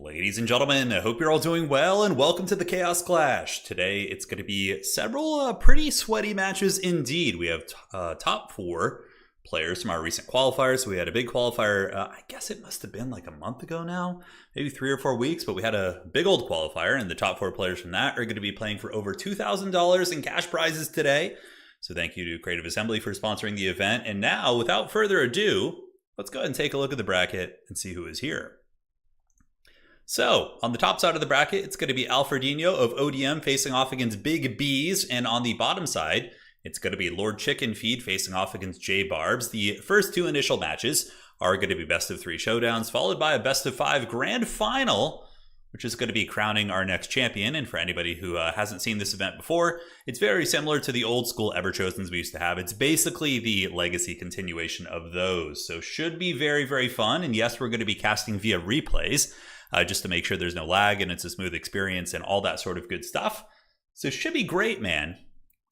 Ladies and gentlemen, I hope you're all doing well and welcome to the Chaos Clash. Today it's going to be several pretty sweaty matches indeed. We have top four players from our recent qualifiers. We had a big qualifier, I guess it must have been like a month ago now, maybe 3 or 4 weeks, but we had a big old qualifier and the top four players from that are going to be playing for over $2,000 in cash prizes today. So thank you to Creative Assembly for sponsoring the event. And now, without further ado, let's go ahead and take a look at the bracket and see who is here. So, on the top side of the bracket, it's going to be Alfredinho of ODM facing off against Big Bees, and on the bottom side, it's going to be Lord Chicken Feed facing off against J Barbs. The first two initial matches are going to be best of 3 showdowns, followed by a best of 5 grand final, which is going to be crowning our next champion. And for anybody who hasn't seen this event before, it's very similar to the old school Everchosens we used to have. It's basically the legacy continuation of those, so should be very, very fun. And yes, we're going to be casting via replays, just to make sure there's no lag and it's a smooth experience and all that sort of good stuff. So it should be great, man.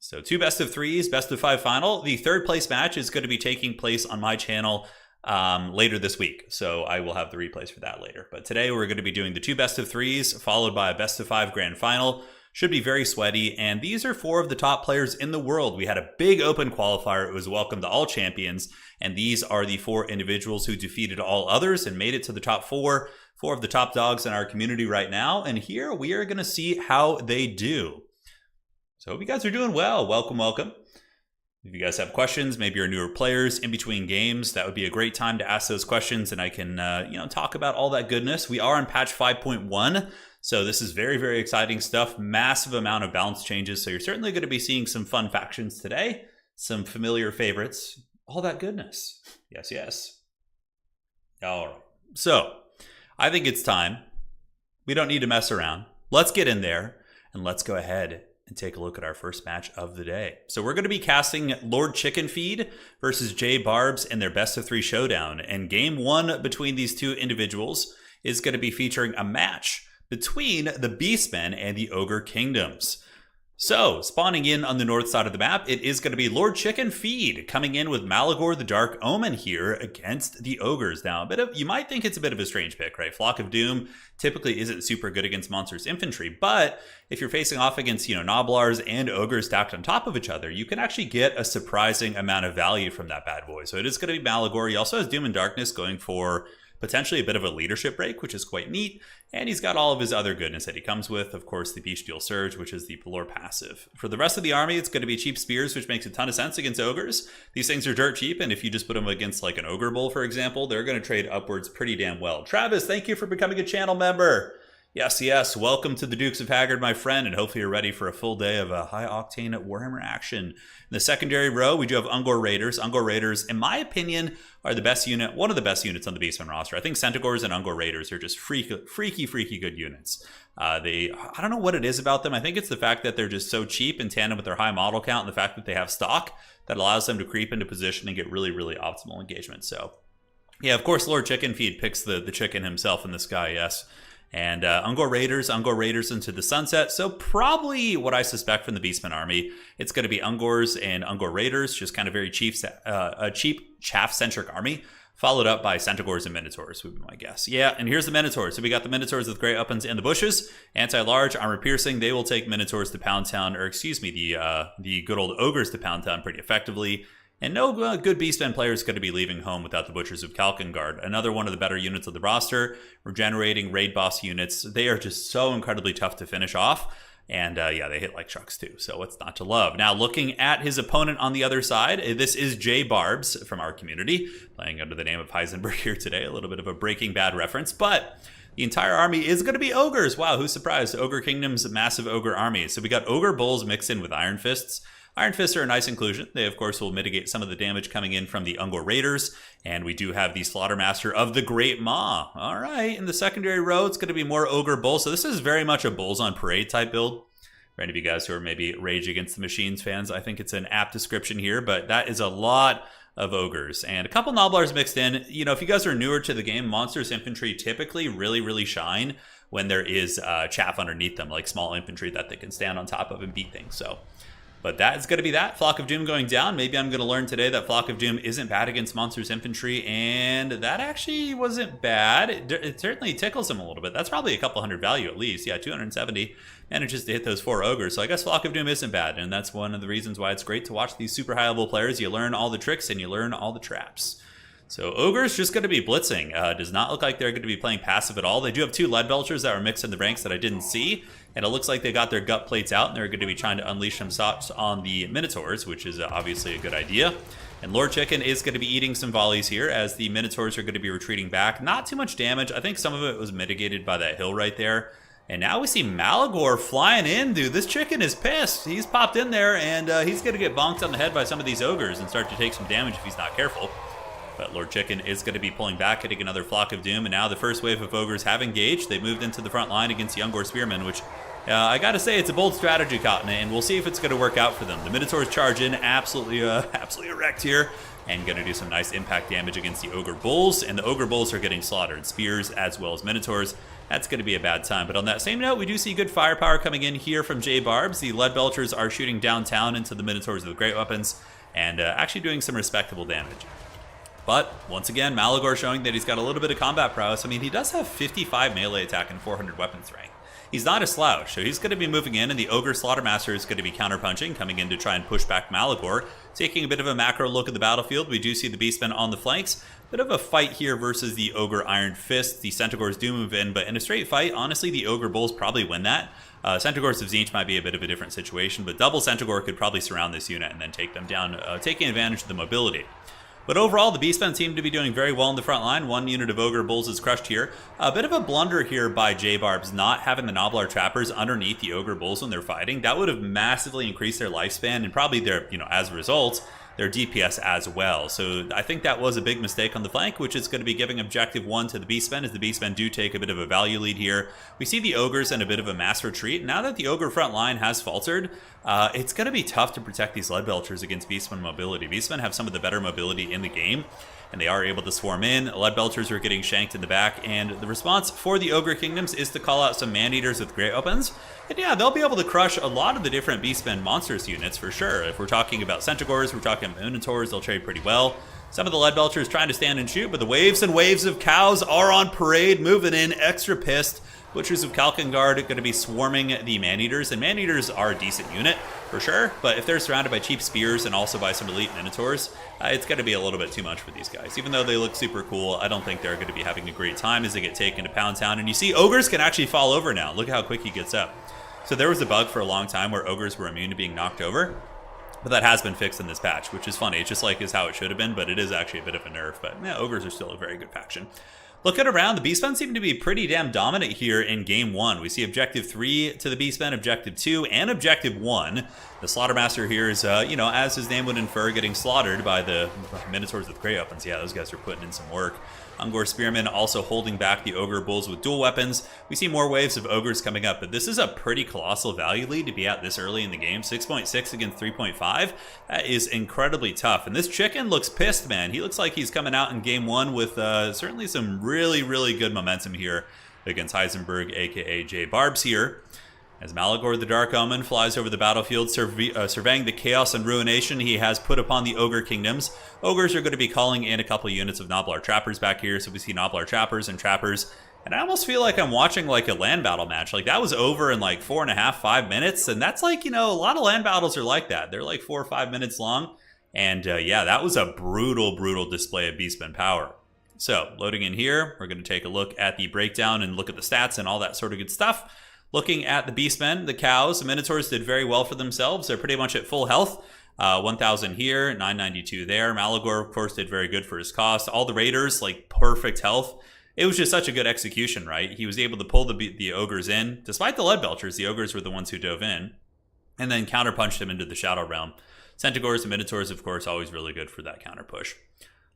So 2 best of 3s, best of 5 final. The third place match is going to be taking place on my channel later this week. So I will have the replays for that later. But today we're going to be doing the 2 best of 3s followed by a best of 5 grand final. Should be very sweaty. And these are 4 of the top players in the world. We had a big open qualifier. It was welcome to all champions. And these are the 4 individuals who defeated all others and made it to the top 4. 4 of the top dogs in our community right now. And here we are going to see how they do. So hope you guys are doing well. Welcome, welcome. If you guys have questions, maybe you're newer players in between games, that would be a great time to ask those questions and I can talk about all that goodness. We are on patch 5.1. So this is very, very exciting stuff. Massive amount of balance changes. So you're certainly going to be seeing some fun factions today. Some familiar favorites. All that goodness. Yes, yes. All right. So I think it's time. We don't need to mess around. Let's get in there and let's go ahead and take a look at our first match of the day. So we're going to be casting Lord Chicken Feed versus J Barbs in their best of 3 showdown. And game 1 between these 2 individuals is going to be featuring a match between the Beastmen and the Ogre Kingdoms. So, spawning in on the north side of the map, it is going to be Lord Chicken Feed coming in with Malagor the Dark Omen here against the Ogres. Now, you might think it's a bit of a strange pick, right? Flock of Doom typically isn't super good against Monsters Infantry, but if you're facing off against, Noblars and Ogres stacked on top of each other, you can actually get a surprising amount of value from that bad boy. So it is going to be Malagor. He also has Doom and Darkness going for potentially a bit of a leadership break, which is quite neat. And he's got all of his other goodness that he comes with. Of course, the Bestial Surge, which is the lore passive. For the rest of the army, it's going to be cheap spears, which makes a ton of sense against ogres. These things are dirt cheap, and if you just put them against like an ogre bull, for example, they're going to trade upwards pretty damn well. Travis, thank you for becoming a channel member. Yes, yes. Welcome to the Dukes of Haggard, my friend, and hopefully you're ready for a full day of a high-octane Warhammer action. In the secondary row, we do have Ungor Raiders. Ungor Raiders, in my opinion, are the best unit, one of the best units on the Beastmen roster. I think Centaurs and Ungor Raiders are just freaky good units. I don't know what it is about them. I think it's the fact that they're just so cheap in tandem with their high model count and the fact that they have stock that allows them to creep into position and get really, really optimal engagement. So, yeah, of course, Lord Chicken Feed picks the chicken himself in the sky, yes. And Ungor Raiders into the sunset. So probably what I suspect from the Beastmen army, it's going to be Ungors and Ungor Raiders, just kind of very cheap chaff-centric army, followed up by Centaurs and Minotaurs, would be my guess. Yeah, and here's the Minotaurs. So we got the Minotaurs with great weapons in the bushes, anti-large, armor piercing. They will take Minotaurs to Pound Town, or excuse me, the good old Ogres to Pound Town pretty effectively. And no good Beastmen player is going to be leaving home without the Butchers of Kalkengard. Another one of the better units of the roster. Regenerating raid boss units. They are just so incredibly tough to finish off. And yeah, they hit like trucks too. So what's not to love? Now looking at his opponent on the other side, this is J Barbs from our community. Playing under the name of Heisenberg here today. A little bit of a Breaking Bad reference. But the entire army is going to be ogres. Wow, who's surprised? Ogre Kingdom's massive ogre army. So we got ogre bulls mixed in with iron fists. Iron Fists are a nice inclusion. They, of course, will mitigate some of the damage coming in from the Ungor Raiders. And we do have the Slaughtermaster of the Great Maw. All right, in the secondary row, it's going to be more Ogre Bull. So this is very much a Bulls on Parade type build. For any of you guys who are maybe Rage Against the Machines fans, I think it's an apt description here. But that is a lot of Ogres. And a couple Noblars mixed in. If you guys are newer to the game, Monsters Infantry typically really shine when there is chaff underneath them, like small infantry that they can stand on top of and beat things. So But that is going to be that. Flock of Doom going down. Maybe I'm going to learn today that Flock of Doom isn't bad against Monsters Infantry, and that actually wasn't bad. It certainly tickles him a little bit. That's probably a couple hundred value at least. Yeah, 270 manages to hit those 4 Ogres. So I guess Flock of Doom isn't bad, and that's one of the reasons why it's great to watch these super high-level players. You learn all the tricks, and you learn all the traps. So Ogres just going to be blitzing. Does not look like they're going to be playing passive at all. They do have 2 Lead Belchers that are mixed in the ranks that I didn't see. And it looks like they got their gut plates out, and they're going to be trying to unleash themselves on the Minotaurs, which is obviously a good idea. And Lord Chicken is going to be eating some volleys here as the Minotaurs are going to be retreating back. Not too much damage. I think some of it was mitigated by that hill right there. And now we see Malagor flying in, dude. This chicken is pissed. He's popped in there, and he's going to get bonked on the head by some of these Ogres and start to take some damage if he's not careful. But Lord Chicken is going to be pulling back, hitting another Flock of Doom. And now the first wave of Ogres have engaged. They moved into the front line against the Ungor Spearmen, which I got to say, it's a bold strategy, Cotton, and we'll see if it's going to work out for them. The Minotaurs charge in, absolutely erect here, and going to do some nice impact damage against the Ogre Bulls. And the Ogre Bulls are getting slaughtered. Spears as well as Minotaurs. That's going to be a bad time. But on that same note, we do see good firepower coming in here from J Barbs. The Lead Belchers are shooting downtown into the Minotaurs with great weapons and actually doing some respectable damage. But, once again, Malagor showing that he's got a little bit of combat prowess. I mean, he does have 55 melee attack and 400 weapons rank. He's not a slouch, so he's going to be moving in, and the Ogre Slaughtermaster is going to be counterpunching, coming in to try and push back Malagor. Taking a bit of a macro look at the battlefield, we do see the Beastmen on the flanks. Bit of a fight here versus the Ogre Iron Fist. The Centaurs do move in, but in a straight fight, honestly, the Ogre Bulls probably win that. Centaurs of Tzeentch might be a bit of a different situation, but double Centaur could probably surround this unit and then take them down, taking advantage of the mobility. But overall, the Beastmen seem to be doing very well in the front line. 1 unit of Ogre Bulls is crushed here. A bit of a blunder here by J-Barbs not having the Nobblar Trappers underneath the Ogre Bulls when they're fighting. That would have massively increased their lifespan and probably their, as a result, their DPS as well. So I think that was a big mistake on the flank, which is going to be giving objective 1 to the Beastmen, as the Beastmen do take a bit of a value lead here. We see the Ogres in a bit of a mass retreat. Now that the Ogre front line has faltered, it's going to be tough to protect these Lead Belchers against Beastmen mobility. Beastmen have some of the better mobility in the game, and they are able to swarm in. Lead Belchers are getting shanked in the back, and the response for the Ogre Kingdoms is to call out some Man-Eaters with great weapons. And yeah, they'll be able to crush a lot of the different Beastmen monsters units for sure. If we're talking about Centaurs, we're talking about Minotaurs, they'll trade pretty well. Some of the Lead Belchers trying to stand and shoot, but the waves and waves of cows are on parade, moving in, extra pissed. Butchers of Kalkengard are going to be swarming the Man-Eaters, and Man-Eaters are a decent unit, for sure, but if they're surrounded by cheap spears and also by some elite Minotaurs, it's going to be a little bit too much for these guys. Even though they look super cool, I don't think they're going to be having a great time as they get taken to Pound Town, and you see Ogres can actually fall over now. Look how quick he gets up. So there was a bug for a long time where Ogres were immune to being knocked over, but that has been fixed in this patch, which is funny. It's just like is how it should have been, but it is actually a bit of a nerf, but yeah, Ogres are still a very good faction. Looking around, the Beastmen seem to be pretty damn dominant here in Game 1. We see Objective 3 to the Beastmen, Objective 2, and Objective 1. The Slaughtermaster here is, as his name would infer, getting slaughtered by the Minotaurs with great weapons. Yeah, those guys are putting in some work. Ungor Spearmen also holding back the Ogre Bulls with dual weapons. We see more waves of Ogres coming up, but this is a pretty colossal value lead to be at this early in the game. 6.6 against 3.5. That is incredibly tough. And this chicken looks pissed, man. He looks like he's coming out in Game 1 with certainly some really, really good momentum here against Heisenberg, aka J Barbs here. As Malagor the Dark Omen flies over the battlefield, surveying the chaos and ruination he has put upon the Ogre Kingdoms. Ogres are going to be calling in a couple units of Nobblar Trappers back here, so we see Nobblar Trappers and Trappers. And I almost feel like I'm watching like a land battle match. Like that was over in like 4.5, 5 minutes. And that's like, a lot of land battles are like that. They're like 4 or 5 minutes long. And yeah, that was a brutal, brutal display of Beastmen power. So loading in here, we're going to take a look at the breakdown and look at the stats and all that sort of good stuff. Looking at the Beastmen, the cows, the Minotaurs did very well for themselves. They're pretty much at full health. 1,000 here, 992 there. Malagor, of course, did very good for his cost. All the Raiders, like perfect health. It was just such a good execution, right? He was able to pull the Ogres in. Despite the Lead Belchers, the Ogres were the ones who dove in. And then counterpunched them into the Shadow Realm. Centaurs and Minotaurs, of course, always really good for that counter push.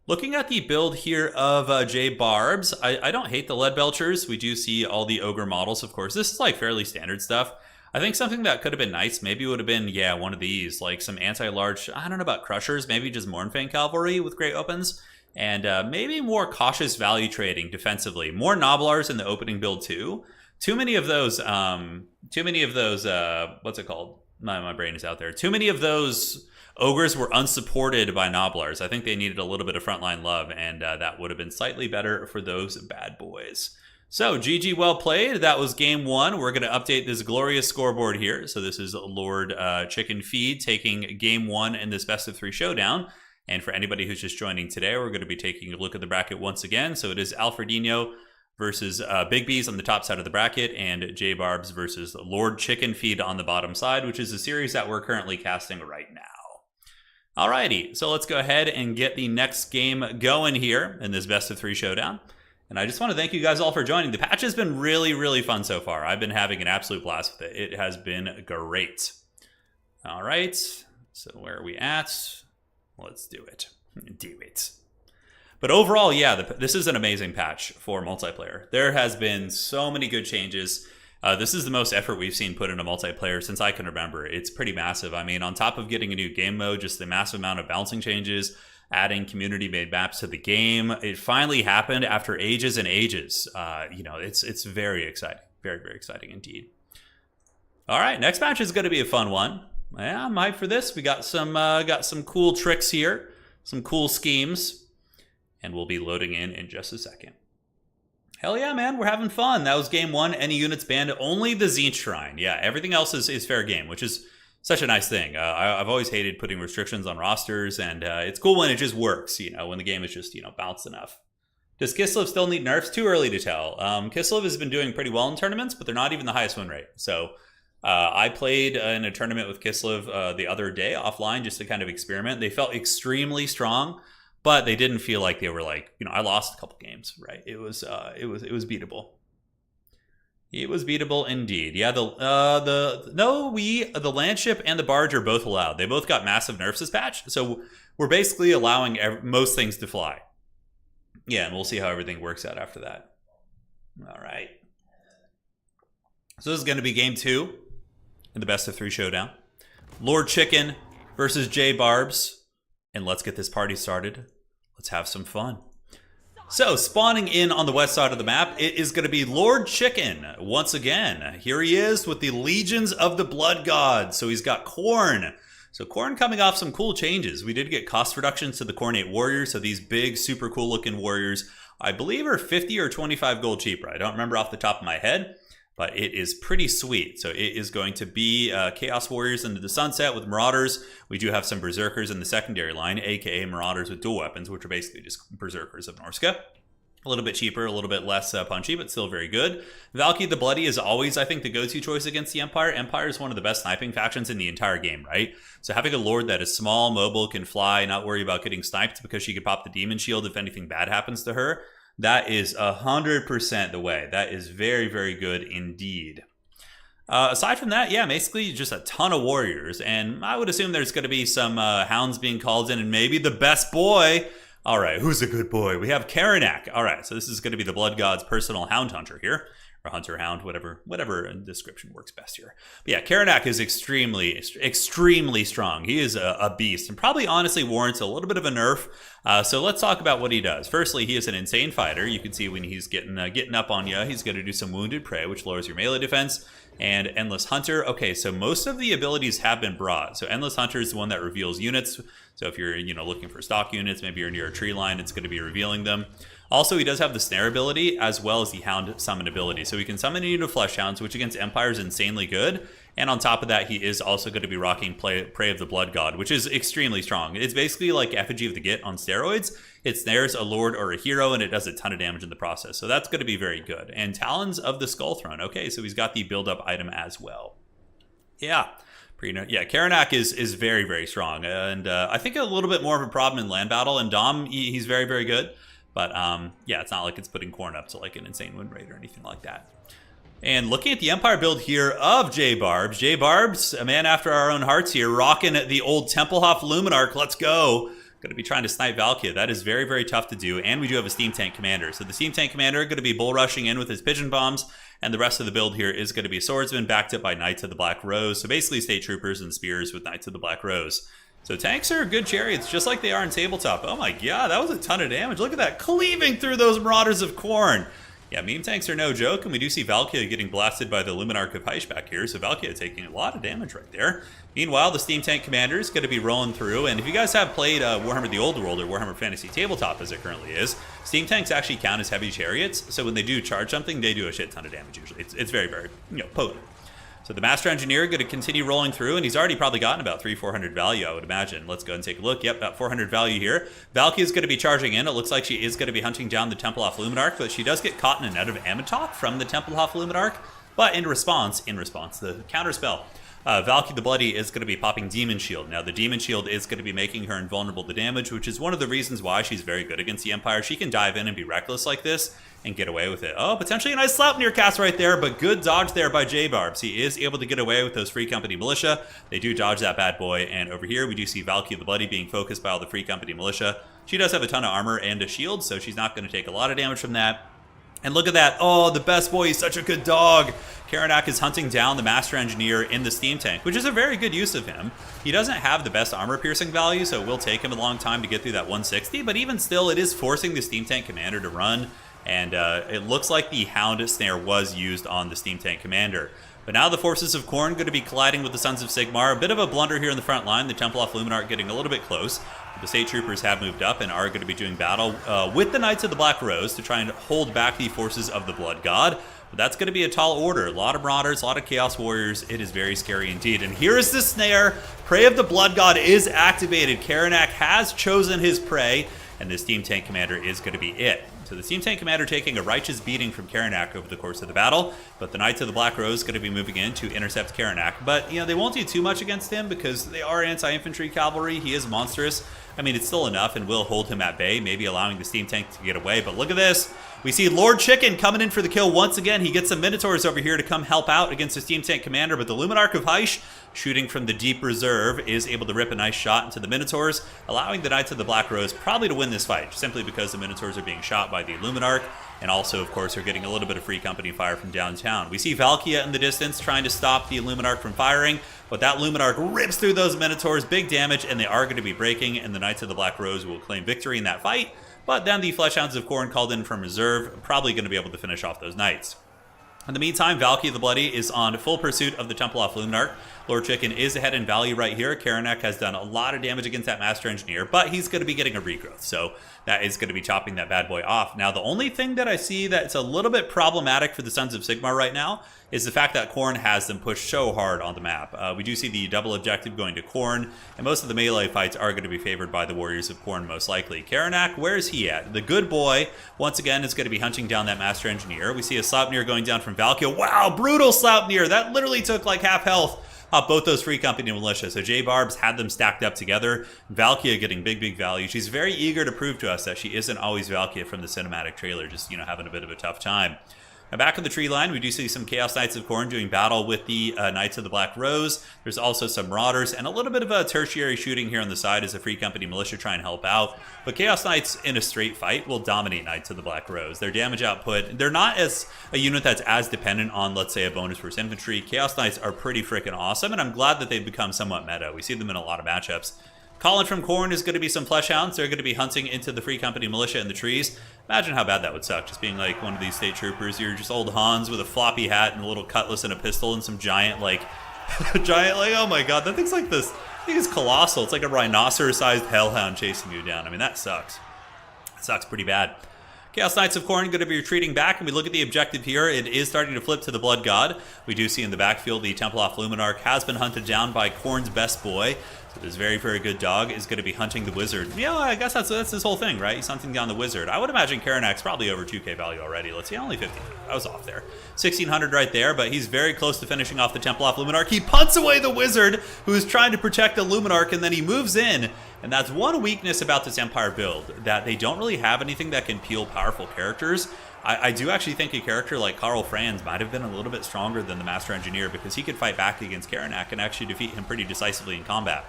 Looking at the build here of J Barbs, I don't hate the Lead Belchers. We do see all the Ogre models, of course. This is like fairly standard stuff. I think something that could have been nice maybe would have been, yeah, one of these. Like some anti-large, I don't know about Crushers, maybe just Mournfang Cavalry with great opens. And maybe more cautious value trading defensively. More Nobblars in the opening build too. Too many of those, what's it called? My brain is out there. Too many of those Ogres were unsupported by Nobblers. I think they needed a little bit of frontline love, and that would have been slightly better for those bad boys. So, GG, well played. That was game 1. We're going to update this glorious scoreboard here. So this is Lord Chicken Feed taking game 1 in this best of 3 showdown. And for anybody who's just joining today, we're going to be taking a look at the bracket once again. So it is Alfredinho versus Big B's on the top side of the bracket, and J Barbs versus Lord Chicken Feed on the bottom side, which is a series that we're currently casting right now. Alrighty, so let's go ahead and get the next game going here in this best of 3 showdown. And I just want to thank you guys all for joining. The patch has been really, really fun so far. I've been having an absolute blast with it. It has been great. All right, so where are we at? Let's do it. Do it. But overall, yeah, this is an amazing patch for multiplayer. There has been so many good changes. This is the most effort we've seen put into multiplayer since I can remember. It's pretty massive. I mean, on top of getting a new game mode, just the massive amount of balancing changes, adding community-made maps to the game. It finally happened after ages and ages. You know, it's very exciting. Very, very exciting indeed. All right, next match is going to be a fun one. Yeah, I'm hyped for this. We got some cool tricks here, some cool schemes, and we'll be loading in just a second. Hell yeah, man, we're having fun. That was game 1. Any units banned, only the Tzeentch Shrine. Yeah, everything else is fair game, which is such a nice thing. I've always hated putting restrictions on rosters, and it's cool when it just works, you know, when the game is just, you know, balanced enough. Does Kislev still need nerfs? Too early to tell. Kislev has been doing pretty well in tournaments, but they're not even the highest win rate. So I played in a tournament with Kislev the other day offline just to kind of experiment. They felt extremely strong, but they didn't feel like they were like, you know, I lost a couple games, right? It was beatable. It was beatable indeed. Yeah, the landship and the barge are both allowed. They both got massive nerfs this patch, so we're basically allowing most things to fly. Yeah, and we'll see how everything works out after that. All right. So this is going to be game 2 in the best of 3 showdown. Lord Chicken versus J Barbs. And let's get this party started. Let's have some fun. So, spawning in on the west side of the map, it is going to be Lord Chicken once again. Here he is with the Legions of the Blood God. So he's got Khorne. So Khorne coming off some cool changes. We did get cost reductions to the Khornate Warriors. So these big, super cool looking warriors, I believe are 50 or 25 gold cheaper. I don't remember off the top of my head, but it is pretty sweet. So it is going to be Chaos Warriors into the sunset with Marauders. We do have some Berserkers in the secondary line, aka Marauders with dual weapons, which are basically just Berserkers of Norska. A little bit cheaper, a little bit less punchy, but still very good. Valky the Bloody is always, I think, the go-to choice against the Empire. Empire is one of the best sniping factions in the entire game, right? So having a Lord that is small, mobile, can fly, not worry about getting sniped because she could pop the Demon Shield if anything bad happens to her, that is 100% the way. That is very, very good indeed. Aside from that, yeah, basically just a ton of warriors. And I would assume there's going to be some hounds being called in and maybe the best boy. All right, who's a good boy? We have Karanak. All right, so this is going to be the Blood God's personal hound hunter here. Or hunter hound, whatever description works best here. But yeah, Karanak is extremely strong. He is a beast and probably honestly warrants a little bit of a nerf. So let's talk about what he does. Firstly, he is an insane fighter. You can see when he's getting up on you, he's going to do some wounded prey, which lowers your melee defense. And Endless Hunter. Okay, so most of the abilities have been brought. So Endless Hunter is the one that reveals units. So if you're looking for stock units, maybe you're near a tree line, it's going to be revealing them. Also, he does have the Snare ability as well as the Hound Summon ability. So he can summon a unit of Flesh Hounds, which against Empire is insanely good. And on top of that, he is also going to be rocking Prey of the Blood God, which is extremely strong. It's basically like Effigy of the Git on steroids. It snares a Lord or a hero, and it does a ton of damage in the process. So that's going to be very good. And Talons of the Skull Throne. Okay, so he's got the build-up item as well. Yeah. Karanak is very, very strong. And I think a little bit more of a problem in land battle. And Dom, he's very, very good. But yeah, it's not like it's putting Khorne up to like an insane win rate or anything like that. And looking at the Empire build here of J Barbs. J Barbs, a man after our own hearts here, rocking the old Templehof Luminarch. Let's go. Going to be trying to snipe Valkia. That is very, very tough to do. And we do have a Steam Tank Commander. So the Steam Tank Commander going to be bull rushing in with his Pigeon Bombs. And the rest of the build here is going to be Swordsman backed up by Knights of the Black Rose. So basically State Troopers and Spears with Knights of the Black Rose. So tanks are good chariots, just like they are in tabletop. Oh my god, that was a ton of damage. Look at that, cleaving through those Marauders of Khorne. Yeah, meme tanks are no joke, and we do see Valkia getting blasted by the Luminarch of Heish back here, so Valkia taking a lot of damage right there. Meanwhile, the Steam Tank Commander is going to be rolling through, and if you guys have played Warhammer the Old World or Warhammer Fantasy Tabletop as it currently is, Steam Tanks actually count as heavy chariots, so when they do charge something, they do a shit ton of damage usually. It's very, very, potent. So the Master Engineer going to continue rolling through, and he's already probably gotten about 300-400 value, I would imagine. Let's go and take a look. Yep, about 400 value here. Valkia is going to be charging in. It looks like she is going to be hunting down the Tempelhof Luminarch, but she does get caught in a net of Amatoch from the Tempelhof Luminarch. But in response, the counterspell, Valkia the Bloody is going to be popping Demon Shield. Now, the Demon Shield is going to be making her invulnerable to damage, which is one of the reasons why she's very good against the Empire. She can dive in and be reckless like this and get away with it. Oh, potentially a nice Sleipnir cast right there, but good dodge there by J-Barbs. He is able to get away with those Free Company Militia. They do dodge that bad boy, and over here we do see Valkia the Bloody being focused by all the Free Company Militia. She does have a ton of armor and a shield, so she's not going to take a lot of damage from that. And look at that. Oh, the best boy. He's such a good dog. Karanak is hunting down the Master Engineer in the Steam Tank, which is a very good use of him. He doesn't have the best armor piercing value, so it will take him a long time to get through that 160, but even still, it is forcing the Steam Tank Commander to run, and it looks like the Hound Snare was used on the Steam Tank Commander. But now the forces of Khorne going to be colliding with the Sons of Sigmar. A bit of a blunder here in the front line. The Tempelhof Luminarch getting a little bit close. The State Troopers have moved up and are going to be doing battle with the Knights of the Black Rose to try and hold back the forces of the Blood God. But that's going to be a tall order. A lot of Marauders, a lot of Chaos Warriors. It is very scary indeed. And here is the snare. Prey of the Blood God is activated. Karanak has chosen his prey, and the Steam Tank Commander is going to be it. So the Steam Tank Commander taking a righteous beating from Karanak over the course of the battle, but the Knights of the Black Rose going to be moving in to intercept Karanak. But, they won't do too much against him because they are anti-infantry cavalry. He is monstrous. I mean, it's still enough and will hold him at bay, maybe allowing the Steam Tank to get away. But look at this. We see Lord Chicken coming in for the kill once again. He gets some Minotaurs over here to come help out against the Steam Tank Commander, but the Luminarch of Heish, shooting from the deep reserve, is able to rip a nice shot into the Minotaurs, allowing the Knights of the Black Rose probably to win this fight, simply because the Minotaurs are being shot by the Luminarch, and also, of course, are getting a little bit of Free Company fire from downtown. We see Valkia in the distance trying to stop the Luminarch from firing, but that Luminarch rips through those Minotaurs, big damage, and they are going to be breaking, and the Knights of the Black Rose will claim victory in that fight. But then the Fleshhounds of Khorne called in from reserve, probably going to be able to finish off those Knights. In the meantime, Valkia the Bloody is on full pursuit of the Tempelhof Luminarch. Lord Chicken is ahead in value right here. Karanak has done a lot of damage against that Master Engineer, but he's going to be getting a regrowth, so that is going to be chopping that bad boy off. Now, the only thing that I see that's a little bit problematic for the Sons of Sigmar right now is the fact that Khorne has them pushed so hard on the map. We do see the double objective going to Khorne, and most of the melee fights are going to be favored by the Warriors of Khorne most likely. Karanak, where is he at? The good boy, once again, is going to be hunting down that Master Engineer. We see a Sleipnir going down from Valkia. Wow, brutal Sleipnir! That literally took like half health off both those Free Company Militia. So J-Barbs had them stacked up together. Valkia getting big value. She's very eager to prove to us that she isn't always Valkia from the cinematic trailer, just, having a bit of a tough time. Now back in the tree line, we do see some Chaos Knights of Khorne doing battle with the Knights of the Black Rose. There's also some Marauders and a little bit of a tertiary shooting here on the side as a Free Company Militia try and help out. But Chaos Knights in a straight fight will dominate Knights of the Black Rose. Their damage output, they're not as a unit that's as dependent on, let's say, a bonus versus infantry. Chaos Knights are pretty freaking awesome, and I'm glad that they've become somewhat meta. We see them in a lot of matchups. Calling from Khorne is going to be some Fleshhounds. They're going to be hunting into the Free Company Militia in the trees. Imagine how bad that would suck, just being like one of these State Troopers. You're just old Hans with a floppy hat and a little cutlass and a pistol and some giant, oh my god, that thing's like this. I think it's colossal. It's like a rhinoceros-sized hellhound chasing you down. I mean, that sucks. It sucks pretty bad. Chaos Knights of Khorne going to be retreating back, and we look at the objective here. It is starting to flip to the Blood God. We do see in the backfield the Tempelhof Luminarch has been hunted down by Khorne's best boy. So this very good dog is going to be hunting the wizard. Yeah, I guess that's his whole thing, right? He's hunting down the wizard. I would imagine Karanak's probably over 2k value already. Let's see, only 50. I was off there. 1600 right there, but he's very close to finishing off the Tempelhof Luminarch. He punts away the wizard who is trying to protect the Luminarch, and then he moves in. And that's one weakness about this Empire build, that they don't really have anything that can peel powerful characters. I do actually think a character like Karl Franz might have been a little bit stronger than the Master Engineer, because he could fight back against Karanak and actually defeat him pretty decisively in combat.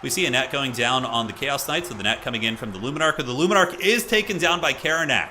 We see a net going down on the Chaos Knights, and the net coming in from the Luminarch. The Luminarch is taken down by Karanak.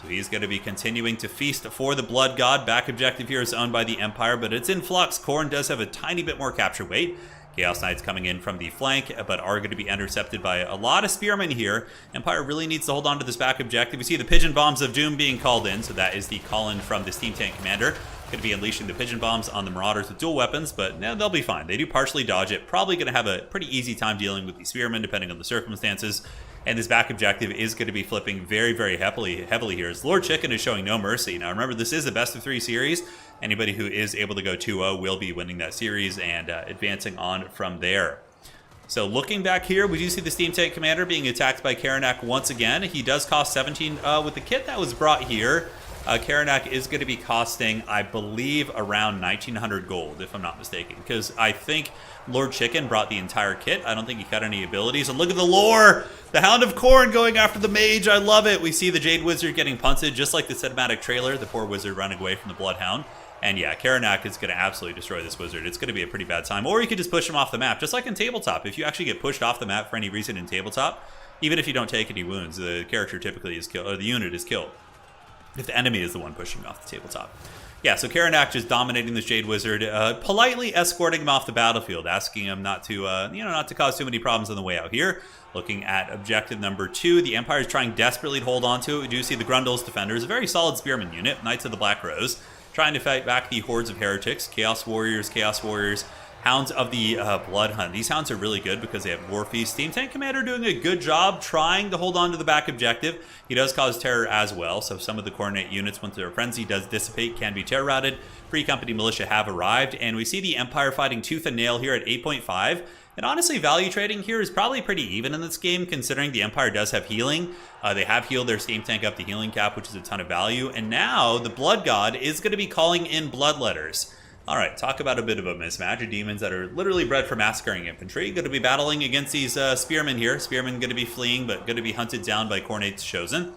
So he's going to be continuing to feast for the Blood God. Back objective here is owned by the Empire, but it's in flux. Khorne does have a tiny bit more capture weight. Chaos Knights coming in from the flank, but are going to be intercepted by a lot of spearmen here. Empire really needs to hold on to this back objective. We see the Pigeon Bombs of Doom being called in, so that is the call-in from the Steam Tank Commander. Going to be unleashing the Pigeon Bombs on the Marauders with dual weapons, but they'll be fine. They do partially dodge it. Probably going to have a pretty easy time dealing with the spearmen, depending on the circumstances. And this back objective is going to be flipping very, very heavily here. As Lord Chicken is showing no mercy. Now, remember, this is a best-of-3 series. Anybody who is able to go 2-0 will be winning that series and advancing on from there. So looking back here, we do see the Steam Tank Commander being attacked by Karanak once again. He does cost 17 with the kit that was brought here. Karanak is going to be costing, I believe, around 1,900 gold, if I'm not mistaken. Because I think Lord Chicken brought the entire kit. I don't think he cut any abilities. And look at the lore! The Hound of Khorne going after the mage. I love it. We see the Jade Wizard getting punted, just like the cinematic trailer. The poor wizard running away from the Bloodhound. And yeah, Karanak is going to absolutely destroy this wizard. It's going to be a pretty bad time. Or you could just push him off the map, just like in Tabletop. If you actually get pushed off the map for any reason in Tabletop, even if you don't take any wounds, the character typically is killed, or the unit is killed, if the enemy is the one pushing off the tabletop. Yeah, so Karanak just dominating this Jade Wizard, politely escorting him off the battlefield, asking him not to, not to cause too many problems on the way out here. Looking at objective number 2, the Empire is trying desperately to hold on to it. We do see the Grundle's Defenders, a very solid spearman unit, Knights of the Black Rose, trying to fight back the hordes of heretics, Chaos Warriors, Hounds of the Blood Hunt. These hounds are really good because they have War Feast. Steam Tank Commander doing a good job trying to hold on to the back objective. He does cause terror as well, so some of the coordinate units, once their frenzy does dissipate, can be terror routed. Free Company Militia have arrived, and we see the Empire fighting tooth and nail here at 8.5. And honestly, value trading here is probably pretty even in this game, considering the Empire does have healing. They have healed their Steam Tank up to healing cap, which is a ton of value. And now the Blood God is going to be calling in Bloodletters. All right, talk about a bit of a mismatch of demons that are literally bred for massacring infantry. Going to be battling against these spearmen here. Spearmen going to be fleeing, but going to be hunted down by Khorne's Chosen.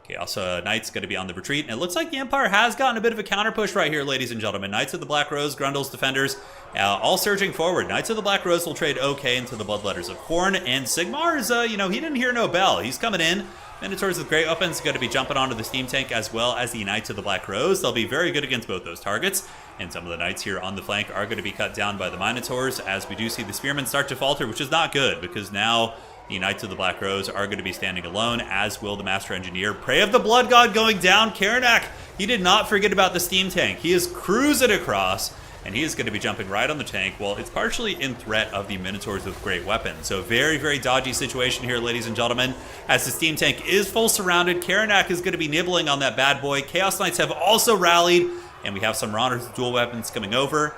Chaos Knights going to be on the retreat. And it looks like the Empire has gotten a bit of a counter push right here, ladies and gentlemen. Knights of the Black Rose, Grundle's Defenders, all surging forward. Knights of the Black Rose will trade okay into the Bloodletters of Khorne. And Sigmar is, he didn't hear no bell. He's coming in. Minotaurs with great weapons going to be jumping onto the Steam Tank as well as the Knights of the Black Rose. They'll be very good against both those targets. And some of the Knights here on the flank are going to be cut down by the Minotaurs as we do see the Spearmen start to falter, which is not good because now the Knights of the Black Rose are going to be standing alone, as will the Master Engineer. Prey of the Blood God going down. Karanak, he did not forget about the Steam Tank. He is cruising across, and he is going to be jumping right on the tank. Well, it's partially in threat of the Minotaurs with great weapons. So very, very dodgy situation here, ladies and gentlemen. As the Steam Tank is full surrounded, Karanak is going to be nibbling on that bad boy. Chaos Knights have also rallied, and we have some Marauders with dual weapons coming over.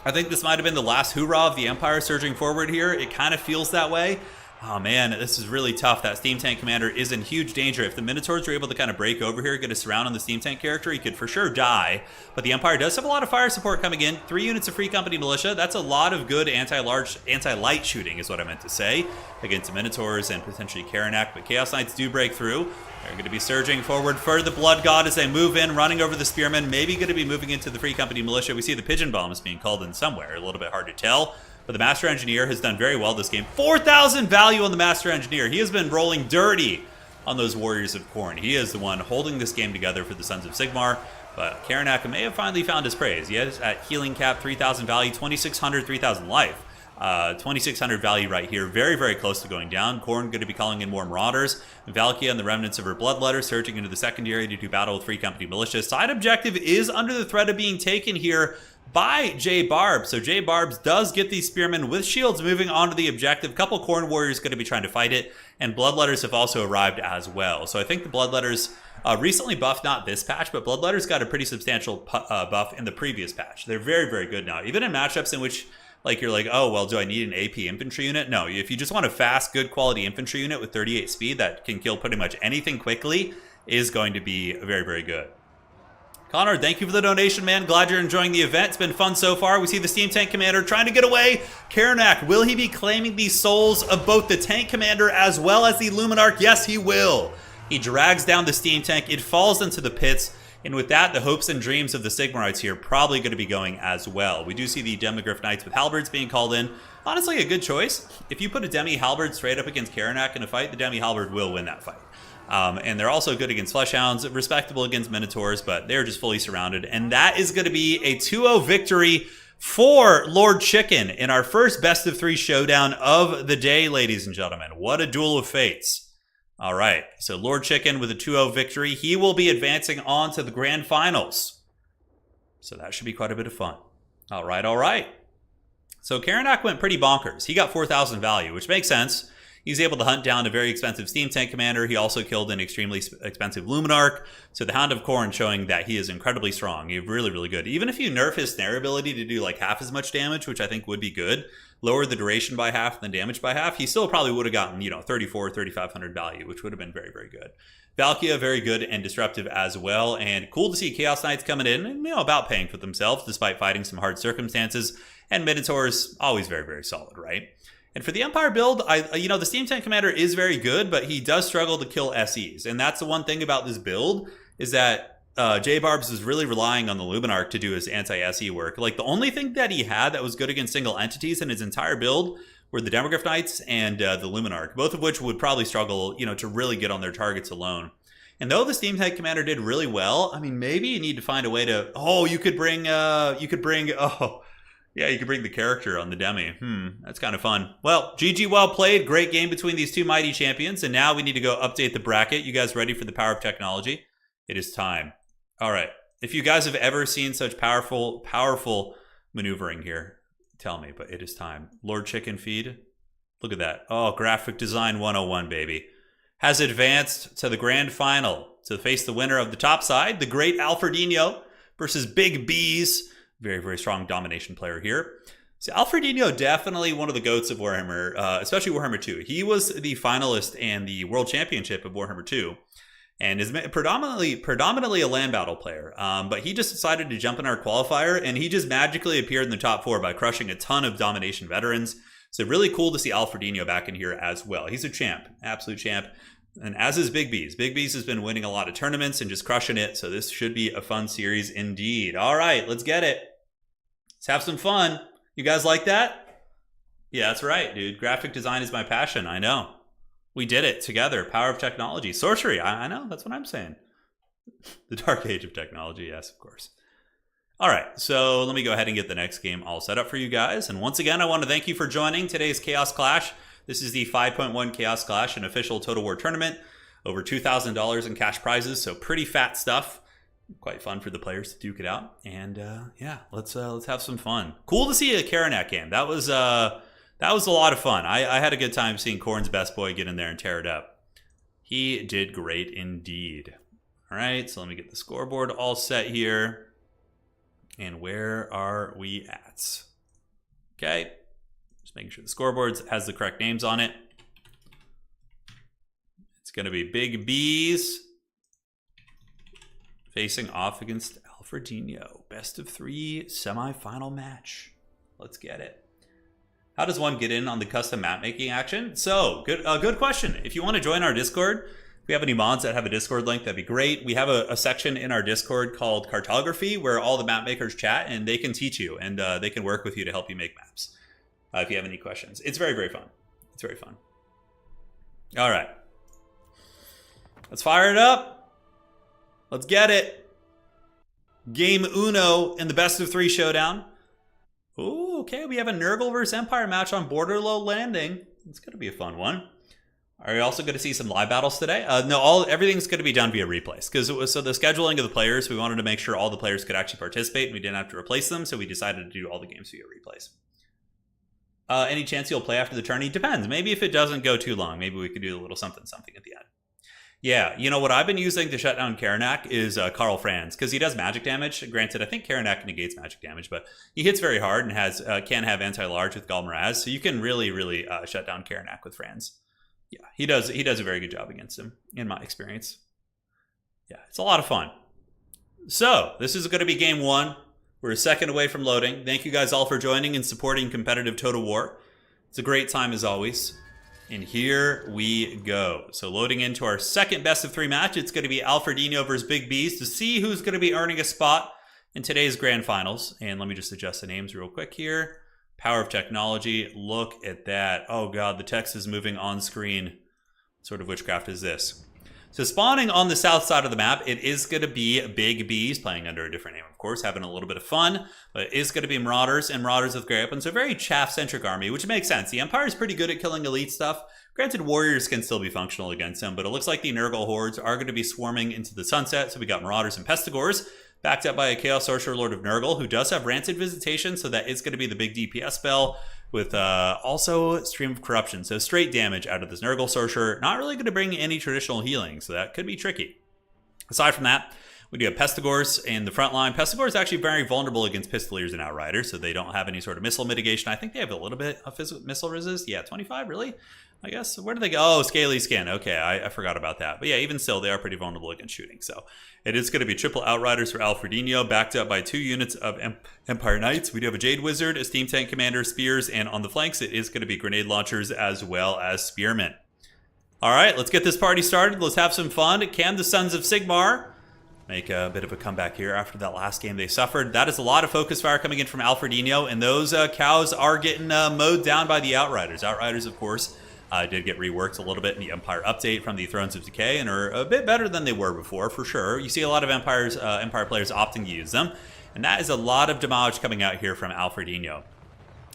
I think this might have been the last hoorah of the Empire surging forward here. It kind of feels that way. Oh man, this is really tough. That Steam Tank Commander is in huge danger. If the Minotaurs are able to kind of break over here, get a surround on the Steam Tank character, he could for sure die. But the Empire does have a lot of fire support coming in. 3 units of Free Company Militia. That's a lot of good anti-light shooting is what I meant to say, against the Minotaurs and potentially Karanak. But Chaos Knights do break through. They're going to be surging forward for the Blood God as they move in, running over the Spearmen. Maybe going to be moving into the Free Company Militia. We see the Pigeon Bombs being called in somewhere. A little bit hard to tell. But the Master Engineer has done very well this game. 4,000 value on the Master Engineer. He has been rolling dirty on those Warriors of Khorne. He is the one holding this game together for the Sons of Sigmar. But Karanak may have finally found his praise. He is at healing cap, 3,000 value, 2,600, 3,000 life. 2,600 value right here. Very, very close to going down. Khorne going to be calling in more Marauders. Valkia and the remnants of her Bloodletter surging into the secondary to do battle with Free Company Militia. Side objective is under the threat of being taken here by J Barbs. So J Barbs does get these Spearmen with shields moving onto the objective. A couple Khorne Warriors going to be trying to fight it. And Bloodletters have also arrived as well. So I think the Bloodletters recently buffed, not this patch, but Bloodletters got a pretty substantial buff in the previous patch. They're very, very good now. Even in matchups in which you're like, oh, well, do I need an AP infantry unit? No, if you just want a fast, good quality infantry unit with 38 speed that can kill pretty much anything quickly, is going to be very, very good. Connor, thank you for the donation, man. Glad you're enjoying the event. It's been fun so far. We see the Steam Tank Commander trying to get away. Karanak, will he be claiming the souls of both the Tank Commander as well as the Luminarch? Yes, he will. He drags down the Steam Tank. It falls into the pits. And with that, the hopes and dreams of the Sigmarites here probably going to be going as well. We do see the Demigryph Knights with Halberds being called in. Honestly, a good choice. If you put a Demi Halberd straight up against Karanak in a fight, the Demi Halberd will win that fight. And they're also good against Fleshhounds, respectable against Minotaurs, but they're just fully surrounded. And that is going to be a 2-0 victory for Lord Chicken in our first best of 3 showdown of the day, ladies and gentlemen. What a duel of fates. All right, so Lord Chicken with a 2-0 victory. He will be advancing on to the grand finals. So that should be quite a bit of fun. All right, all right. So Karanak went pretty bonkers. He got 4,000 value, which makes sense. He's able to hunt down a very expensive steam tank commander. He also killed an extremely expensive Luminarch. So the Hound of Khorne showing that he is incredibly strong. He's really, really good. Even if you nerf his snare ability to do like half as much damage, which I think would be good, lower the duration by half and the damage by half, he still probably would have gotten, 3,500 value, which would have been very, very good. Valkia, very good and disruptive as well. And cool to see Chaos Knights coming in and, about paying for themselves despite fighting some hard circumstances. And Minotaurs, always very, very solid, right? And for the Empire build, the Steam Tank Commander is very good, but he does struggle to kill SEs. And that's the one thing about this build, is that J-Barbs is really relying on the Luminarch to do his anti-SE work. Like, the only thing that he had that was good against single entities in his entire build were the Demogryph Knights and the Luminarch, both of which would probably struggle, to really get on their targets alone. And though the Steam Tank Commander did really well, I mean, maybe you need to find a way to... Oh, you could bring the character on the Demi. That's kind of fun. Well, GG, well played. Great game between these two mighty champions. And now we need to go update the bracket. You guys ready for the power of technology? It is time. All right. If you guys have ever seen such powerful maneuvering here, tell me, but it is time. Lord Chicken Feed. Look at that. Oh, graphic design 101, baby. Has advanced to the grand final to face the winner of the top side, the great Alfredinho versus Big Bees. Very, very strong domination player here. So Alfredinho, definitely one of the goats of Warhammer, especially Warhammer 2. He was the finalist and the world championship of Warhammer 2, and is predominantly a land battle player. But he just decided to jump in our qualifier, and he just magically appeared in the top 4 by crushing a ton of domination veterans. So really cool to see Alfredinho back in here as well. He's a champ, absolute champ. And as is Big Bees. Big Bees has been winning a lot of tournaments and just crushing it. So this should be a fun series indeed. All right, let's get it. Let's have some fun. You guys like that? Yeah, that's right, dude. Graphic design is my passion. I know. We did it together. Power of technology. Sorcery. I know. That's what I'm saying. The dark age of technology. Yes, of course. All right. So let me go ahead and get the next game all set up for you guys. And once again, I want to thank you for joining today's Chaos Clash. This is the 5.1 Chaos Clash, an official Total War tournament. Over $2,000 in cash prizes. So pretty fat stuff. Quite fun for the players to duke it out, and yeah, let's have some fun. Cool to see a Karanak game. That was a lot of fun. I had a good time seeing Khorne's best boy get in there and tear it up. He did great indeed. All right, so let me get the scoreboard all set here. And where are we at? Okay, just making sure the scoreboard has the correct names on it. It's going to be Big Bees facing off against Alfredinho. Best of 3 semifinal match. Let's get it. How does one get in on the custom map making action? So, good question. If you want to join our Discord, if we have any mods that have a Discord link, that'd be great. We have a section in our Discord called Cartography where all the map makers chat and they can teach you and they can work with you to help you make maps if you have any questions. It's very, very fun. It's very fun. All right. Let's fire it up. Let's get it. Game uno in the best of 3 showdown. Ooh, okay. We have a Nurgle versus Empire match on Borderlow Landing. It's going to be a fun one. Are we also going to see some live battles today? No, everything's going to be done via replays. So the scheduling of the players, we wanted to make sure all the players could actually participate and we didn't have to replace them. So we decided to do all the games via replays. Any chance you'll play after the tourney? Depends. Maybe if it doesn't go too long, maybe we could do a little something at the end. Yeah, what I've been using to shut down Karanak is Karl Franz, because he does magic damage. Granted, I think Karanak negates magic damage, but he hits very hard and can have anti-large with Galmaraz, so you can really shut down Karanak with Franz. Yeah, he does a very good job against him, in my experience. Yeah, it's a lot of fun. So, this is going to be game 1. We're a second away from loading. Thank you guys all for joining and supporting competitive Total War. It's a great time as always. And here we go. So loading into our second best of 3 match. It's going to be Alfredinho versus Big Bees to see who's going to be earning a spot in today's grand finals. And let me just adjust the names real quick here. Power of technology. Look at that. Oh God, the text is moving on screen. What sort of witchcraft is this? So spawning on the south side of the map, it is going to be Big Bees, playing under a different name, of course, having a little bit of fun. But it is going to be Marauders and Marauders with great weapons. So a very chaff-centric army, which makes sense. The Empire is pretty good at killing elite stuff. Granted, warriors can still be functional against them, but it looks like the Nurgle hordes are going to be swarming into the sunset. So we got Marauders and Pestigores, backed up by a Chaos Sorcerer Lord of Nurgle, who does have Rancid Visitation, so that is going to be the big DPS spell, with also Stream of Corruption. So straight damage out of this Nurgle Sorcerer, not really going to bring any traditional healing, so that could be tricky. Aside from that, we do have Pestigores in the front line. Pestigore is actually very vulnerable against Pistoliers and Outriders, so they don't have any sort of missile mitigation. I think they have a little bit of missile resist. Yeah, 25, really? I guess. Where do they go? Oh, Scaly Skin. Okay, I forgot about that. But yeah, even still, they are pretty vulnerable against shooting. So it is going to be triple Outriders for Alfredino, backed up by 2 units of Empire Knights. We do have a Jade Wizard, a Steam Tank Commander, Spears, and on the flanks, it is going to be Grenade Launchers as well as Spearmen. All right, let's get this party started. Let's have some fun. Can the Sons of Sigmar make a bit of a comeback here after that last game they suffered? That is a lot of focus fire coming in from Alfredino, and those cows are getting mowed down by the Outriders. Outriders, of course, did get reworked a little bit in the Empire update from the Thrones of Decay, and are a bit better than they were before, for sure. You see a lot of Empire players opting to use them, and that is a lot of damage coming out here from Alfredino.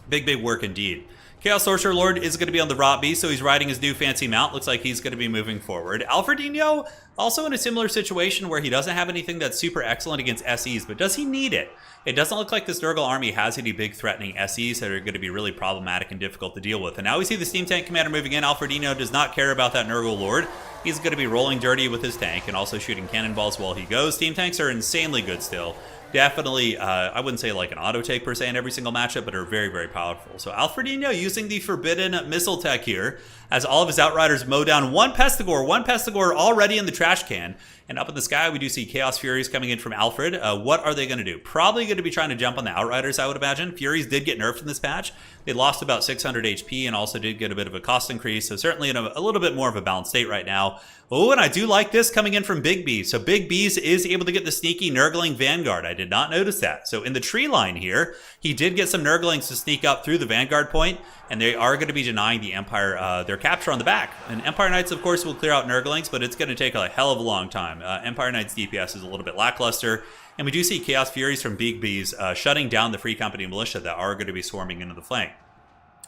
Big work indeed. Chaos Sorcerer Lord is going to be on the Rot Beast, so he's riding his new fancy mount. Looks like he's going to be moving forward. Alfredino, also in a similar situation where he doesn't have anything that's super excellent against SEs, but does he need it? It doesn't look like this Nurgle army has any big threatening SEs that are going to be really problematic and difficult to deal with. And now we see the Steam Tank Commander moving in. Alfredino does not care about that Nurgle Lord. He's going to be rolling dirty with his tank and also shooting cannonballs while he goes. Steam Tanks are insanely good still. Definitely, I wouldn't say like an auto take per se in every single matchup, but are very powerful. So Alfredino using the forbidden missile tech here as all of his Outriders mow down one Pestigore already in the trash can. And up in the sky, we do see Chaos Furies coming in from Alfred. What are they going to do? Probably going to be trying to jump on the Outriders, I would imagine. Furies did get nerfed in this patch. They lost about 600 HP and also did get a bit of a cost increase. So certainly in a little bit more of a balanced state right now. Oh, and I do like this coming in from Big Bees. So Big Bees is able to get the sneaky Nurgling Vanguard. I did not notice that. So in the tree line here, he did get some Nurglings to sneak up through the Vanguard point, and they are going to be denying the Empire their capture on the back. And Empire Knights, of course, will clear out Nurglings, but it's going to take a hell of a long time. Empire Knights DPS is a little bit lackluster, and we do see Chaos Furies from Big Bees shutting down the Free Company Militia that are going to be swarming into the flank.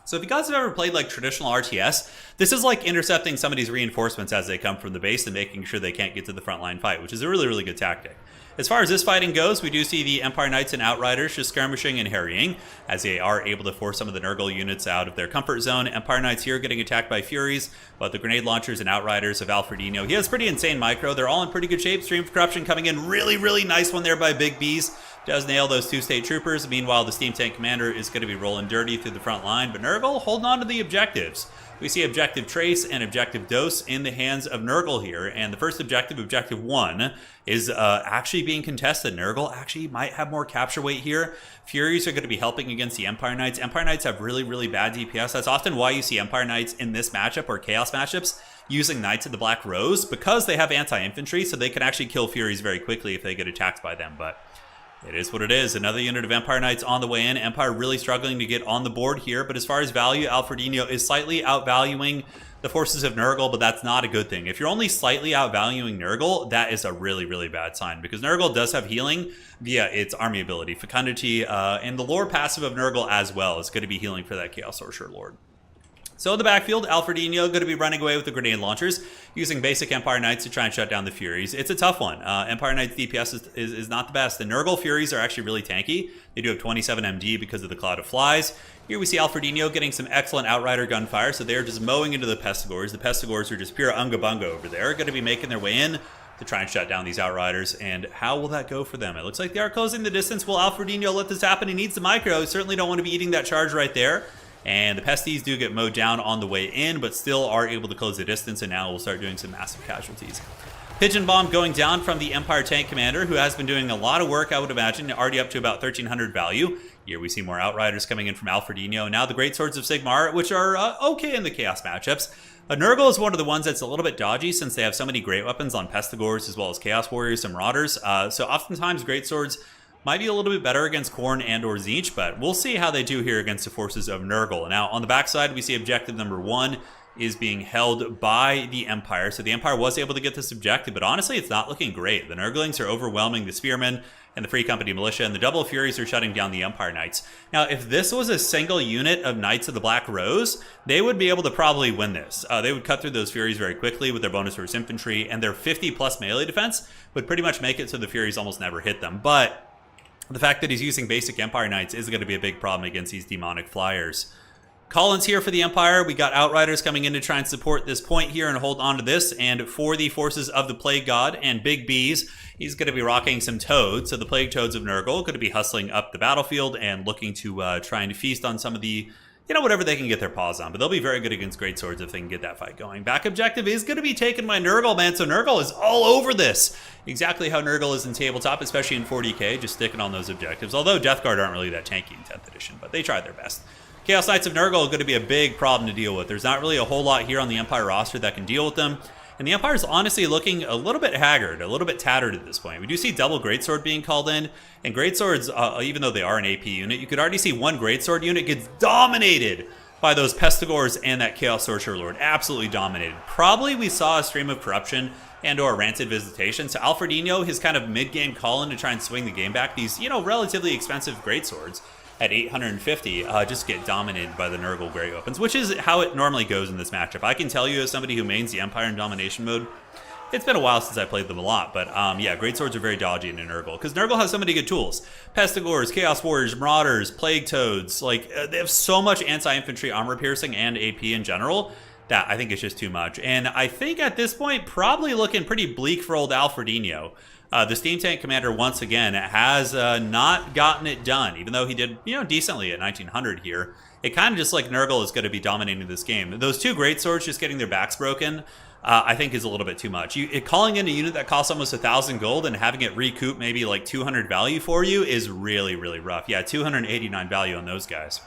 So if you guys have ever played like traditional RTS, this is like intercepting some of these reinforcements as they come from the base and making sure they can't get to the frontline fight, which is a really good tactic. As far as this fighting goes, we do see the Empire Knights and Outriders just skirmishing and harrying as they are able to force some of the Nurgle units out of their comfort zone. Empire Knights here getting attacked by Furies, but the Grenade Launchers and Outriders of Alfredino, he has pretty insane micro. They're all in pretty good shape. Stream of Corruption coming in, really nice one there by Big Bees. Does nail those 2 State Troopers. Meanwhile, the Steam Tank Commander is going to be rolling dirty through the front line, but Nurgle holding on to the objectives. We see Objective Trace and Objective Dose in the hands of Nurgle here, and the first objective, Objective 1, is actually being contested. Nurgle actually might have more capture weight here. Furies are going to be helping against the Empire Knights. Empire Knights have really bad DPS. That's often why you see Empire Knights in this matchup or Chaos matchups using Knights of the Black Rose, because they have anti-infantry, so they can actually kill Furies very quickly if they get attacked by them, but it is what it is. Another unit of Empire Knights on the way in. Empire really struggling to get on the board here, but as far as value, Alfredino is slightly outvaluing the forces of Nurgle, but that's not a good thing. If you're only slightly outvaluing Nurgle, that is a really bad sign, because Nurgle does have healing via its army ability. Fecundity and the lore passive of Nurgle as well is going to be healing for that Chaos Sorcerer Lord. So in the backfield, Alfredino going to be running away with the Grenade Launchers, using basic Empire Knights to try and shut down the Furies. It's a tough one. Empire Knights DPS is not the best. The Nurgle Furies are actually really tanky. They do have 27 MD because of the Cloud of Flies. Here we see Alfredino getting some excellent Outrider gunfire, so they're just mowing into the Pestigores. The Pestigores are just pure unga bunga over there, going to be making their way in to try and shut down these Outriders, and how will that go for them? It looks like they are closing the distance. Will Alfredino let this happen? He needs the micro. Certainly don't want to be eating that charge right there. And the Pesties do get mowed down on the way in, but still are able to close the distance, and now we'll start doing some massive casualties. Pigeon Bomb going down from the Empire Tank Commander, who has been doing a lot of work, I would imagine, already up to about 1300 value. Here we see more Outriders coming in from Alfredino. Now the Great Swords of Sigmar, which are okay in the Chaos matchups. Nurgle is one of the ones that's a little bit dodgy since they have so many great weapons on Pestigores as well as Chaos Warriors and Marauders. So oftentimes Great Swords might be a little bit better against Khorne and or Tzeentch, but we'll see how they do here against the forces of Nurgle. Now, on the backside, we see objective number 1 is being held by the Empire. So the Empire was able to get this objective, but honestly, it's not looking great. The Nurglings are overwhelming the Spearmen and the Free Company Militia, and the Double Furies are shutting down the Empire Knights. Now, if this was a single unit of Knights of the Black Rose, they would be able to probably win this. They would cut through those Furies very quickly with their bonus force infantry, and their 50+ melee defense would pretty much make it so the Furies almost never hit them. But the fact that he's using basic Empire Knights is going to be a big problem against these demonic flyers. Collins here for the Empire. We got Outriders coming in to try and support this point here and hold on to this. And for the forces of the Plague God and Big Bees, he's going to be rocking some Toads. So the Plague Toads of Nurgle going to be hustling up the battlefield and looking to try and feast on some of the, whatever they can get their paws on. But they'll be very good against Greatswords if they can get that fight going. Back objective is going to be taken by Nurgle, man. So Nurgle is all over this. Exactly how Nurgle is in tabletop, especially in 40k, just sticking on those objectives. Although Death Guard aren't really that tanky in 10th edition, but they tried their best. Chaos Knights of Nurgle are going to be a big problem to deal with. There's not really a whole lot here on the Empire roster that can deal with them. And the Empire is honestly looking a little bit haggard, a little bit tattered at this point. We do see double Greatsword being called in. And Greatswords, even though they are an AP unit, you could already see one Greatsword unit gets dominated by those Pestigors and that Chaos Sorcerer Lord. Absolutely dominated. Probably we saw a Stream of Corruption and or Rancid Visitation. So Alfredino, his kind of mid-game call-in to try and swing the game back. These, relatively expensive Greatswords at 850 just get dominated by the Nurgle Great Weapons, which is how it normally goes in this matchup. I can tell you as somebody who mains the Empire in Domination mode, it's been a while since I played them a lot, but yeah, Greatswords are very dodgy in Nurgle, because Nurgle has so many good tools. Pestigors, Chaos Warriors, Marauders, Plague Toads, they have so much anti-infantry armor piercing and AP in general that I think it's just too much. And I think at this point, probably looking pretty bleak for old Alfredino. The Steam Tank Commander, once again, has not gotten it done, even though he did, decently at 1900 here. It kind of just like Nurgle is going to be dominating this game. Those two Greatswords just getting their backs broken, I think is a little bit too much. Calling in a unit that costs almost 1,000 gold and having it recoup maybe like 200 value for you is really, really rough. Yeah, 289 value on those guys.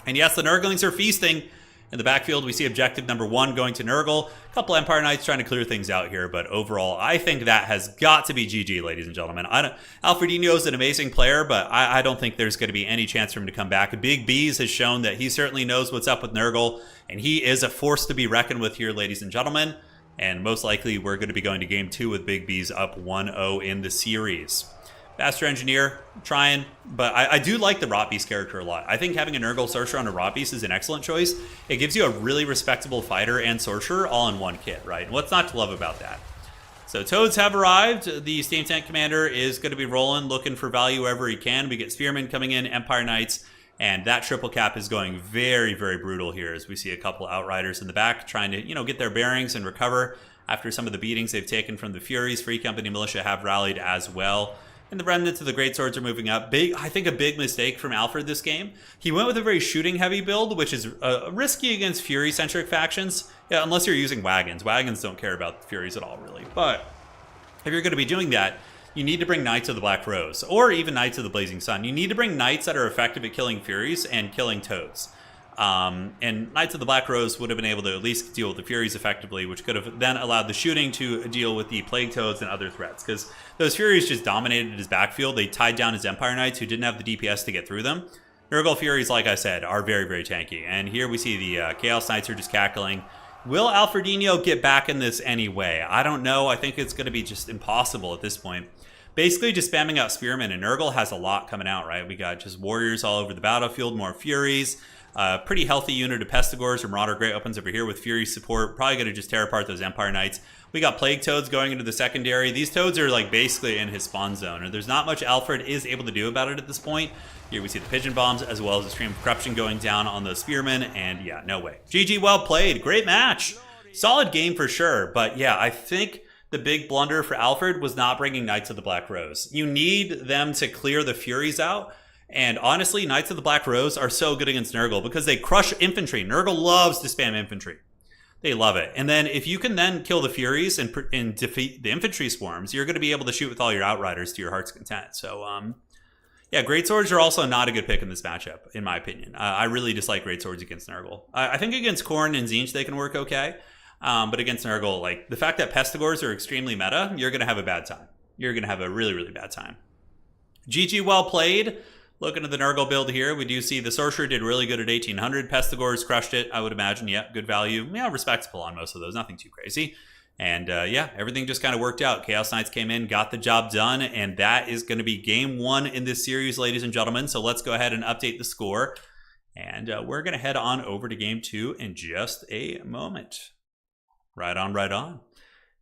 And yes, the Nurglings are feasting. In the backfield, we see objective number 1 going to Nurgle. A couple Empire Knights trying to clear things out here, but overall, I think that has got to be GG, ladies and gentlemen. Alfredino is an amazing player, but I don't think there's going to be any chance for him to come back. Big Bees has shown that he certainly knows what's up with Nurgle, and he is a force to be reckoned with here, ladies and gentlemen. And most likely, we're going to be going to Game 2 with Big Bees up 1-0 in the series. Master Engineer, trying, but I do like the Rot Beast character a lot. I think having a Nurgle Sorcerer on a Rot Beast is an excellent choice. It gives you a really respectable fighter and Sorcerer all in one kit, right? And what's not to love about that? So Toads have arrived. The Steam Tank Commander is going to be rolling, looking for value wherever he can. We get Spearmen coming in, Empire Knights, and that triple cap is going very, very brutal here as we see a couple Outriders in the back trying to, get their bearings and recover after some of the beatings they've taken from the Furies. Free Company Militia have rallied as well. And the remnants of the Greatswords are moving up. I think a big mistake from Alfred this game. He went with a very shooting-heavy build, which is risky against Fury-centric factions. Yeah, unless you're using Wagons. Wagons don't care about the Furies at all, really. But if you're going to be doing that, you need to bring Knights of the Black Rose, or even Knights of the Blazing Sun. You need to bring Knights that are effective at killing Furies and killing Toads. And Knights of the Black Rose would have been able to at least deal with the Furies effectively, which could have then allowed the shooting to deal with the Plague Toads and other threats, because those Furies just dominated his backfield. They tied down his Empire Knights, who didn't have the DPS to get through them. Nurgle Furies, like I said, are very, very tanky. And here we see the Chaos Knights are just cackling. Will Alfredino get back in this anyway? I don't know. I think it's going to be just impossible at this point. Basically just spamming out Spearmen, and Nurgle has a lot coming out, right? We got just Warriors all over the battlefield, more Furies. Pretty healthy unit of Pestigors or Marauder Great Weapons over here with Fury support. Probably going to just tear apart those Empire Knights. We got Plague Toads going into the secondary. These Toads are basically in his spawn zone, and there's not much Alfred is able to do about it at this point. Here we see the Pigeon Bombs as well as the Stream of Corruption going down on those Spearmen, and yeah, no way. GG, well played. Great match. Solid game for sure, but yeah, I think the big blunder for Alfred was not bringing Knights of the Black Rose. You need them to clear the Furies out. And honestly, Knights of the Black Rose are so good against Nurgle because they crush infantry. Nurgle loves to spam infantry. They love it. And then if you can then kill the Furies and defeat the infantry swarms, you're going to be able to shoot with all your Outriders to your heart's content. So, yeah, Greatswords are also not a good pick in this matchup, in my opinion. I really dislike Greatswords against Nurgle. I think against Khorne and Tzeentch they can work okay. But against Nurgle, the fact that Pestigors are extremely meta, you're going to have a bad time. You're going to have a really, really bad time. GG, well played. Looking at the Nurgle build here, we do see the Sorcerer did really good at 1800. Pestigors crushed it, I would imagine. Yeah, good value. Yeah, respectable on most of those. Nothing too crazy. And yeah, everything just kind of worked out. Chaos Knights came in, got the job done, and that is going to be game 1 in this series, ladies and gentlemen. So let's go ahead and update the score. And we're going to head on over to game 2 in just a moment. Right on, right on.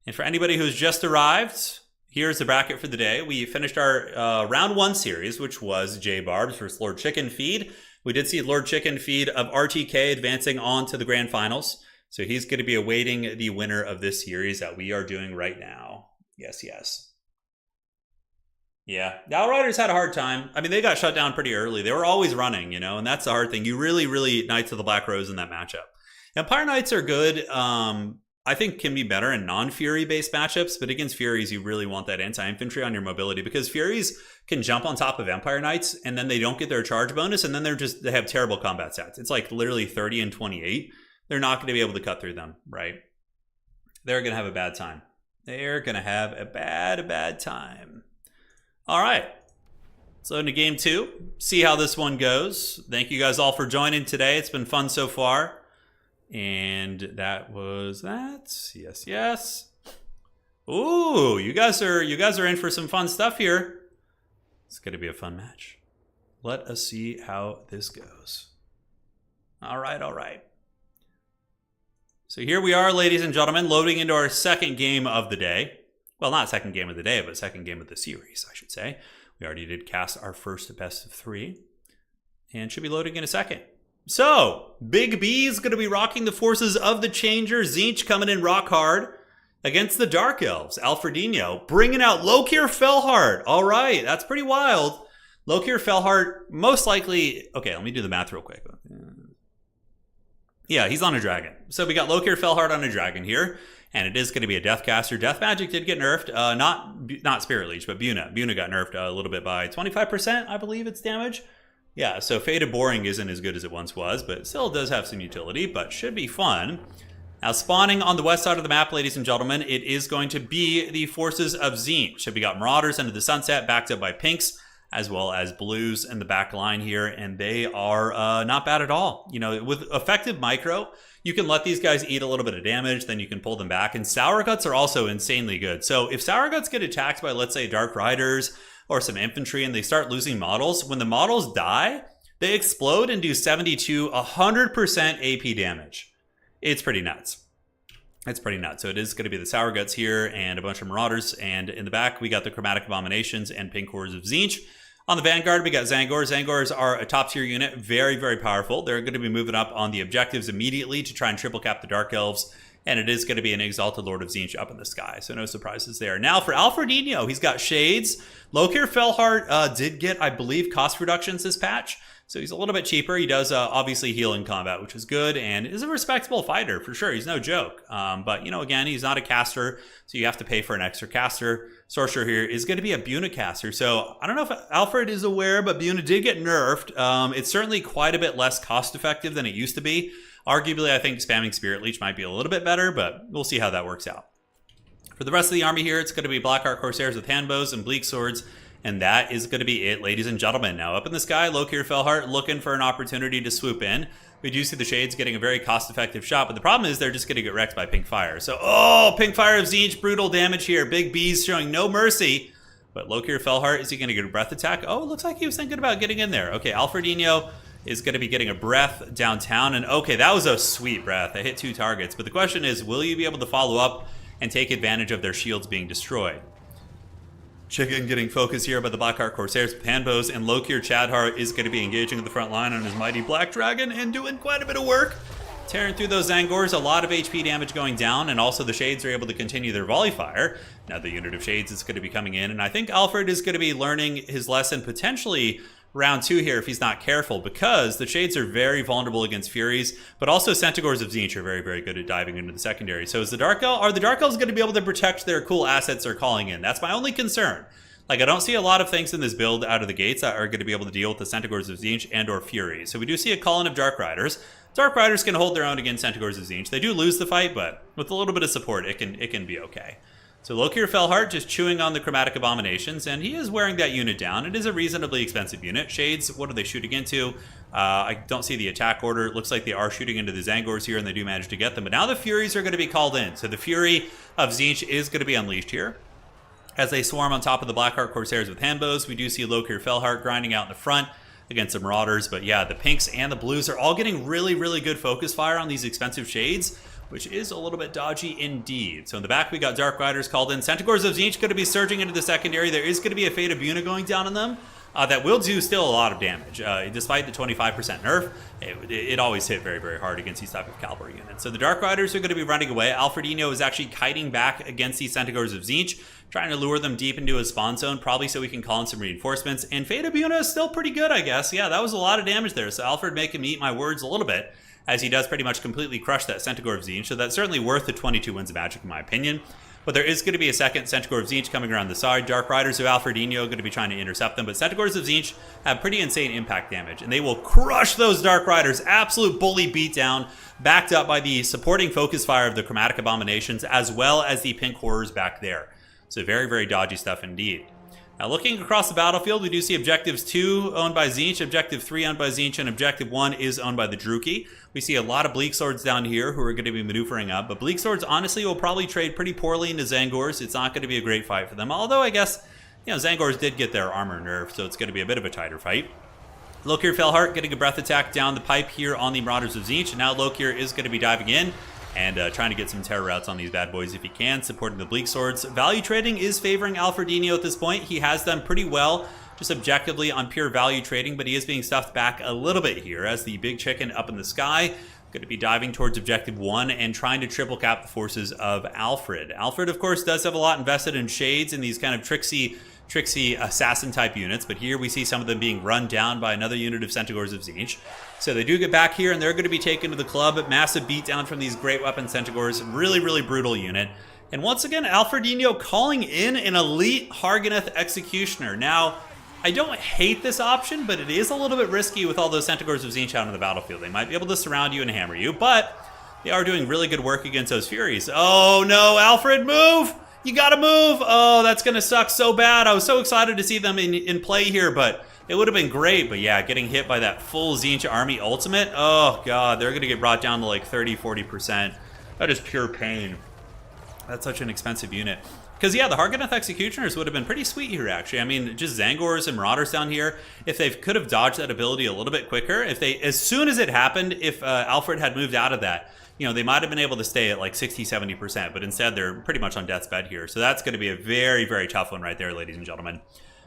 And for anybody who's just arrived, here's the bracket for the day. We finished our round 1 series, which was J Barbs versus Lord Chicken Feed. We did see Lord Chicken Feed of RTK advancing on to the grand finals. So he's going to be awaiting the winner of this series that we are doing right now. Yes, yes. Yeah, the Outriders had a hard time. I mean, they got shut down pretty early. They were always running, you know, and that's the hard thing. You really Knights of the Black Rose in that matchup. Empire Knights are good. I think can be better in non-Fury based matchups, but against Furies, you really want that anti-infantry on your mobility because Furies can jump on top of Empire Knights and then they don't get their charge bonus and then they have terrible combat stats. It's like literally 30 and 28. They're not going to be able to cut through them, right? They're going to have a bad time. They're going to have a bad time. All right. So into game 2, see how this one goes. Thank you guys all for joining today. It's been fun so far. And that was that. Yes, yes. Ooh, you guys are in for some fun stuff here. It's going to be a fun match. Let us see how this goes. All right, all right. So here we are, ladies and gentlemen, loading into our second game of the day. Well, not second game of the day, but second game of the series, I should say. We already did cast our first best of 3 and should be loading in a second. So, Big B is going to be rocking the forces of the Changer. Tzeentch coming in rock hard against the Dark Elves. Alfredinho bringing out Lokir Felhart. All right, that's pretty wild. Lokir Felhart most likely... Okay, let me do the math real quick. Yeah, he's on a dragon. So we got Lokir Felhart on a dragon here, and it is going to be a Deathcaster. Death Magic did get nerfed. Not Spirit Leech, but Buna. Buna got nerfed a little bit by 25%, I believe, its damage. Yeah, so Faded Boring isn't as good as it once was, but still does have some utility, but should be fun. Now, spawning on the west side of the map, ladies and gentlemen, it is going to be the forces of Tzeentch. So we got Marauders into the Sunset, backed up by Pinks, as well as Blues in the back line here, and they are not bad at all. You know, with effective micro, you can let these guys eat a little bit of damage, then you can pull them back, and Sour Guts are also insanely good. So if Sour Guts get attacked by, let's say, Dark Riders or some infantry, and they start losing models, when the models die, they explode and do 70 to 100% AP damage. It's pretty nuts. It's pretty nuts. So it is going to be the Sour Guts here and a bunch of Marauders. And in the back, we got the Chromatic Abominations and Pink Hordes of Tzeentch. On the Vanguard, we got Zangors. Zangors are a top tier unit. Very powerful. They're going to be moving up on the objectives immediately to try and triple cap the Dark Elves. And it is going to be an Exalted Lord of Tzeentch up in the sky. So no surprises there. Now for Alfredinho, he's got Shades. Lokir Felhart did get, I believe, cost reductions this patch. So he's a little bit cheaper. He does obviously heal in combat, which is good, and is a respectable fighter for sure. He's no joke. But, you know, again, he's not a caster, so you have to pay for an extra caster. Sorcerer here is going to be a Buna caster. So I don't know if Alfred is aware, but Buna did get nerfed. It's certainly quite a bit less cost effective than it used to be. Arguably, I think spamming Spirit Leech might be a little bit better, but we'll see how that works out. For the rest of the army here, it's going to be Blackheart Corsairs with handbows and bleak swords. And that is going to be it, ladies and gentlemen. Now, up in the sky, Lokir Felhart looking for an opportunity to swoop in. We do see the Shades getting a very cost-effective shot, but the problem is they're just going to get wrecked by Pink Fire. So, oh, Pink Fire of Tzeentch, brutal damage here. Big B's showing no mercy. But Lokir Felhart, is he going to get a breath attack? Oh, it looks like he was thinking about getting in there. Okay, Alfredinho is going to be getting a breath downtown. And okay, that was a sweet breath. I hit 2 targets. But the question is, will you be able to follow up and take advantage of their shields being destroyed? Chicken getting focused here by the Blackheart Corsairs with handbows, and Lokir Chadhar is going to be engaging in the front line on his mighty Black Dragon and doing quite a bit of work. Tearing through those Zangors, a lot of HP damage going down, and also the Shades are able to continue their volley fire. Now the unit of Shades is going to be coming in, and I think Alfred is going to be learning his lesson potentially round 2 here if he's not careful, because the Shades are very vulnerable against Furies, but also Centaurs of Tzeentch are very good at diving into the secondary. So is the are the Dark Elves going to be able to protect their cool assets they're calling in? That's my only concern. Like, I don't see a lot of things in this build out of the gates that are going to be able to deal with the Centaurs of Tzeentch and or Furies. So we do see a call-in of Dark Riders. Dark Riders can hold their own against Centaurs of Tzeentch. They do lose the fight, but with a little bit of support, it can be okay. So Lokir Fellheart just chewing on the Chromatic Abominations, and he is wearing that unit down. It is a reasonably expensive unit. Shades, what are they shooting into? I don't see the attack order. It looks like they are shooting into the Zangors here, and they do manage to get them. But now the Furies are going to be called in. So the Fury of Tzeentch is going to be unleashed here. As they swarm on top of the Blackheart Corsairs with handbows, we do see Lokir Fellheart grinding out in the front against the Marauders. But yeah, the pinks and the blues are all getting really, really good focus fire on these expensive Shades, which is a little bit dodgy indeed. So in the back, we got Dark Riders called in. Centaurs of Tzeentch going to be surging into the secondary. There is going to be a Fate of Buna going down on them. That will do still a lot of damage. Despite the 25% nerf, it always hit very, very hard against these type of cavalry units. So the Dark Riders are going to be running away. Alfredino is actually kiting back against these Centaurs of Tzeentch, trying to lure them deep into his spawn zone, probably so we can call in some reinforcements. And Fate of Buna is still pretty good, I guess. Yeah, that was a lot of damage there. So Alfred make him eat my words a little bit, as he does pretty much completely crush that Centaur of Tzeentch. So that's certainly worth the 22 wins of magic, in my opinion. But there is going to be a second Centaur of Tzeentch coming around the side. Dark Riders of Alfredino going to be trying to intercept them. But Centaurs of Tzeentch have pretty insane impact damage, and they will crush those Dark Riders. Absolute bully beatdown, backed up by the supporting focus fire of the Chromatic Abominations, as well as the Pink Horrors back there. So very, very dodgy stuff indeed. Now looking across the battlefield, we do see Objectives 2 owned by Tzeentch, Objective 3 owned by Tzeentch, and Objective 1 is owned by the Druki. We see a lot of Bleak Swords down here who are going to be maneuvering up, but Bleak Swords honestly will probably trade pretty poorly into Zangors. It's not going to be a great fight for them, although I guess, you know, Zangors did get their armor nerfed, so it's going to be a bit of a tighter fight. Lokir Fellheart getting a breath attack down the pipe here on the Marauders of Tzeentch, and now Lokir is going to be diving in and trying to get some terror routes on these bad boys if he can, supporting the Bleak Swords. Value trading is favoring Alfredino at this point. He has done pretty well just objectively on pure value trading, but he is being stuffed back a little bit here as the big chicken up in the sky going to be diving towards Objective 1 and trying to triple cap the forces of Alfred. Alfred, of course, does have a lot invested in Shades and these kind of tricksy assassin type units, but here we see some of them being run down by another unit of Centaurs of Tzeentch. So they do get back here, and they're going to be taken to the club. Massive beatdown from these great weapon Centaurs. Really, really brutal unit. And once again, Alfredino calling in an elite Harganeth Executioner. Now, I don't hate this option, but it is a little bit risky with all those Centaurs of Tzeentch out on the battlefield. They might be able to surround you and hammer you, but they are doing really good work against those Furies. Oh no, Alfred, move! You gotta move! Oh, that's gonna suck so bad. I was so excited to see them in play here, but it would have been great. But yeah, getting hit by that full Tzeentch army ultimate, oh god, they're gonna get brought down to like 30-40%. That is pure pain. That's such an expensive unit. Because, yeah, the Harganeth Executioners would have been pretty sweet here, actually. I mean, just Zangors and Marauders down here, if they could have dodged that ability a little bit quicker, if they, as soon as it happened, if Alfred had moved out of that, you know, they might have been able to stay at like 60-70%, but instead they're pretty much on death's bed here. So that's going to be a very, very tough one right there, ladies and gentlemen.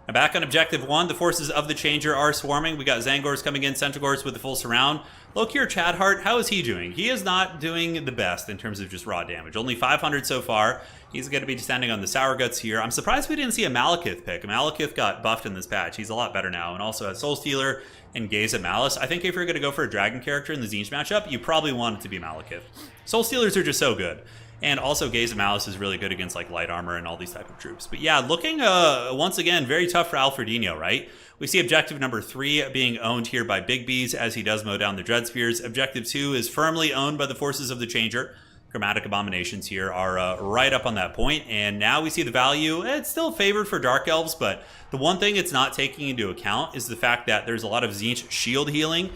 Now back on Objective 1, the forces of the Changer are swarming. We got Zangors coming in, Centaurs with the full surround. Lokir Chadhart, how is he doing? He is not doing the best in terms of just raw damage. Only 500 so far. He's going to be descending on the Sour Guts here. I'm surprised we didn't see a Malekith pick. Malekith got buffed in this patch. He's a lot better now, and also has Soul Stealer and Gaze at Malice. I think if you're going to go for a Dragon character in the Tzeentch matchup, you probably want it to be Malekith. Soul Stealers are just so good. And also Gaze of Malice is really good against like light armor and all these type of troops. But yeah, looking once again very tough for Alfredino, right? We see objective number 3 being owned here by Big Bees as he does mow down the Dread Spheres. Objective 2 is firmly owned by the forces of the Changer. Chromatic Abominations here are right up on that point. And now we see the value. It's still favored for Dark Elves, but the one thing it's not taking into account is the fact that there's a lot of Tzeentch shield healing,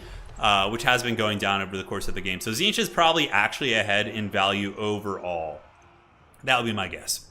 which has been going down over the course of the game. So Tzeentch is probably actually ahead in value overall. That would be my guess.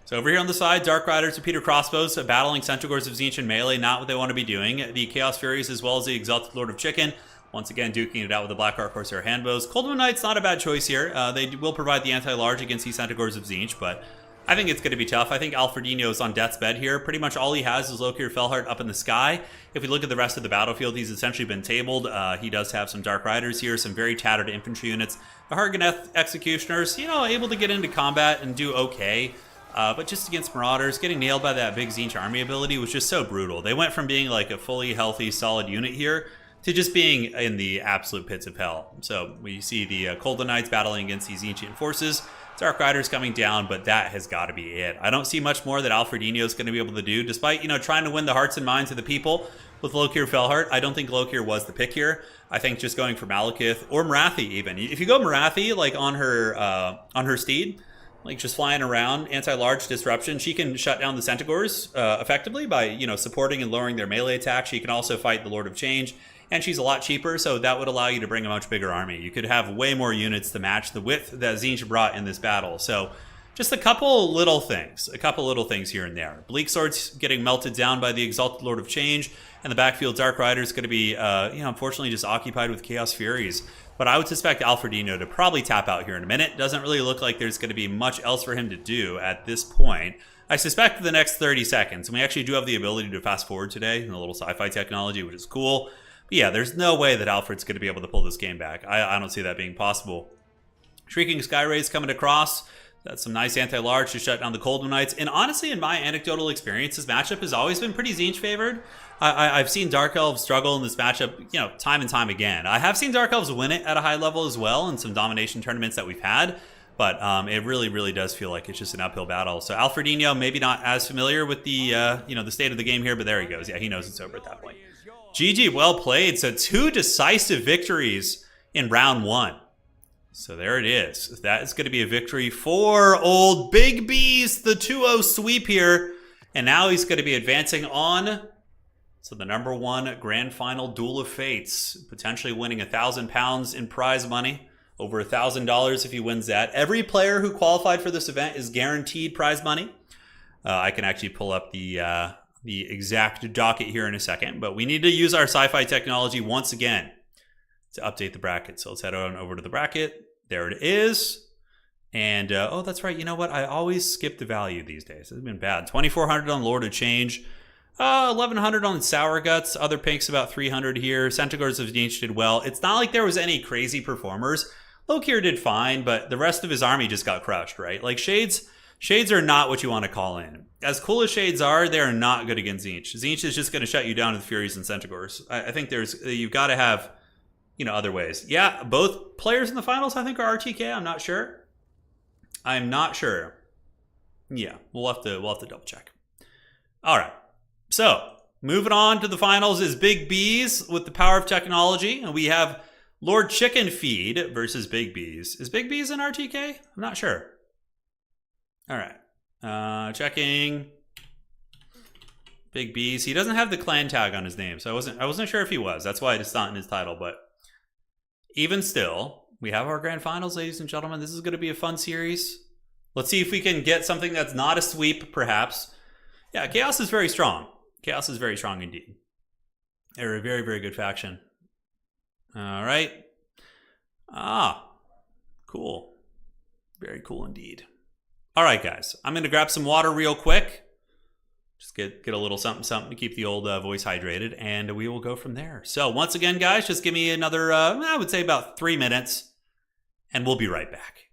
So over here on the side, Dark Riders, Repeater Crossbows, battling Centaurs of Tzeentch in melee, not what they want to be doing. The Chaos Furies as well as the Exalted Lord of Chicken, once again duking it out with the Black Arc Corsair Handbows. Coldwood Knights, not a bad choice here. They will provide the anti-large against these Centaurs of Tzeentch, but I think it's going to be tough. I think Alfredino is on death's bed here. Pretty much all he has is Lokir Fellheart up in the sky. If we look at the rest of the battlefield, he's essentially been tabled. He does have some Dark Riders here, some very tattered infantry units. The Harganeth Executioners, you know, able to get into combat and do okay. But just against Marauders, getting nailed by that big Tzeentch army ability was just so brutal. They went from being like a fully healthy, solid unit here to just being in the absolute pits of hell. So we see the Coldwood Knights battling against these ancient forces. Dark Riders coming down, but that has got to be it. I don't see much more that Alfredino is going to be able to do, despite, you know, trying to win the hearts and minds of the people with Lokir Fellheart. I don't think Lokir was the pick here. I think just going for Malekith or Marathi even. If you go Marathi like on her steed, like just flying around, anti-large disruption. She can shut down the Centaurs effectively by, you know, supporting and lowering their melee attack. She can also fight the Lord of Change, and she's a lot cheaper, so that would allow you to bring a much bigger army. You could have way more units to match the width that Tzeentch brought in this battle. So just a couple little things here and there. Bleak Sword's getting melted down by the Exalted Lord of Change, and the backfield Dark Rider's going to be, unfortunately just occupied with Chaos Furies. But I would suspect Alfredino to probably tap out here in a minute. Doesn't really look like there's going to be much else for him to do at this point. I suspect the next 30 seconds, and we actually do have the ability to fast forward today in a little sci-fi technology, which is cool. But yeah, there's no way that Alfred's going to be able to pull this game back. I don't see that being possible. Shrieking Skyray's coming across. That's some nice anti-large to shut down the Cold Knights. And honestly, in my anecdotal experience, this matchup has always been pretty Tzeentch favored. I've seen Dark Elves struggle in this matchup, you know, time and time again. I have seen Dark Elves win it at a high level as well in some domination tournaments that we've had. But it really, really does feel like it's just an uphill battle. So Alfredino, maybe not as familiar with the, the state of the game here, but there he goes. Yeah, he knows it's over at that point. GG, well played. So 2 decisive victories in round 1. So there it is. That is going to be a victory for old Big B's, the 2-0 sweep here. And now he's going to be advancing on to the #1 Grand Final Duel of Fates, potentially winning £1,000 in prize money, over $1,000 if he wins that. Every player who qualified for this event is guaranteed prize money. I can actually pull up the exact docket here in a second, but we need to use our sci-fi technology once again to update the bracket. So let's head on over to the bracket. There it is. And, oh, that's right. You know what? I always skip the value these days. It's been bad. 2,400 on Lord of Change. 1,100 on Sour Guts. Other pinks about 300 here. Centaurs of Tzeentch did well. It's not like there was any crazy performers. Lokir did fine, but the rest of his army just got crushed, right? Like, Shades are not what you want to call in. As cool as Shades are, they are not good against Tzeentch. Tzeentch is just going to shut you down with Furies and Centaurs. I think you've got to have, other ways. Yeah, both players in the finals, I think, are RTK. I'm not sure. Yeah, we'll have to double check. All right. So, moving on to the finals is Big B's with the power of technology. And we have Lord Chicken Feed versus Big B's. Is Big B's an RTK? I'm not sure. All right. Checking. Big B's. He doesn't have the clan tag on his name, so I wasn't sure if he was. That's why it's not in his title, but even still, we have our grand finals, ladies and gentlemen. This is going to be a fun series. Let's see if we can get something that's not a sweep, perhaps. Yeah, Chaos is very strong. Chaos is very strong indeed. They're a very, very good faction. All right. Cool. Very cool indeed. All right, guys. I'm going to grab some water real quick. Just get a little something to keep the old voice hydrated, and we will go from there. So once again, guys, just give me another, I would say about 3 minutes, and we'll be right back.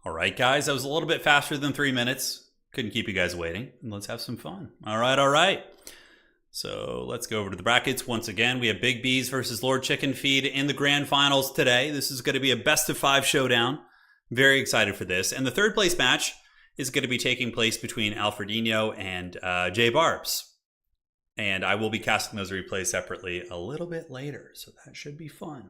All right, guys, that was a little bit faster than 3 minutes. Couldn't keep you guys waiting. Let's have some fun. All right. So let's go over to the brackets. Once again, we have Big B's versus Lord Chicken Feed in the grand finals today. This is going to be a best of 5 showdown. Very excited for this. And the third place match is going to be taking place between Alfredino and J Barbs. And I will be casting those replays separately a little bit later, so that should be fun.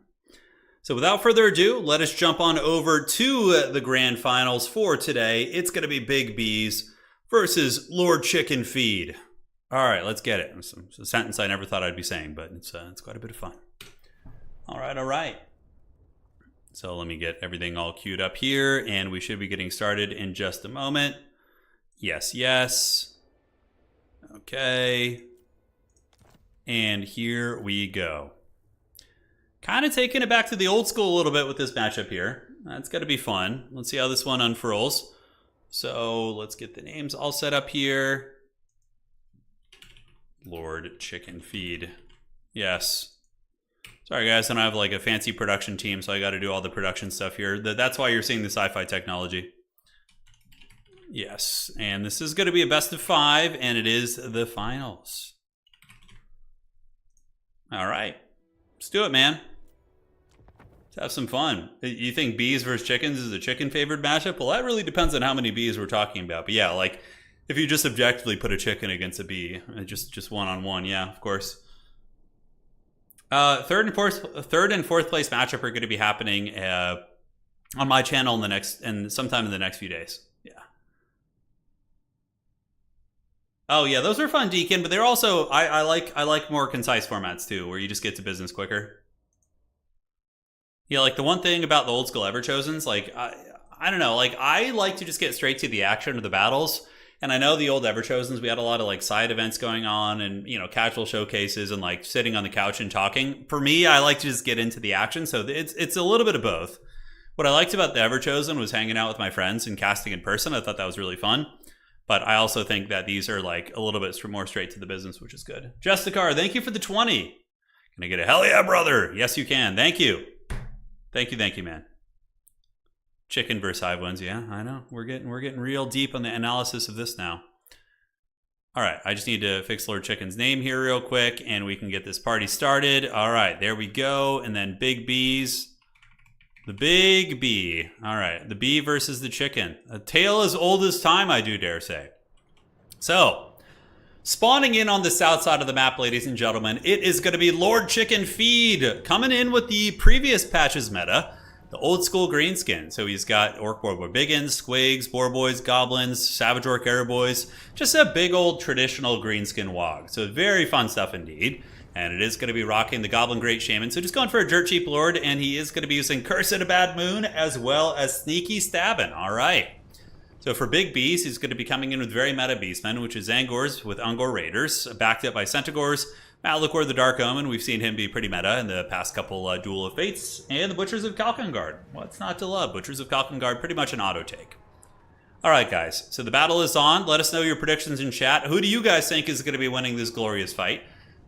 So without further ado, let us jump on over to the grand finals for today. It's going to be Big B's versus Lord Chicken Feed. All right, let's get it. It's a sentence I never thought I'd be saying, but it's quite a bit of fun. All right. So let me get everything all queued up here, and we should be getting started in just a moment. Yes. Okay. And here we go. Kind of taking it back to the old school a little bit with this matchup here. That's got to be fun. Let's see how this one unfurls. So let's get the names all set up here. Lord Chicken Feed. Yes. Sorry guys, I don't have like a fancy production team, so I got to do all the production stuff here. That's why you're seeing the sci-fi technology. Yes, and this is going to be a best of 5, and it is the finals. All right. Let's do it, man. Let's have some fun. You think bees versus chickens is a chicken favored matchup? Well, that really depends on how many bees we're talking about. But yeah, like if you just objectively put a chicken against a bee, just one-on-one, yeah, of course. Third and fourth place matchup are going to be happening on my channel sometime in the next few days. Yeah. Oh yeah, those are fun, Deacon, but they're also I like more concise formats too, where you just get to business quicker. Yeah, like the one thing about the old school Everchosens, like I don't know, like I like to just get straight to the action of the battles. And I know the old Everchosens, we had a lot of like side events going on and, you know, casual showcases and like sitting on the couch and talking. For me, I like to just get into the action. So it's a little bit of both. What I liked about the Everchosen was hanging out with my friends and casting in person. I thought that was really fun. But I also think that these are like a little bit more straight to the business, which is good. Jessica, thank you for the 20. Can I get a hell yeah, brother? Yes, you can. Thank you. Thank you, man. Chicken versus hive ones, yeah, I know. We're getting real deep on the analysis of this now. All right, I just need to fix Lord Chicken's name here real quick, and we can get this party started. All right, there we go. And then Big B's. The Big B. All right, the bee versus the chicken. A tale as old as time, I do dare say. So, spawning in on the south side of the map, ladies and gentlemen, it is going to be Lord Chicken Feed coming in with the previous patch's meta, the old school Greenskins. So he's got Orc Boar Biggins, Squigs, Boar Boys, Goblins, Savage Orc Arrow Boys, just a big old traditional Greenskin Wog. So very fun stuff indeed. And it is going to be rocking the Goblin Great Shaman. So just going for a dirt cheap Lord, and he is going to be using Curse at a Bad Moon as well as Sneaky Stabbin'. All right. So for Big Beast, he's going to be coming in with very meta Beastmen, which is Zangors with Ungor Raiders, backed up by Centaurs, Malachor the Dark Omen. We've seen him be pretty meta in the past couple Duel of Fates, and the Butchers of Kalkengard. What's not to love? Butchers of Kalkengard, pretty much an auto take. All right, guys. So the battle is on. Let us know your predictions in chat. Who do you guys think is going to be winning this glorious fight?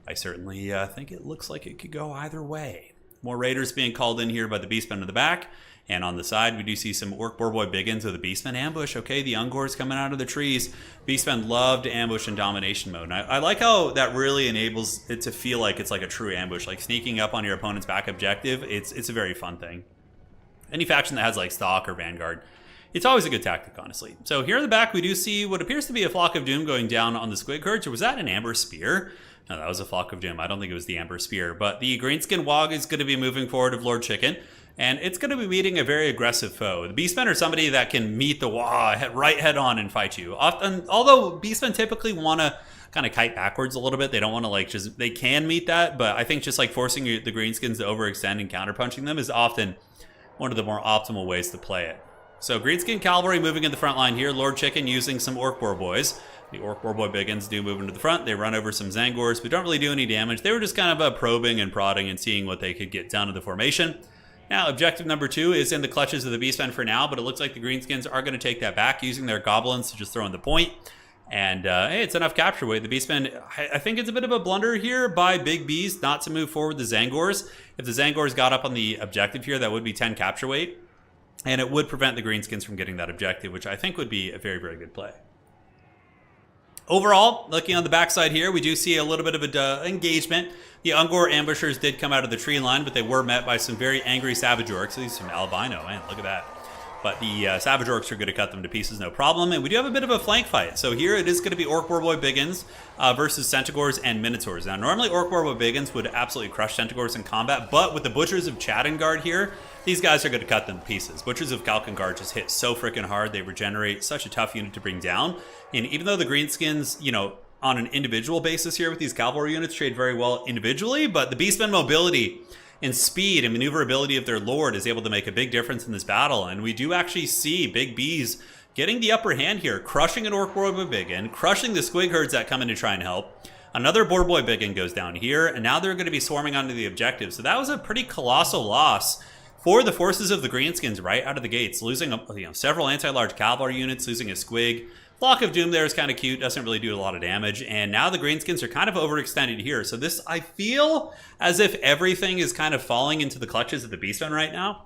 I certainly think it looks like it could go either way. More Raiders being called in here by the Beastmen in the back. And on the side, we do see some Orc Boar Boy Biggins with the Beastmen ambush. Okay, the Ungors coming out of the trees. Beastmen love to ambush in domination mode. And I like how that really enables it to feel like it's like a true ambush. Like sneaking up on your opponent's back objective, it's a very fun thing. Any faction that has like Stalk or Vanguard, it's always a good tactic, honestly. So here in the back, we do see what appears to be a Flock of Doom going down on the Squig Herd. Or was that an Amber Spear? No, that was a Flock of Doom. I don't think it was the Amber Spear. But the Greenskin Wog is going to be moving forward of Lord Chicken. And it's going to be meeting a very aggressive foe. The Beastmen are somebody that can meet the Wog right head on and fight you. Often, although Beastmen typically want to kind of kite backwards a little bit. They don't want to like just, they can meet that. But I think just like forcing the Greenskins to overextend and counterpunching them is often one of the more optimal ways to play it. So Greenskin Cavalry moving in the front line here. Lord Chicken using some Orc Boar Boys. The Orc Boar Boy Biggins do move into the front. They run over some Zangors, but don't really do any damage. They were just kind of probing and prodding and seeing what they could get done to the formation. Now, objective number 2 is in the clutches of the Beastmen for now, but it looks like the Greenskins are going to take that back using their Goblins to just throw in the point. And, hey, it's enough capture weight. The Beastmen, I think it's a bit of a blunder here by Big B's not to move forward the Zangors. If the Zangors got up on the objective here, that would be 10 capture weight. And it would prevent the Greenskins from getting that objective, which I think would be a very, very good play. Overall, looking on the backside here, we do see a little bit of a engagement. The Ungor ambushers did come out of the tree line, but they were met by some very angry Savage Orcs. These some albino, man, look at that. But the Savage Orcs are going to cut them to pieces, no problem. And we do have a bit of a flank fight. So here it is going to be Orc Warboy Biggins versus Centaurs and Minotaurs. Now, normally Orc Warboy Biggins would absolutely crush Centaurs in combat, but with the Butchers of Chattengard here, these guys are going to cut them to pieces. Butchers of Kalkengard just hit so freaking hard. They regenerate, such a tough unit to bring down. And even though the Greenskins, you know, on an individual basis here with these cavalry units trade very well individually, but the Beastmen mobility and speed and maneuverability of their lord is able to make a big difference in this battle. And we do actually see Big B's getting the upper hand here, crushing an Orc Warboy Biggin, crushing the Squig herds that come in to try and help. Another Boarboy Biggin goes down here, and now they're going to be swarming onto the objective. So that was a pretty colossal loss for the forces of the Greenskins right out of the gates, losing several anti-large cavalry units, losing a Squig. Flock of Doom there is kind of cute, doesn't really do a lot of damage, and now the Greenskins are kind of overextended here. So this, I feel as if everything is kind of falling into the clutches of the Beastmen right now.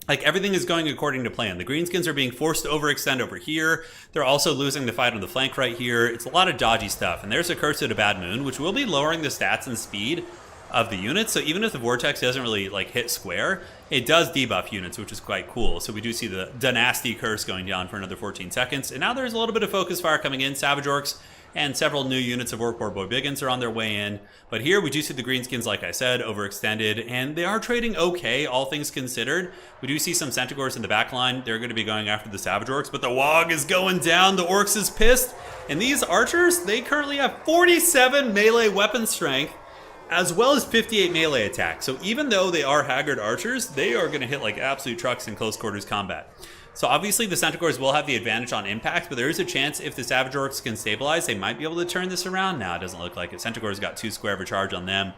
Like, everything is going according to plan. The Greenskins are being forced to overextend over here. They're also losing the fight on the flank right here. It's a lot of dodgy stuff, and there's a Curse of a Bad Moon, which will be lowering the stats and speed of the units. So even if the Vortex doesn't really like hit square, it does debuff units, which is quite cool. So we do see the Dynasty Curse going down for another 14 seconds. And now there's a little bit of focus fire coming in. Savage Orcs and several new units of Orc Warboy Biggins are on their way in. But here we do see the Greenskins, like I said, overextended, and they are trading okay, all things considered. We do see some Centaurs in the back line. They're going to be going after the Savage Orcs, but the Wog is going down. The Orcs is pissed. And these archers, they currently have 47 melee weapon strength, as well as 58 melee attack. So even though they are Haggard archers, they are going to hit like absolute trucks in close quarters combat. So obviously the Centaurs will have the advantage on impact, but there is a chance if the Savage Orcs can stabilize, they might be able to turn this around. Now it doesn't look like it. Centaurs got 2 square of a charge on them.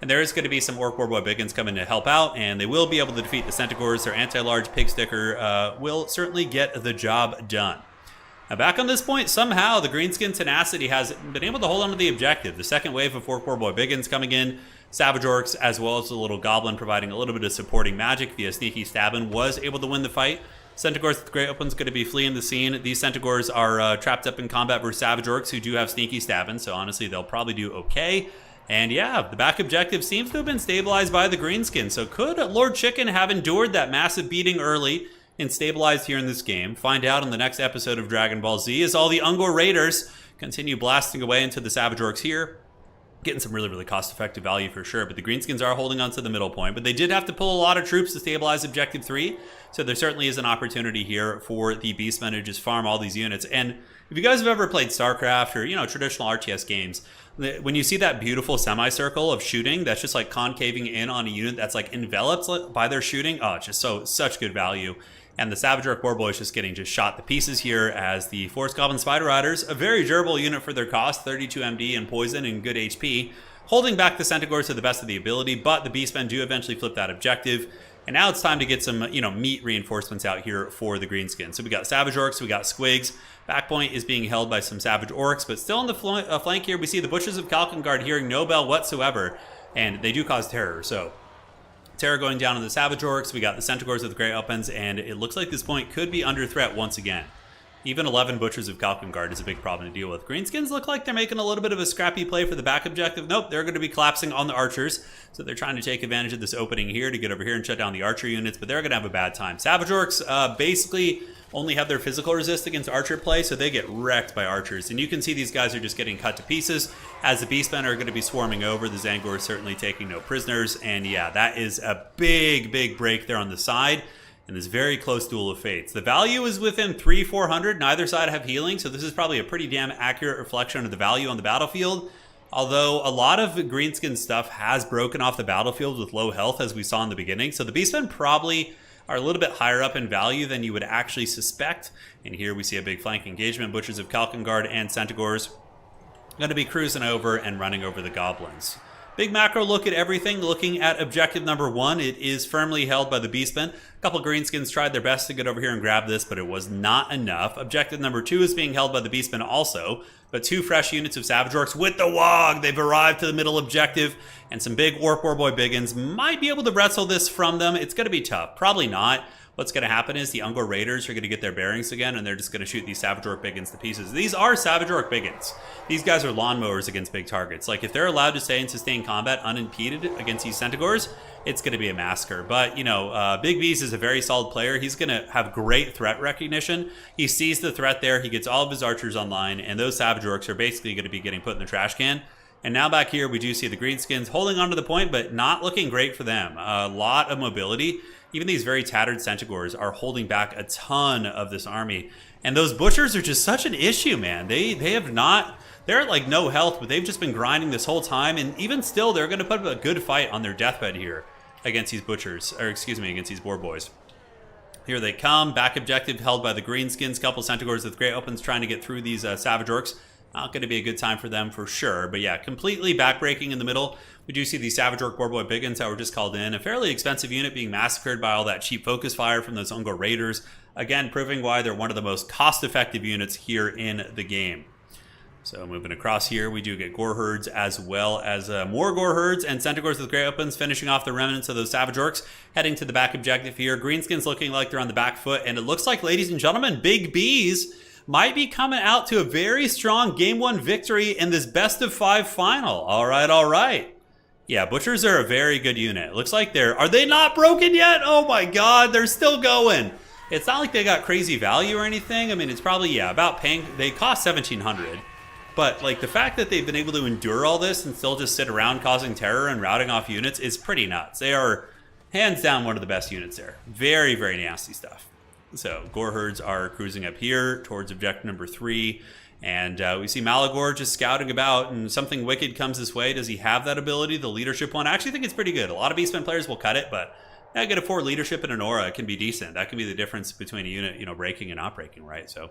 And there is going to be some Orc Warboy Biggins coming to help out, and they will be able to defeat the Centaurs. Their anti-large pig sticker will certainly get the job done. Now back on this point, somehow the Greenskin tenacity has been able to hold on to the objective. The second wave of Orc Warboy Biggins coming in, Savage Orcs as well as the little Goblin providing a little bit of supporting magic via sneaky stabbing was able to win the fight. Centaurs with Great Open's going to be fleeing the scene. These Centaurs are trapped up in combat versus Savage Orcs who do have sneaky stabbing, so honestly they'll probably do okay. And yeah, the back objective seems to have been stabilized by the Greenskin. So could Lord Chicken have endured that massive beating early and stabilized here in this game? Find out in the next episode of Dragon Ball Z as all the Ungor Raiders continue blasting away into the Savage Orcs here. Getting some really, really cost-effective value for sure, but the Greenskins are holding on to the middle point, but they did have to pull a lot of troops to stabilize Objective 3, so there certainly is an opportunity here for the Beastmen to just farm all these units. And if you guys have ever played StarCraft or, traditional RTS games, when you see that beautiful semicircle of shooting that's just like concaving in on a unit that's like enveloped by their shooting, oh, it's just such good value. And the Savage Orc Warboy is just getting shot to pieces here as the Forest Goblin Spider Riders, a very durable unit for their cost, 32 MD and poison and good HP, holding back the Centaurs to the best of the ability, but the Beastmen do eventually flip that objective. And now it's time to get some, meat reinforcements out here for the Greenskins. So we got Savage Orcs, we got Squigs. Backpoint is being held by some Savage Orcs, but still on the flank here, we see the Butchers of Kalkengard hearing no bell whatsoever, and they do cause terror, so terror going down on the Savage Orcs. We got the Centaurs with the Great Opens, and it looks like this point could be under threat once again. Even 11 Butchers of Kalkengard is a big problem to deal with. Greenskins look like they're making a little bit of a scrappy play for the back objective. Nope, they're going to be collapsing on the archers, so they're trying to take advantage of this opening here to get over here and shut down the archer units, but they're going to have a bad time. Savage Orcs basically only have their physical resist against archer play, so they get wrecked by archers. And you can see these guys are just getting cut to pieces as the Beastmen are going to be swarming over. The Zangor is certainly taking no prisoners. And yeah, that is a big, big break there on the side in this very close duel of fates. The value is within 300-400. Neither side have healing, so this is probably a pretty damn accurate reflection of the value on the battlefield. Although a lot of Greenskin stuff has broken off the battlefield with low health, as we saw in the beginning. So the Beastmen probably are a little bit higher up in value than you would actually suspect. And here we see a big flank engagement. Butchers of Kalkengard and Centaurs going to be cruising over and running over the Goblins. Big macro look at everything. Looking at objective number 1, it is firmly held by the Beastmen. A couple Greenskins tried their best to get over here and grab this, but it was not enough. Objective number 2 is being held by the Beastmen also, but 2 fresh units of Savage Orcs with the Wog. They've arrived to the middle objective, and some big Orc Warboy Biggins might be able to wrestle this from them. It's going to be tough. Probably not. what's going to happen is the Ungor Raiders are going to get their bearings again, and they're just going to shoot these Savage Orc Biggins to pieces. These are Savage Orc Biggins. These guys are lawnmowers against big targets. Like, if they're allowed to stay in sustained combat unimpeded against these Centaurs, it's going to be a massacre. But, you know, Big Beast is a very solid player. He's going to have great threat recognition. He sees the threat there. He gets all of his archers online, and those Savage Orcs are basically going to be getting put in the trash can. And now back here, we do see the Greenskins holding onto the point, but not looking great for them. A lot of mobility. Even these very tattered Centaurs are holding back a ton of this army. And those Butchers are just such an issue, man. They have not... They're at like no health, but they've just been grinding this whole time. And even still, they're going to put up a good fight on their deathbed here against these Butchers. Or excuse me, against these Boar Boys. Here they come. Back objective held by the Greenskins. Couple Centaurs with great opens trying to get through these Savage Orcs. Not going to be a good time for them for sure. But yeah, completely backbreaking in the middle. We do see the Savage Orc Boar Boy Biggins that were just called in. A fairly expensive unit being massacred by all that cheap focus fire from those Ungor Raiders. Again, proving why they're one of the most cost-effective units here in the game. So moving across here, we do get Gore Herds as well as more Gore Herds and Centaurs with great opens, finishing off the remnants of those Savage Orcs, heading to the back objective here. Greenskins looking like they're on the back foot, and it looks like, ladies and gentlemen, Big Bees might be coming out to a very strong Game 1 victory in this best-of-5 final. All right. Yeah, Butchers are a very good unit. It looks like are they not broken yet? Oh my god, they're still going. It's not like they got crazy value or anything. I mean, it's probably, yeah, about paying. They cost 1,700. But like the fact that they've been able to endure all this and still just sit around causing terror and routing off units is pretty nuts. They are hands down one of the best units there. Very, very nasty stuff. So Gore Herds are cruising up here towards objective number 3. And we see Malagor just scouting about, and something wicked comes his way. Does he have that ability, the leadership one? I actually think it's pretty good. A lot of Beastmen players will cut it, but I get a 4 leadership and an aura. It can be decent. That can be the difference between a unit, you know, breaking and not breaking, right? So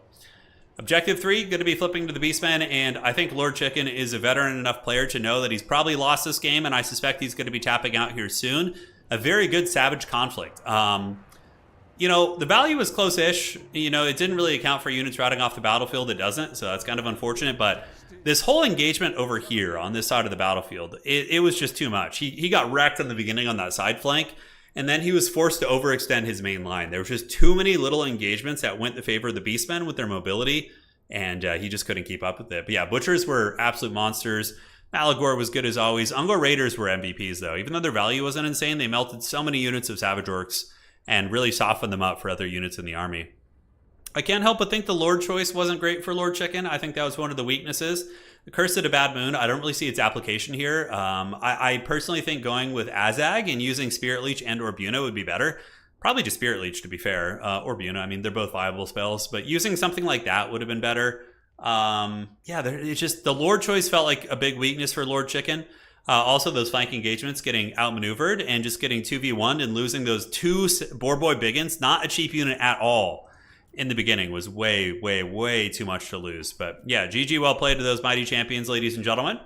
objective 3, going to be flipping to the Beastmen, and I think Lord Chicken is a veteran enough player to know that he's probably lost this game, and I suspect he's going to be tapping out here soon. A very good Savage conflict. You know, the value was close-ish. You know, it didn't really account for units routing off the battlefield. It doesn't, so that's kind of unfortunate. But this whole engagement over here on this side of the battlefield, it was just too much. He got wrecked in the beginning on that side flank, and then he was forced to overextend his main line. There was just too many little engagements that went in favor of the Beastmen with their mobility, and he just couldn't keep up with it. But yeah, Butchers were absolute monsters. Malagor was good as always. Ungor Raiders were MVPs, though. Even though their value wasn't insane, they melted so many units of Savage Orcs and really softened them up for other units in the army. I can't help but think the Lord choice wasn't great for Lord Chicken. I think that was one of the weaknesses. The Curse of a Bad Moon, I don't really see its application here. I personally think going with Azag and using Spirit Leech and or Buna would be better. Probably just Spirit Leech, to be fair, or Buna. I mean, they're both viable spells, but using something like that would have been better. Yeah, it's just the Lord choice felt like a big weakness for Lord Chicken. Also, those flank engagements getting outmaneuvered and just getting 2v1 and losing those 2 Boar Boy Biggins, not a cheap unit at all in the beginning, was way, way, way too much to lose. But yeah, GG well played to those mighty champions, ladies and gentlemen.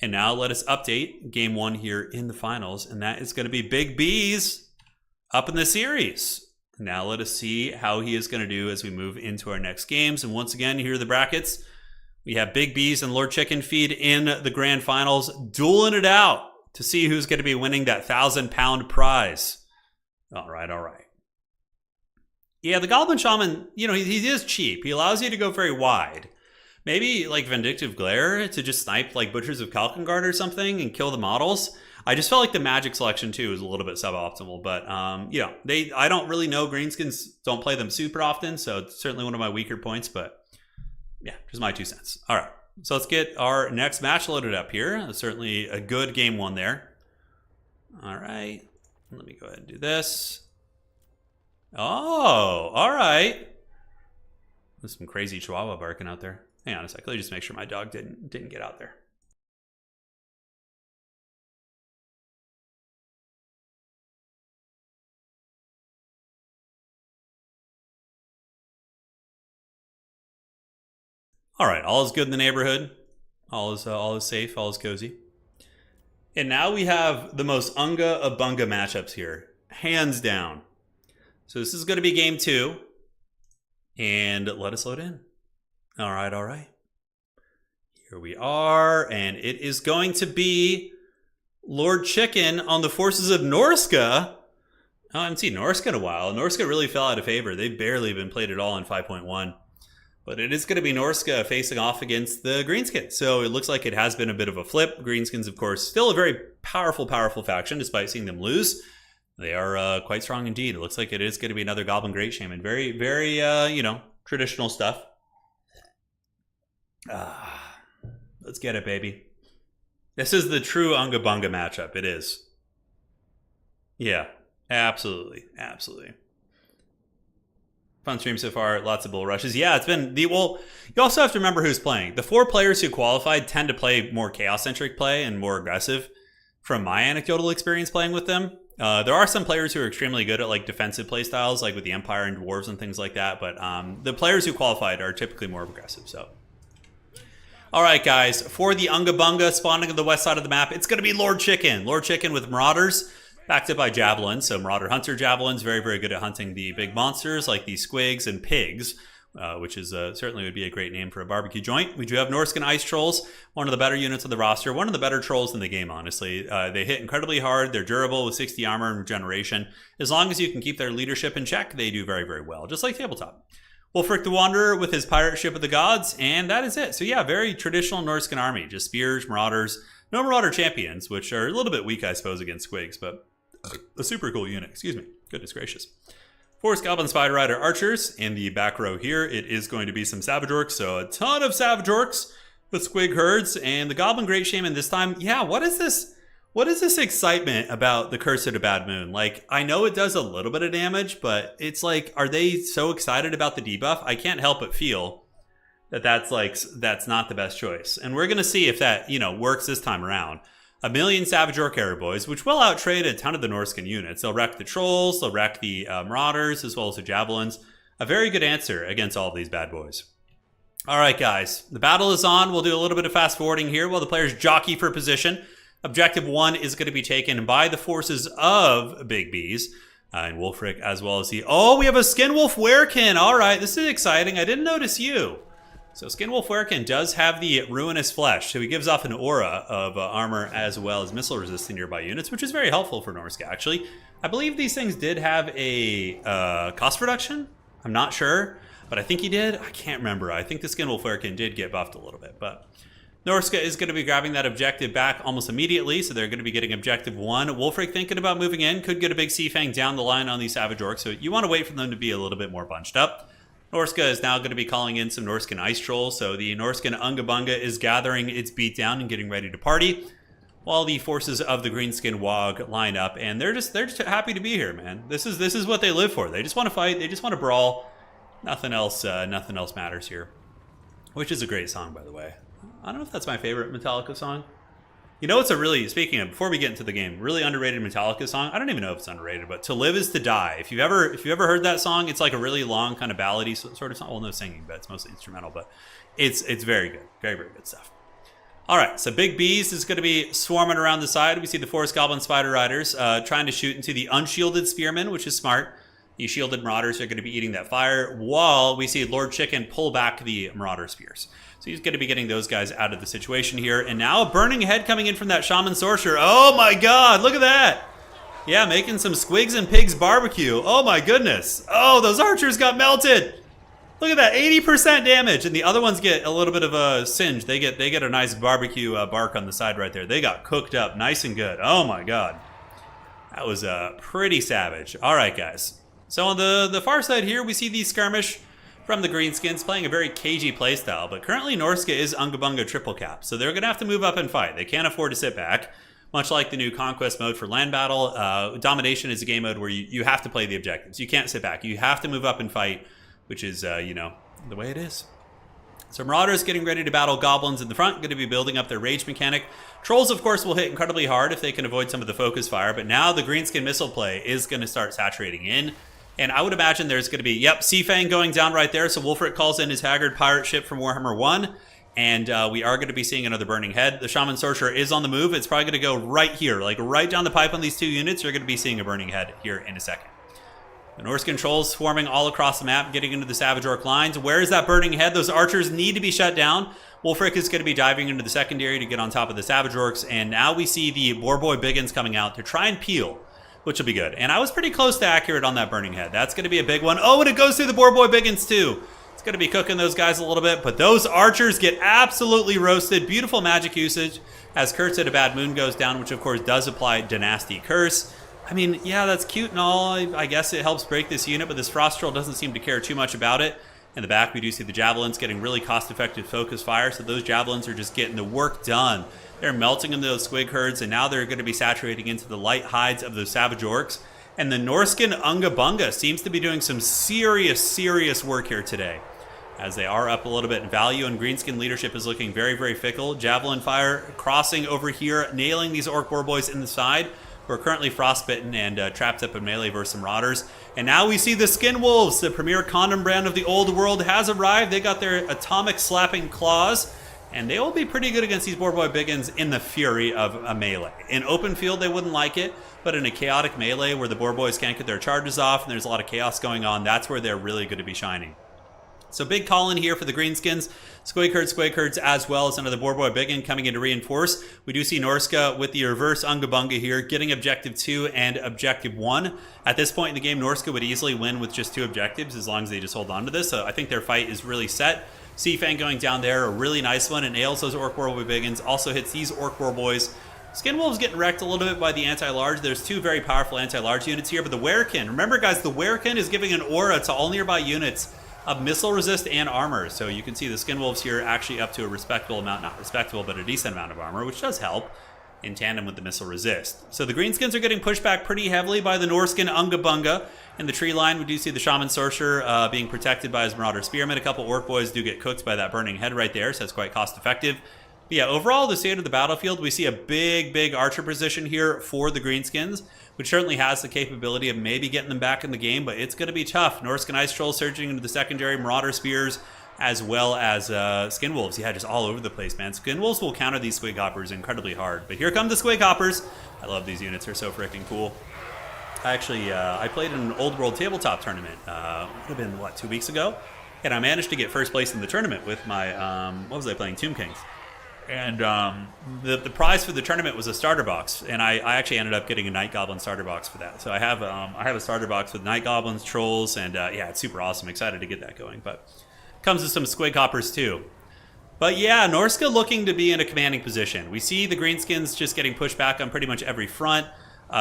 And now let us update Game 1 here in the finals, and that is going to be Big Bees up in the series. Now let us see how he is going to do as we move into our next games. And once again, here are the brackets. We have Big Bees and Lord Chicken Feed in the grand finals, dueling it out to see who's going to be winning that 1,000-pound prize. All right. Yeah, the Goblin Shaman, you know, he is cheap. He allows you to go very wide. Maybe like Vindictive Glare to just snipe like Butchers of Kalkengard or something and kill the models. I just felt like the magic selection too is a little bit suboptimal, but you know, I don't really know. Greenskins don't play them super often, so it's certainly one of my weaker points, but yeah, just my 2 cents. All right, so let's get our next match loaded up here. Certainly a good Game 1 there. All right, let me go ahead and do this. Oh, all right. There's some crazy chihuahua barking out there. Hang on a sec. Let me just make sure my dog didn't get out there. All right, all is good in the neighborhood. All is safe. All is cozy. And now we have the most unga of bunga matchups here, hands down. So this is going to be Game 2, and let us load in. All right. Here we are, and it is going to be Lord Chicken on the forces of Norska Oh, I haven't seen Norska in a while. Norska really fell out of favor. They've barely been played at all in 5.1. But it is going to be Norska facing off against the Greenskins. So it looks like it has been a bit of a flip. Greenskins, of course, still a very powerful faction, despite seeing them lose. They are quite strong indeed. It looks like it is going to be another Goblin Great Shaman. Very, very, traditional stuff. Let's get it, baby. This is the true Unga Bunga matchup. It is. Yeah, absolutely. Absolutely. Fun stream so far. Lots of bull rushes. Yeah, it's been well, you also have to remember who's playing. The 4 players who qualified tend to play more chaos-centric play and more aggressive from my anecdotal experience playing with them. There are some players who are extremely good at like defensive play styles, like with the Empire and Dwarves and things like that. But the players who qualified are typically more aggressive. So, all right, guys, for the Unga Bunga spawning on the west side of the map, it's going to be Lord Chicken. Lord Chicken with Marauders, backed up by Javelins. So Marauder Hunter Javelins, very, very good at hunting the big monsters like the Squigs and Pigs, which is certainly would be a great name for a barbecue joint. We do have Norskan Ice Trolls, one of the better units on the roster, one of the better trolls in the game, honestly. They hit incredibly hard. They're durable with 60 armor and regeneration. As long as you can keep their leadership in check, they do very, very well, just like Tabletop. Wulfric the Wanderer with his Pirate Ship of the Gods, and that is it. So yeah, very traditional Norskan army, just spears, marauders, no marauder champions, which are a little bit weak, I suppose, against Squigs, but a super cool unit. Excuse me. Goodness gracious. Forest Goblin Spider Rider Archers. In the back row here, it is going to be some Savage Orcs, so a ton of Savage Orcs with Squig herds, and the Goblin Great Shaman this time. Yeah, what is this? What is this excitement about the Curse of the Bad Moon? Like, I know it does a little bit of damage, but it's like, are they so excited about the debuff? I can't help but feel that that's not the best choice. And we're going to see if that, works this time around. 1 million Savage Orc Arrow Boys, which will outtrade a ton of the Norskan units. They'll wreck the Trolls, they'll wreck the Marauders, as well as the Javelins. A very good answer against all of these bad boys. All right, guys. The battle is on. We'll do a little bit of fast forwarding here while the players jockey for position. Objective 1 is going to be taken by the forces of Big Bees and Wulfric, as well as we have a Skinwolf Werekin. All right, this is exciting. I didn't notice you. So Skinwolf Werekin does have the Ruinous Flesh, so he gives off an aura of armor as well as missile resist to nearby units, which is very helpful for Norska, actually. I believe these things did have a cost reduction. I'm not sure, but I think he did. I can't remember. I think the Skinwolf Werekin did get buffed a little bit, but Norska is going to be grabbing that objective back almost immediately, so they're going to be getting objective 1. Wulfric thinking about moving in, could get a big Sea Fang down the line on these Savage Orcs, so you want to wait for them to be a little bit more bunched up. Norska is now going to be calling in some Norskan Ice Trolls, so the Norskan Unga Bunga is gathering its beatdown and getting ready to party, while the forces of the Greenskin Wog line up, and they're just happy to be here, man. This is what they live for. They just want to fight, they just want to brawl. Nothing else matters here. Which is a great song, by the way. I don't know if that's my favorite Metallica song. It's speaking of, before we get into the game, really underrated Metallica song. I don't even know if it's underrated, but To Live Is To Die. If you've ever heard that song, it's like a really long kind of ballady sort of song. Well, no singing, but it's mostly instrumental, but it's very good. Very, very good stuff. All right, so Big Bees is going to be swarming around the side. We see the Forest Goblin Spider Riders trying to shoot into the unshielded Spearmen, which is smart. The shielded Marauders are going to be eating that fire, while we see Lord Chicken pull back the Marauder Spears. So he's going to be getting those guys out of the situation here. And now a burning head coming in from that Shaman Sorcerer. Oh my god, look at that. Yeah, making some Squigs and Pigs barbecue. Oh my goodness. Oh, those archers got melted. Look at that, 80% damage. And the other ones get a little bit of a singe. They get a nice barbecue bark on the side right there. They got cooked up nice and good. Oh my god. That was pretty savage. All right, guys. So on the far side here, we see the skirmish from the Greenskins playing a very cagey playstyle, but currently Norska is Unga Bunga triple cap, so they're going to have to move up and fight. They can't afford to sit back, much like the new Conquest mode for land battle. Domination is a game mode where you have to play the objectives. You can't sit back. You have to move up and fight, which is, the way it is. So Marauders getting ready to battle Goblins in the front, going to be building up their rage mechanic. Trolls, of course, will hit incredibly hard if they can avoid some of the focus fire, but now the Greenskin missile play is going to start saturating in. And I would imagine there's going to be, Sea Fang going down right there. So Wulfric calls in his Haggard pirate ship from Warhammer 1. And we are going to be seeing another burning head. The Shaman Sorcerer is on the move. It's probably going to go right here, like right down the pipe on these 2 units. You're going to be seeing a burning head here in a second. The Norskan Trolls swarming all across the map, getting into the Savage Orc lines. Where is that burning head? Those archers need to be shut down. Wulfric is going to be diving into the secondary to get on top of the Savage Orcs. And now we see the Boar Boy Biggins coming out to try and peel which will be good. And I was pretty close to accurate on that Burning Head. That's going to be a big one. Oh, and it goes through the Boar Boy Biggins too. It's going to be cooking those guys a little bit, but those archers get absolutely roasted. Beautiful magic usage as Kurt said, a Bad Moon goes down, which of course does apply Dynasty Curse. I mean, yeah, that's cute and all. I guess it helps break this unit, but this Frost Troll doesn't seem to care too much about it. In the back, we do see the Javelins getting really cost-effective focus fire, so those Javelins are just getting the work done. They're melting into those Squig herds, and now they're going to be saturating into the light hides of those Savage Orcs. And the Norskan Unga Bunga seems to be doing some serious work here today, as they are up a little bit in value, and Greenskin leadership is looking very fickle. Javelin fire crossing over here, nailing these Orc Boar Boys in the side. We're currently frostbitten and trapped up in melee versus some Marauders. And now we see the Skin Wolves, the premier condom brand of the old world, has arrived. They got their atomic slapping claws, and they will be pretty good against these Boar Boy Biggins in the fury of a melee. In open field, they wouldn't like it, but in a chaotic melee where the Boar Boys can't get their charges off and there's a lot of chaos going on, that's where they're really going to be shining. So big call in here for the Greenskins. Squig herds, as well as another Boar Boy Biggin coming in to reinforce. We do see Norska with the reverse Unga Bunga here, getting objective 2 and objective 1. At this point in the game, Norska would easily win with just 2 objectives as long as they just hold on to this. So I think their fight is really set. Seafang going down there, a really nice one. It nails those Orc Boar Boy Biggins, also hits these Orc Boar Boys. Skin Wolves getting wrecked a little bit by the anti-large. There's 2 very powerful anti-large units here, but the Werekin, remember guys, the Werekin is giving an aura to all nearby units of missile resist and armor. So you can see the Skin Wolves here actually up to a respectable amount, not respectable, but a decent amount of armor, which does help in tandem with the missile resist. So the Greenskins are getting pushed back pretty heavily by the Norskan Unga Bunga. In the tree line, we do see the Shaman Sorcerer being protected by his Marauder Spearman. A couple Orc Boys do get cooked by that Burning Head right there, so it's quite cost effective. But yeah, overall, the state of the battlefield, we see a big archer position here for the Greenskins, which certainly has the capability of maybe getting them back in the game, but it's going to be tough. Norskan Ice Troll surging into the secondary, Marauder Spears, as well as Skin Wolves. Yeah, just all over the place, man. Skin Wolves will counter these Squig Hoppers incredibly hard. But here come the Squig Hoppers. I love these units. They're so freaking cool. I played in an Old World tabletop tournament. Would have been, what, 2 weeks ago? And I managed to get first place in the tournament with my, what was I playing? Tomb Kings. And the prize for the tournament was a starter box, and I actually ended up getting a Night Goblin starter box for that. So I have a starter box with Night Goblins, Trolls, and yeah, it's super awesome. Excited to get that going, but comes with some Squig Hoppers too. But yeah, Norska looking to be in a commanding position. We see the Greenskins just getting pushed back on pretty much every front.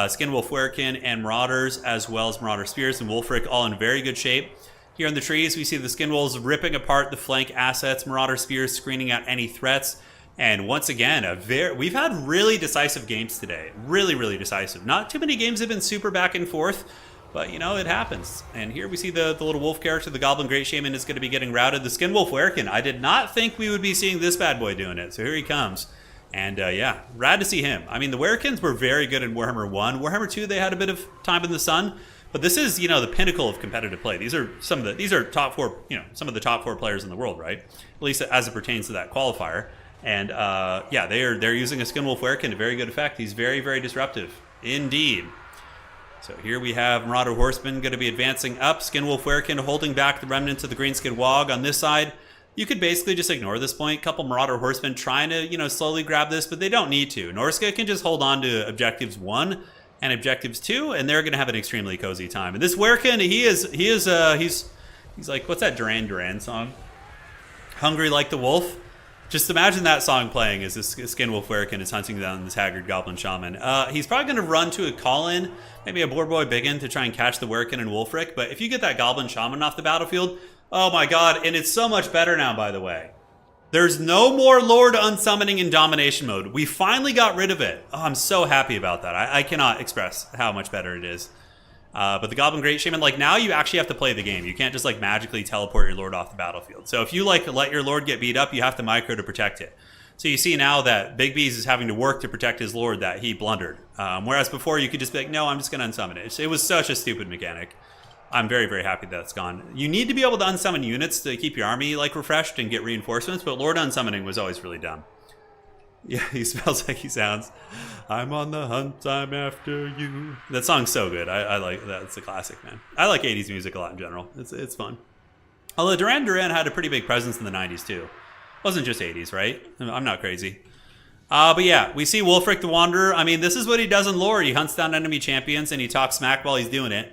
Skin Wolf Werekin and Marauders, as well as Marauder Spears and Wolfric, all in very good shape. Here in the trees, we see the Skin Wolves ripping apart the flank assets, Marauder Spears screening out any threats. And once again, we've had really decisive games today. Really decisive. Not too many games have been super back and forth, but you know, it happens. And here we see the little wolf character, the Goblin Great Shaman, is going to be getting routed. The Skin Wolf Werekin, I did not think we would be seeing this bad boy doing it. So here he comes. And yeah, rad to see him. I mean, the Werekins were very good in Warhammer 1. Warhammer 2, they had a bit of time in the sun. But this is, you know, the pinnacle of competitive play. These are top 4, you know, some of the top 4 players in the world, right? At least as it pertains to that qualifier. And yeah, they're using a Skin Wolf Werekin to very good effect. He's very disruptive indeed. So here we have Marauder Horseman going to be advancing up. Skin Wolf Werekin holding back the remnants of the Greenskin Wog on this side. You could basically just ignore this point. Couple Marauder Horsemen trying to, you know, slowly grab this, but they don't need to. Norska can just hold on to objectives 1 and objectives 2, and they're going to have an extremely cozy time. And this Werekin, he's like, what's that Duran Duran song? Hungry Like the Wolf. Just imagine that song playing as this Skin Wolf Werekin is hunting down this haggard Goblin Shaman. He's probably going to run to a call-in, maybe a Boar Boy Biggin to try and catch the Werekin and Wolfric. But if you get that Goblin Shaman off the battlefield, oh my god, and it's so much better now, by the way. There's no more Lord Unsummoning in Domination mode. We finally got rid of it. Oh, I'm so happy about that. I cannot express how much better it is. But the Goblin Great Shaman, like, now you actually have to play the game. You can't just like magically teleport your Lord off the battlefield. So if you like let your Lord get beat up, you have to micro to protect it. So you see now that Big Bees is having to work to protect his Lord that he blundered. Whereas before you could just be like, no, I'm just going to unsummon it. It was such a stupid mechanic. I'm very happy that's gone. You need to be able to unsummon units to keep your army like refreshed and get reinforcements, but Lord Unsummoning was always really dumb. Yeah, he smells like he sounds. I'm on the hunt, I'm after you. That song's so good. I like that. It's a classic, man. I like 80s music a lot in general. It's fun. Although Duran Duran had a pretty big presence in the 90s too. Wasn't just 80s, right? I'm not crazy. But yeah, we see Wulfric the Wanderer. I mean, this is what he does in lore. He hunts down enemy champions and he talks smack while he's doing it.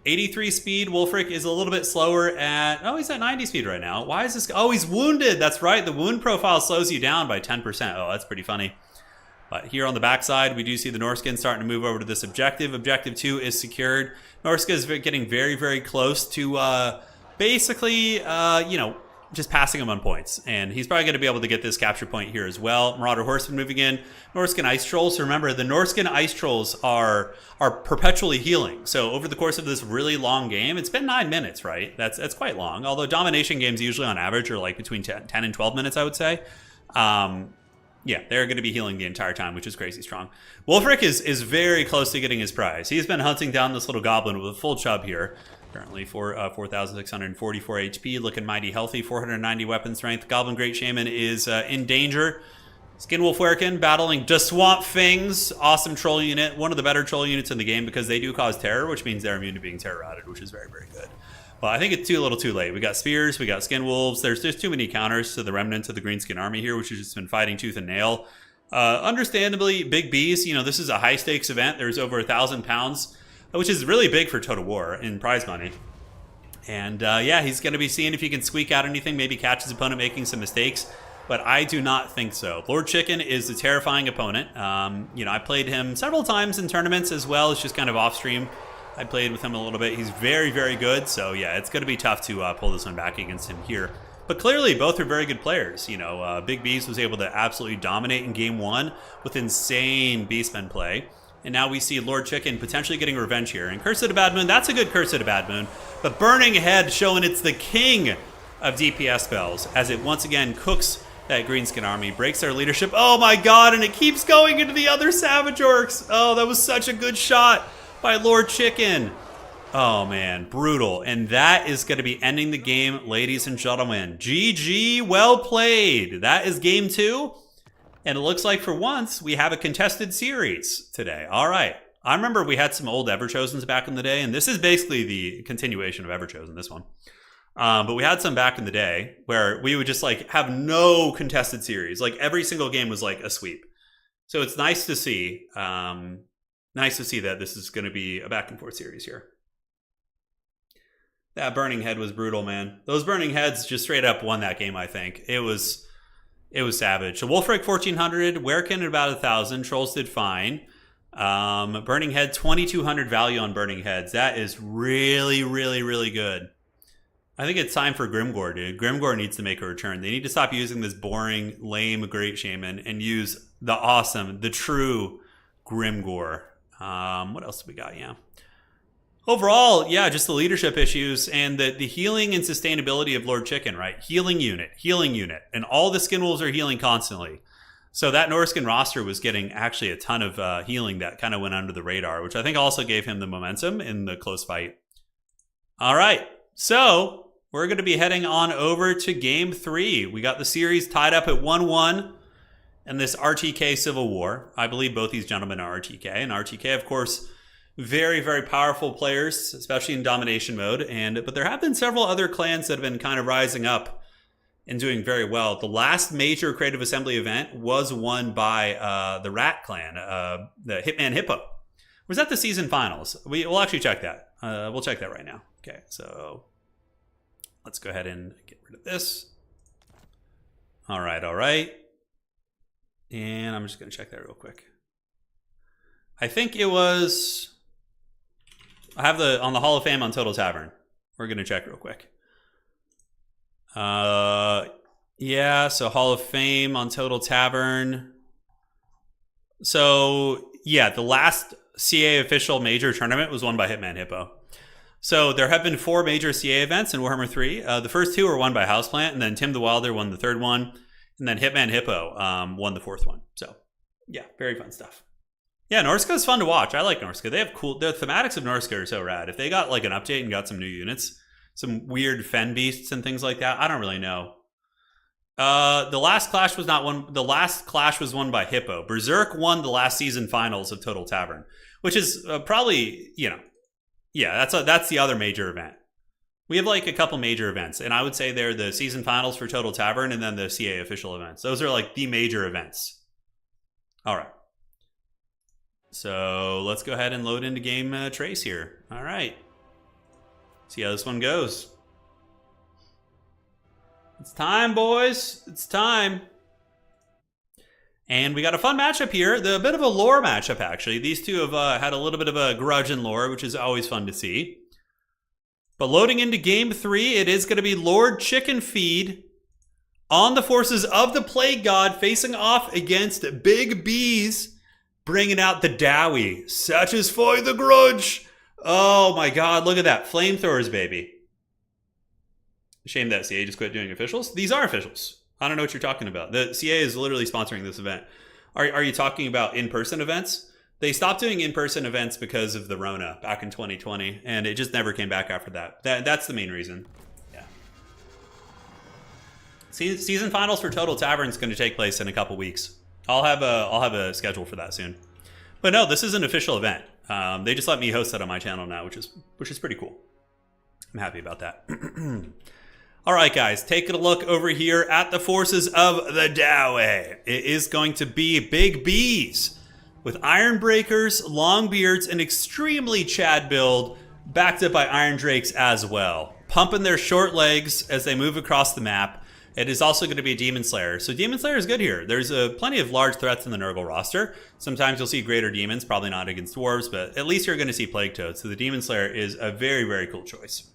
83 speed. Wulfric is a little bit slower at... Oh, he's at 90 speed right now. Why is this... Oh, he's wounded. That's right. The wound profile slows you down by 10%. Oh, that's pretty funny. But here on the backside, we do see the Norskins starting to move over to this objective. Objective 2 is secured. Norska is getting very, very close to basically, you know, just passing him on points. And he's probably going to be able to get this capture point here as well. Marauder Horseman moving in. Norskin Ice Trolls. Remember, the Norskin Ice Trolls are perpetually healing. So over the course of this really long game, it's been 9 minutes, right? That's quite long. Although domination games usually on average are like between 10 and 12 minutes, I would say. Yeah, they're going to be healing the entire time, which is crazy strong. Wulfric is very close to getting his prize. He's been hunting down this little goblin with a full chub here. Currently for 4,644 HP, looking mighty healthy, 490 weapon strength. Goblin Great Shaman is in danger. Skinwolf Werkin battling Swamp Fangs. Awesome troll unit. One of the better troll units in the game because they do cause terror, which means they're immune to being terror routed, which is very, very good. Well, I think it's a little too late. We got spears, we got skin wolves. There's just too many counters to the remnants of the Greenskin army here, which has just been fighting tooth and nail. Understandably, big bees. You know, this is a high stakes event. There's over 1,000 pounds, which is really big for Total War in prize money. And yeah, he's going to be seeing if he can squeak out anything, maybe catch his opponent making some mistakes. But I do not think so. Lord Chicken is a terrifying opponent. You know, I played him several times in tournaments as well. It's just kind of off stream. I played with him a little bit. He's very, very good. So yeah, it's going to be tough to pull this one back against him here. But clearly, both are very good players. You know, Big Beast was able to absolutely dominate in game one with insane Beastmen play. And now we see Lord Chicken potentially getting revenge here. And Curse of the Bad Moon, that's a good Curse of the Bad Moon. But Burning Head showing it's the king of DPS spells as it once again cooks that Greenskin army, breaks their leadership. Oh my god, and it keeps going into the other Savage Orcs. Oh, that was such a good shot by Lord Chicken. Oh man, brutal. And that is going to be ending the game, ladies and gentlemen. GG, well played. That is game 2. And it looks like for once, we have a contested series today. All right. I remember we had some old Everchosens back in the day, and this is basically the continuation of Everchosen, this one. But we had some back in the day where we would just like have no contested series. Like every single game was like a sweep. So it's nice to see. Nice to see that this is going to be a back and forth series here. That Burning Head was brutal, man. Those Burning Heads just straight up won that game, I think. It was savage. So Wulfric 1,400, Werkin at about 1,000. Trolls did fine. Burning Head 2,200 value on Burning Heads. That is really, really, really good. I think it's time for Grimgore, dude. Grimgore needs to make a return. They need to stop using this boring, lame Great Shaman and use the awesome, the true Grimgore. What else do we got? Yeah. Overall, yeah, just the leadership issues and the healing and sustainability of Lord Chicken, right? Healing unit. And all the Skin Wolves are healing constantly. So that Norskin roster was getting actually a ton of healing that kind of went under the radar, which I think also gave him the momentum in the close fight. All right. So we're going to be heading on over to game 3. We got the series tied up at 1-1 in this RTK Civil War. I believe both these gentlemen are RTK. And RTK, of course, very, very powerful players, especially in domination mode. But there have been several other clans that have been kind of rising up and doing very well. The last major Creative Assembly event was won by the Rat Clan, the Hitman Hippo. Was that the season finals? We'll actually check that. We'll check that right now. Okay, so let's go ahead and get rid of this. All right. And I'm just going to check that real quick. I think it was... I have on the Hall of Fame on Total Tavern. We're going to check real quick. Yeah, so Hall of Fame on Total Tavern. So, yeah, the last CA official major tournament was won by Hitman Hippo. So there have been 4 major CA events in Warhammer 3. The first 2 were won by Houseplant, and then Tim the Wilder won the 3rd one, and then Hitman Hippo won the 4th one. So, yeah, very fun stuff. Yeah, Norska is fun to watch. I like Norska. They have the thematics of Norska are so rad. If they got like an update and got some new units, some weird Fen Beasts and things like that, I don't really know. The last clash was not won. The last clash was won by Hippo. Berserk won the last season finals of Total Tavern, which is probably, you know, yeah, that's the other major event. We have like a couple major events, and I would say they're the season finals for Total Tavern and then the CA official events. Those are like the major events. All right. So let's go ahead and load into game trace here. All right. See how this one goes. It's time, boys. It's time. And we got a fun matchup here. A bit of a lore matchup, actually. These two have had a little bit of a grudge in lore, which is always fun to see. But loading into game 3, it is going to be Lord Chicken Feed on the forces of the Plague God facing off against Big Bees, bringing out the Dowie. Such is for the grudge. Oh my god, look at that. Flamethrowers, baby. Shame that CA just quit doing officials. These are officials. I don't know what you're talking about. The CA is literally sponsoring this event. Are you talking about in-person events? They stopped doing in-person events because of the Rona back in 2020, and it just never came back after that. That's the main reason. Yeah. Season finals for Total Tavern is going to take place in a couple weeks. I'll have a schedule for that soon. But no, this is an official event. They just let me host that on my channel now, which is pretty cool. I'm happy about that. All right, guys, taking a look over here at the forces of the Dowie. It is going to be Big Bees with Iron Breakers, Longbeards, an extremely Chad build, backed up by Iron Drakes as well. Pumping their short legs as they move across the map. It is also going to be a Demon Slayer. So Demon Slayer is good here. There's plenty of large threats in the Nurgle roster. Sometimes you'll see greater demons, probably not against dwarves, but at least you're going to see Plague Toads. So the Demon Slayer is a very, very cool choice.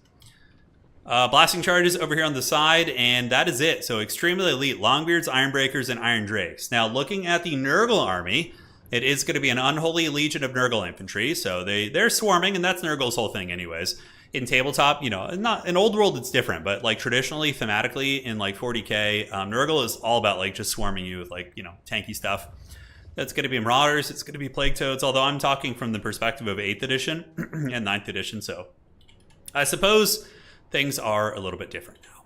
Blasting charges over here on the side, and that is it. So extremely elite Longbeards, Iron Breakers, and Iron Drakes. Now looking at the Nurgle army, it is going to be an unholy legion of Nurgle infantry, so they're swarming, and that's Nurgle's whole thing anyways. In tabletop, you know, not in Old World it's different, but like traditionally, thematically, in like 40k, Nurgle is all about like just swarming you with like, you know, tanky stuff. That's going to be Marauders, it's going to be Plague Toads, although I'm talking from the perspective of 8th edition and 9th edition, so I suppose things are a little bit different now.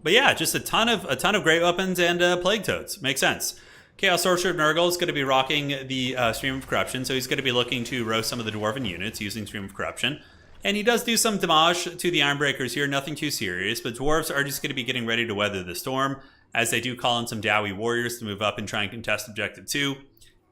But yeah, just a ton of great weapons and Plague Toads. Makes sense. Chaos Sorcerer of Nurgle is going to be rocking the Stream of Corruption, so he's going to be looking to roast some of the Dwarven units using Stream of Corruption. And he does do some damage to the Iron Breakers here, nothing too serious, but Dwarves are just going to be getting ready to weather the storm, as they do call in some Dowie warriors to move up and try and contest Objective 2.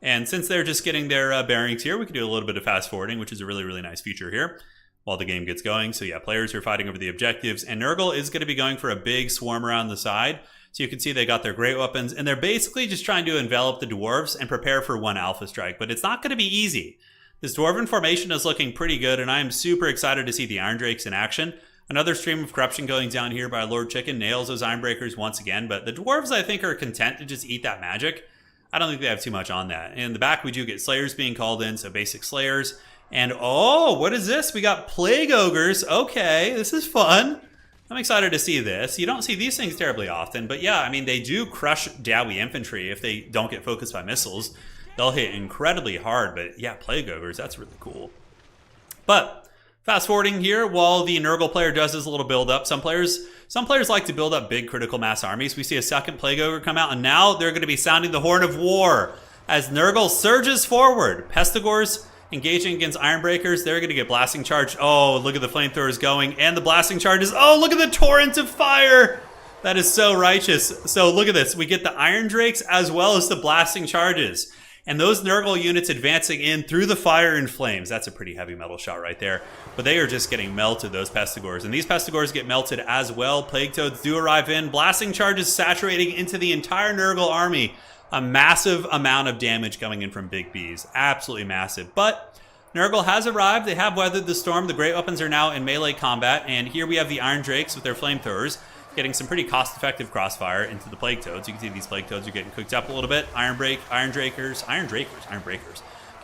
And since they're just getting their bearings here, we can do a little bit of fast forwarding, which is a really, really nice feature here while the game gets going. So yeah, players are fighting over the objectives, and Nurgle is going to be going for a big swarm around the side. So you can see they got their great weapons, and they're basically just trying to envelop the Dwarves and prepare for one Alpha Strike, but it's not going to be easy. This Dwarven formation is looking pretty good, and I am super excited to see the Iron Drakes in action. Another Stream of Corruption going down here by Lord Chicken nails those Iron Breakers once again, but the Dwarves, I think, are content to just eat that magic. I don't think they have too much on that. In the back, we do get Slayers being called in, so basic Slayers. And oh, what is this? We got Plague Ogres. Okay, this is fun. I'm excited to see this. You don't see these things terribly often, but yeah, I mean, they do crush Dowie infantry if they don't get focused by missiles. They'll hit incredibly hard, but yeah, Plague Ogres, that's really cool. But fast forwarding here, while the Nurgle player does his little build up, some players like to build up big critical mass armies. We see a second Plague Ogre come out, and now they're going to be sounding the horn of war as Nurgle surges forward. Pestigors engaging against Iron Breakers, they're going to get blasting charge. Oh, look at the flamethrowers going, and the blasting charges. Oh, look at the torrent of fire. That is so righteous. So look at this. We get the Iron Drakes as well as the blasting charges. And those Nurgle units advancing in through the fire and flames. That's a pretty heavy metal shot right there. But they are just getting melted, those Pestigors. And these Pestigors get melted as well. Plague Toads do arrive in. Blasting charges saturating into the entire Nurgle army. A massive amount of damage coming in from Big Bees. Absolutely massive. But Nurgle has arrived. They have weathered the storm. The great weapons are now in melee combat. And here we have the Iron Drakes with their flamethrowers getting some pretty cost-effective crossfire into the Plague Toads. You can see these Plague Toads are getting cooked up a little bit. Iron Breakers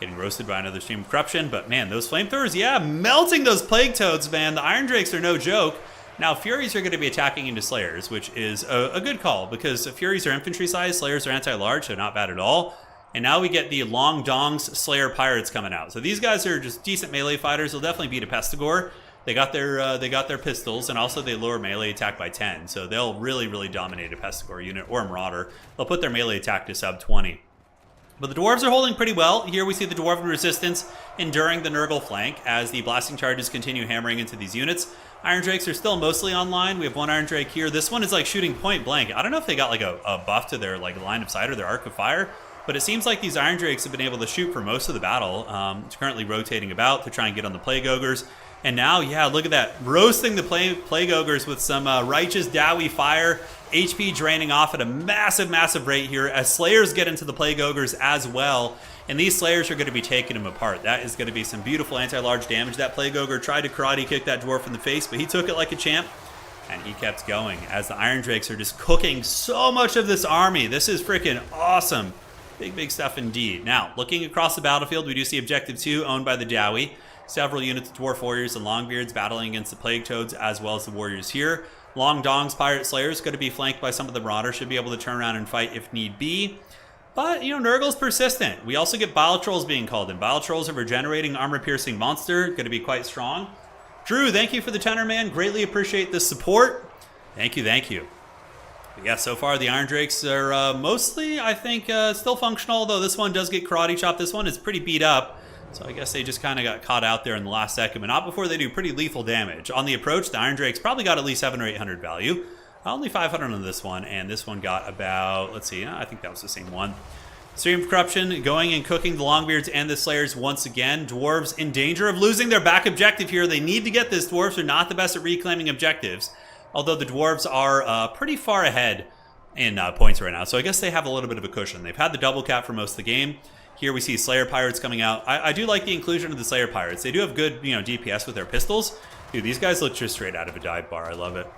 getting roasted by another Stream of Corruption. But man, those flamethrowers, yeah, melting those Plague Toads, man. The Iron Drakes are no joke. Now, Furies are going to be attacking into Slayers, which is a good call, because Furies are infantry size, Slayers are anti-large, so not bad at all. And now we get the Long Dongs Slayer Pirates coming out. So these guys are just decent melee fighters. They'll definitely beat a Pestigor. They got their pistols, and also they lower melee attack by 10. So they'll really, really dominate a Pestigor unit or a Marauder. They'll put their melee attack to sub 20. But the Dwarves are holding pretty well. Here we see the Dwarven resistance enduring the Nurgle flank as the blasting charges continue hammering into these units. Iron Drakes are still mostly online. We have one Iron Drake here. This one is like shooting point blank. I don't know if they got like a buff to their like line of sight or their arc of fire, but it seems like these Iron Drakes have been able to shoot for most of the battle. It's currently rotating about to try and get on the Plague Ogres. And now, yeah, look at that. Roasting the Plague Ogres with some righteous Dowie fire. HP draining off at a massive, massive rate here as Slayers get into the Plague Ogres as well. And these Slayers are going to be taking them apart. That is going to be some beautiful anti-large damage. That Plague Ogre tried to karate kick that Dwarf in the face, but he took it like a champ. And he kept going as the Iron Drakes are just cooking so much of this army. This is freaking awesome. Big, big stuff indeed. Now, looking across the battlefield, we do see Objective 2 owned by the Dowie. Several units of Dwarf Warriors and Longbeards battling against the Plague Toads as well as the Warriors here. Long Dongs, Pirate Slayers, going to be flanked by some of the Marauders. Should be able to turn around and fight if need be. But, you know, Nurgle's persistent. We also get Bile Trolls being called in. Bile Trolls are regenerating armor-piercing monster. Going to be quite strong. Drew, thank you for the tenor, man. Greatly appreciate the support. Thank you, thank you. But yeah, so far the Iron Drakes are mostly, I think, still functional. Although this one does get karate chopped. This one is pretty beat up. So I guess they just kind of got caught out there in the last second, but not before they do pretty lethal damage. On the approach, the Iron Drakes probably got at least 700 or 800 value. Only 500 on this one, and this one got about, let's see, I think that was the same one. Stream of Corruption going and cooking the Longbeards and the Slayers once again. Dwarves in danger of losing their back objective here. They need to get this. Dwarves are not the best at reclaiming objectives, although the Dwarves are pretty far ahead in points right now. So I guess they have a little bit of a cushion. They've had the double cap for most of the game. Here we see Slayer Pirates coming out. I do like the inclusion of the Slayer Pirates. They do have good, you know, DPS with their pistols. Dude, these guys look just straight out of a dive bar. I love it.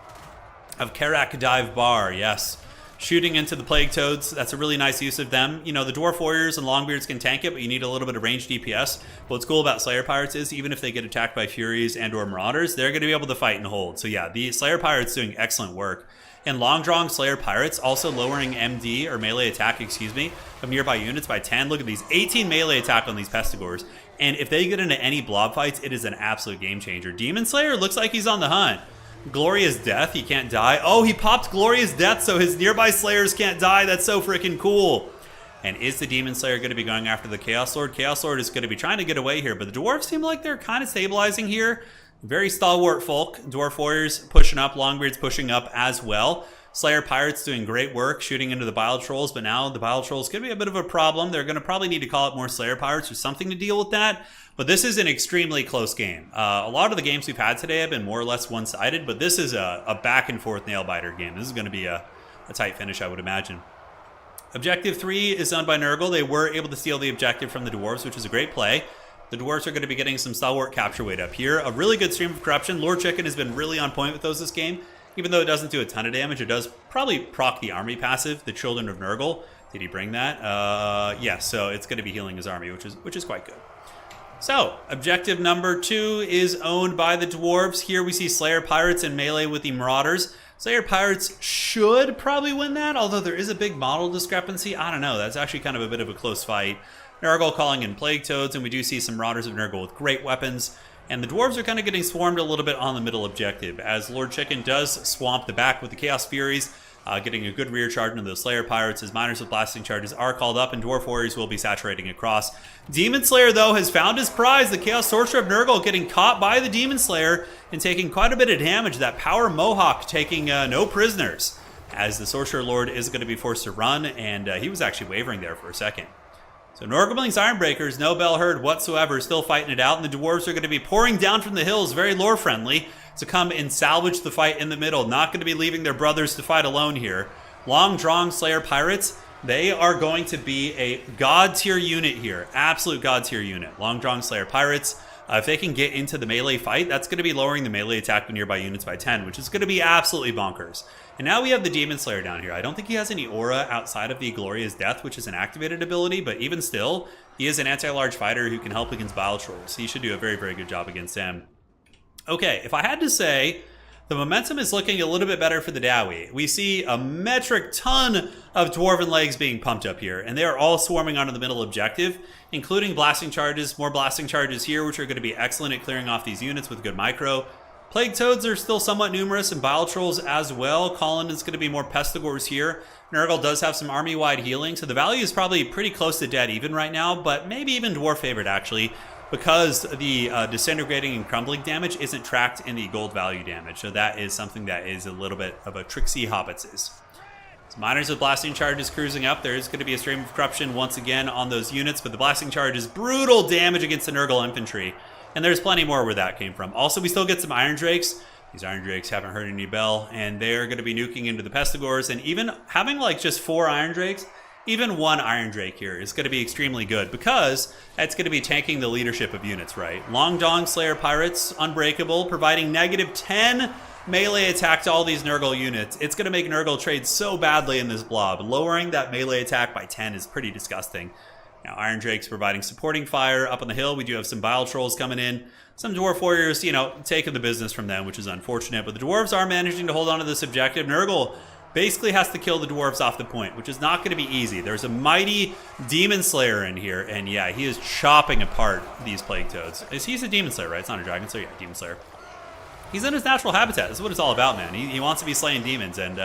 Of Karak Dive Bar, yes. Shooting into the Plague Toads. That's a really nice use of them. You know, the Dwarf Warriors and Longbeards can tank it, but you need a little bit of range DPS. What's cool about Slayer Pirates is even if they get attacked by Furies and or Marauders, they're going to be able to fight and hold. So yeah, the Slayer Pirates doing excellent work. And long-drawing Slayer Pirates also lowering MD, or melee attack, excuse me, of nearby units by 10. Look at these, 18 melee attack on these Pestigors. And if they get into any blob fights, it is an absolute game changer. Demon Slayer looks like he's on the hunt. Glorious Death, he can't die. Oh, he popped Glorious Death so his nearby Slayers can't die. That's so freaking cool. And is the Demon Slayer going to be going after the Chaos Lord? Chaos Lord is going to be trying to get away here, but the Dwarves seem like they're kind of stabilizing here. Very stalwart folk. Dwarf Warriors pushing up, Longbeards pushing up as well. Slayer Pirates doing great work shooting into the Bile Trolls, but now the Bile Trolls could be a bit of a problem. They're going to probably need to call up more Slayer Pirates or something to deal with that. But this is an extremely close game. A lot of the games we've had today have been more or less one-sided, but this is a back-and-forth nail-biter game. This is going to be a tight finish, I would imagine. Objective 3 is owned by Nurgle. They were able to steal the objective from the Dwarves, which is a great play. The Dwarves are going to be getting some stalwart capture weight up here. A really good Stream of Corruption. Lord Chicken has been really on point with those this game. Even though it doesn't do a ton of damage, it does probably proc the army passive, the Children of Nurgle. Did he bring that? Yeah, so it's going to be healing his army, which is quite good. So, objective number 2 is owned by the Dwarves. Here we see Slayer Pirates in melee with the Marauders. Slayer Pirates should probably win that, although there is a big model discrepancy. I don't know, that's actually kind of a bit of a close fight. Nurgle calling in Plague Toads, and we do see some Marauders of Nurgle with great weapons. And the Dwarves are kind of getting swarmed a little bit on the middle objective, as Lord Chicken does swamp the back with the Chaos Furies, getting a good rear charge into the Slayer Pirates as Miners with Blasting Charges are called up, and Dwarf Warriors will be saturating across. Demon Slayer, though, has found his prize. The Chaos Sorcerer of Nurgle getting caught by the Demon Slayer and taking quite a bit of damage. That Power Mohawk taking no prisoners, as the Sorcerer Lord is going to be forced to run, and he was actually wavering there for a second. So Norglebling's Ironbreakers, no bell heard whatsoever, still fighting it out, and the Dwarves are going to be pouring down from the hills, very lore-friendly, to come and salvage the fight in the middle. Not going to be leaving their brothers to fight alone here. Long-drawn Slayer Pirates, they are going to be a god-tier unit here. Absolute god-tier unit. Long-drawn Slayer Pirates. If they can get into the melee fight, that's going to be lowering the melee attack of nearby units by 10, which is going to be absolutely bonkers. And now we have the Demon Slayer down here. I don't think he has any aura outside of the Glorious Death, which is an activated ability, but even still, he is an anti-large fighter who can help against Bile Trolls. He should do a very, very good job against them. Okay, if I had to say, the momentum is looking a little bit better for the Dowie. We see a metric ton of Dwarven legs being pumped up here, and they are all swarming onto the middle objective, including blasting charges, more blasting charges here, which are going to be excellent at clearing off these units with good micro. Plague Toads are still somewhat numerous, and Bile Trolls as well. Colin is going to be more Pestigores here. Nurgle does have some army-wide healing, so the value is probably pretty close to dead even right now, but maybe even Dwarf favored actually, because the disintegrating and crumbling damage isn't tracked in the gold value damage. So that is something that is a little bit of a tricksy hobbitses. So Miners with Blasting Charges cruising up. There is going to be a Stream of Corruption once again on those units, but the Blasting Charge is brutal damage against the Nurgle infantry. And there's plenty more where that came from. Also, we still get some Iron Drakes. These Iron Drakes haven't heard any bell, and they're going to be nuking into the Pestigores. And even having like just 4 Iron Drakes, even 1 Iron Drake here is going to be extremely good because that's going to be tanking the leadership of units, right? Long Dong Slayer Pirates, Unbreakable, providing -10 melee attack to all these Nurgle units. It's going to make Nurgle trade so badly in this blob. Lowering that melee attack by 10 is pretty disgusting. Now, Iron Drake's providing supporting fire up on the hill. We do have some Bile Trolls coming in. Some Dwarf Warriors, you know, taking the business from them, which is unfortunate. But the Dwarves are managing to hold on to this objective. Nurgle basically has to kill the Dwarves off the point, which is not going to be easy. There's a mighty Demon Slayer in here. And yeah, he is chopping apart these Plague Toads. He's a Demon Slayer, right? It's not a Dragon Slayer. Yeah, Demon Slayer. He's in his natural habitat. This is what it's all about, man. He wants to be slaying demons. And,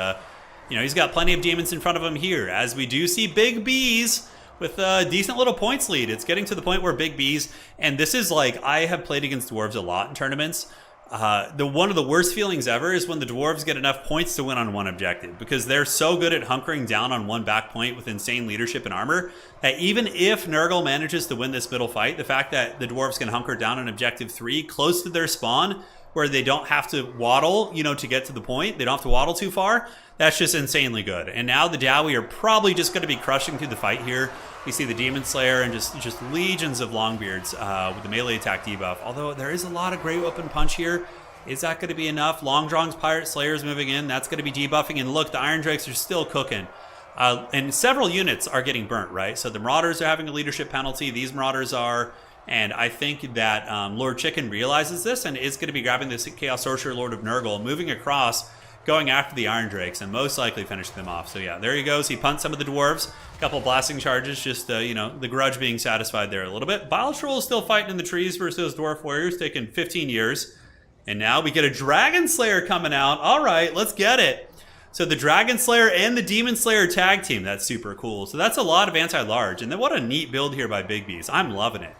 you know, he's got plenty of demons in front of him here. As we do see Big B's with a decent little points lead. It's getting to the point where Big B's, and this is like, I have played against Dwarves a lot in tournaments. One of the worst feelings ever is when the Dwarves get enough points to win on one objective, because they're so good at hunkering down on one back point with insane leadership and armor, that even if Nurgle manages to win this middle fight, the fact that the Dwarves can hunker down on objective 3 close to their spawn, where they don't have to waddle, you know, to get to the point. They don't have to waddle too far. That's just insanely good. And now the Dowie are probably just going to be crushing through the fight here. We see the Demon Slayer and just legions of Longbeards with the melee attack debuff. Although there is a lot of Great Weapon Punch here. Is that going to be enough? Long Drong's Pirate Slayers moving in. That's going to be debuffing. And look, the Iron Drakes are still cooking. And several units are getting burnt, right? So the Marauders are having a leadership penalty. These Marauders are. And I think that Lord Chicken realizes this and is going to be grabbing this Chaos Sorcerer Lord of Nurgle, moving across, going after the Iron Drakes, and most likely finishing them off. So yeah, there he goes. He punts some of the Dwarves. A couple blasting charges, just, you know, the grudge being satisfied there a little bit. Bile Troll is still fighting in the trees versus those Dwarf Warriors, taking 15 years. And now we get a Dragon Slayer coming out. All right, let's get it. So the Dragon Slayer and the Demon Slayer tag team. That's super cool. So that's a lot of anti-large. And then what a neat build here by Big B's. I'm loving it.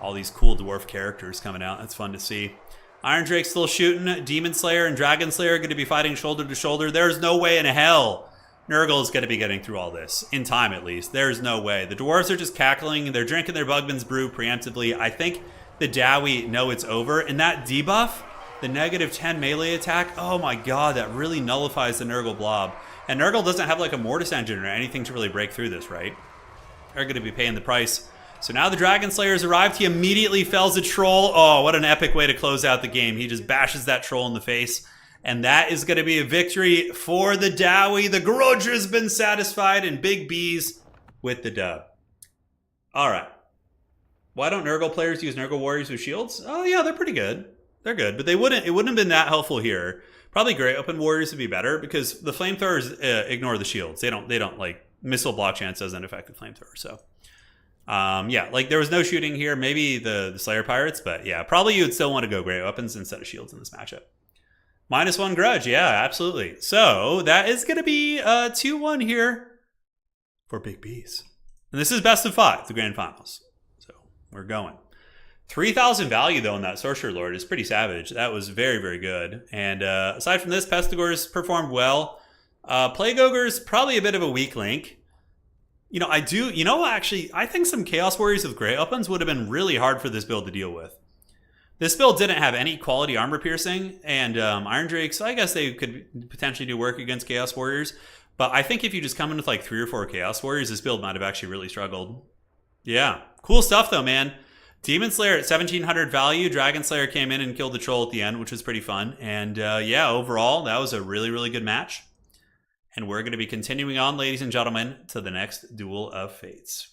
All these cool dwarf characters coming out. That's fun to see. Iron Drake still shooting. Demon Slayer and Dragon Slayer going to be fighting shoulder to shoulder. There's no way in hell Nurgle is going to be getting through all this. In time, at least. There's no way. The dwarves are just cackling. They're drinking their Bugman's Brew preemptively. I think the Dowie know it's over. And that debuff, the -10 melee attack, oh my god, that really nullifies the Nurgle blob. And Nurgle doesn't have like a Mortis engine or anything to really break through this, right? They're going to be paying the price. So now the Dragon Slayer's arrived. He immediately fells a troll. Oh, what an epic way to close out the game. He just bashes that troll in the face. And that is going to be a victory for the Dowie. The grudge has been satisfied, and Big B's with the dub. All right. Why don't Nurgle players use Nurgle Warriors with shields? Oh, yeah, they're pretty good. They're good, but it wouldn't have been that helpful here. Probably Great Open Warriors would be better because the Flamethrowers ignore the shields. They don't like, missile block chance doesn't affect the Flamethrower, so... yeah, like there was no shooting here. Maybe the Slayer Pirates, but yeah, probably you would still want to go Great Weapons instead of shields in this matchup. -1 grudge, yeah, absolutely. So that is going to be 2-1 here for Big B's. And this is best of 5, the grand finals. So we're going. 3,000 value though in that Sorcerer Lord is pretty savage. That was very, very good. And aside from this, Pestigores performed well. Plague Ogres, probably a bit of a weak link. You know, actually, I think some Chaos Warriors with Great Weapons would have been really hard for this build to deal with. This build didn't have any quality armor piercing, and Iron Drakes, I guess they could potentially do work against Chaos Warriors, but I think if you just come in with like 3 or 4 Chaos Warriors, this build might have actually really struggled. Yeah, cool stuff though, man. Demon Slayer at 1,700 value, Dragon Slayer came in and killed the troll at the end, which was pretty fun, and yeah, overall, that was a really, really good match. And we're going to be continuing on, ladies and gentlemen, to the next Duel of Fates.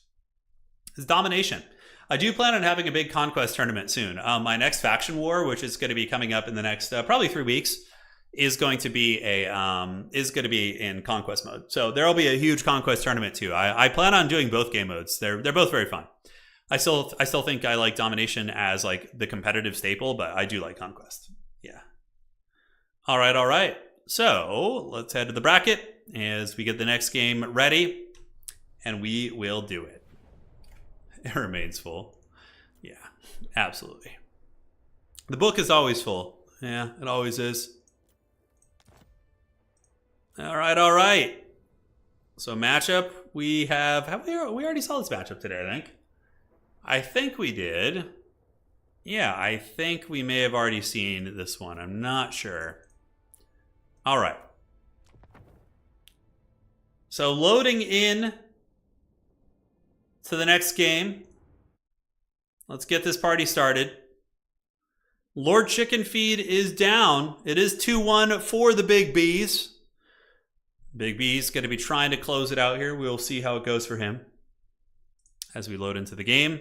It's Domination. I do plan on having a big Conquest tournament soon. My next faction war, which is going to be coming up in the next probably 3 weeks, is going to be in Conquest mode. So there will be a huge Conquest tournament too. I plan on doing both game modes. They're both very fun. I still think I like Domination as like the competitive staple, but I do like Conquest. Yeah, All right, all right. So let's head to the bracket as we get the next game ready, and we will do it. It remains full. Yeah, absolutely. The book is always full. Yeah, it always is. All right, all right. So matchup, we have we already saw this matchup today, I think we did. Yeah, I think we may have already seen this one. I'm not sure. All right. So loading in to the next game. Let's get this party started. Lord Chicken Feed is down. It is 2-1 for the Big B's. Big B's going to be trying to close it out here. We'll see how it goes for him as we load into the game.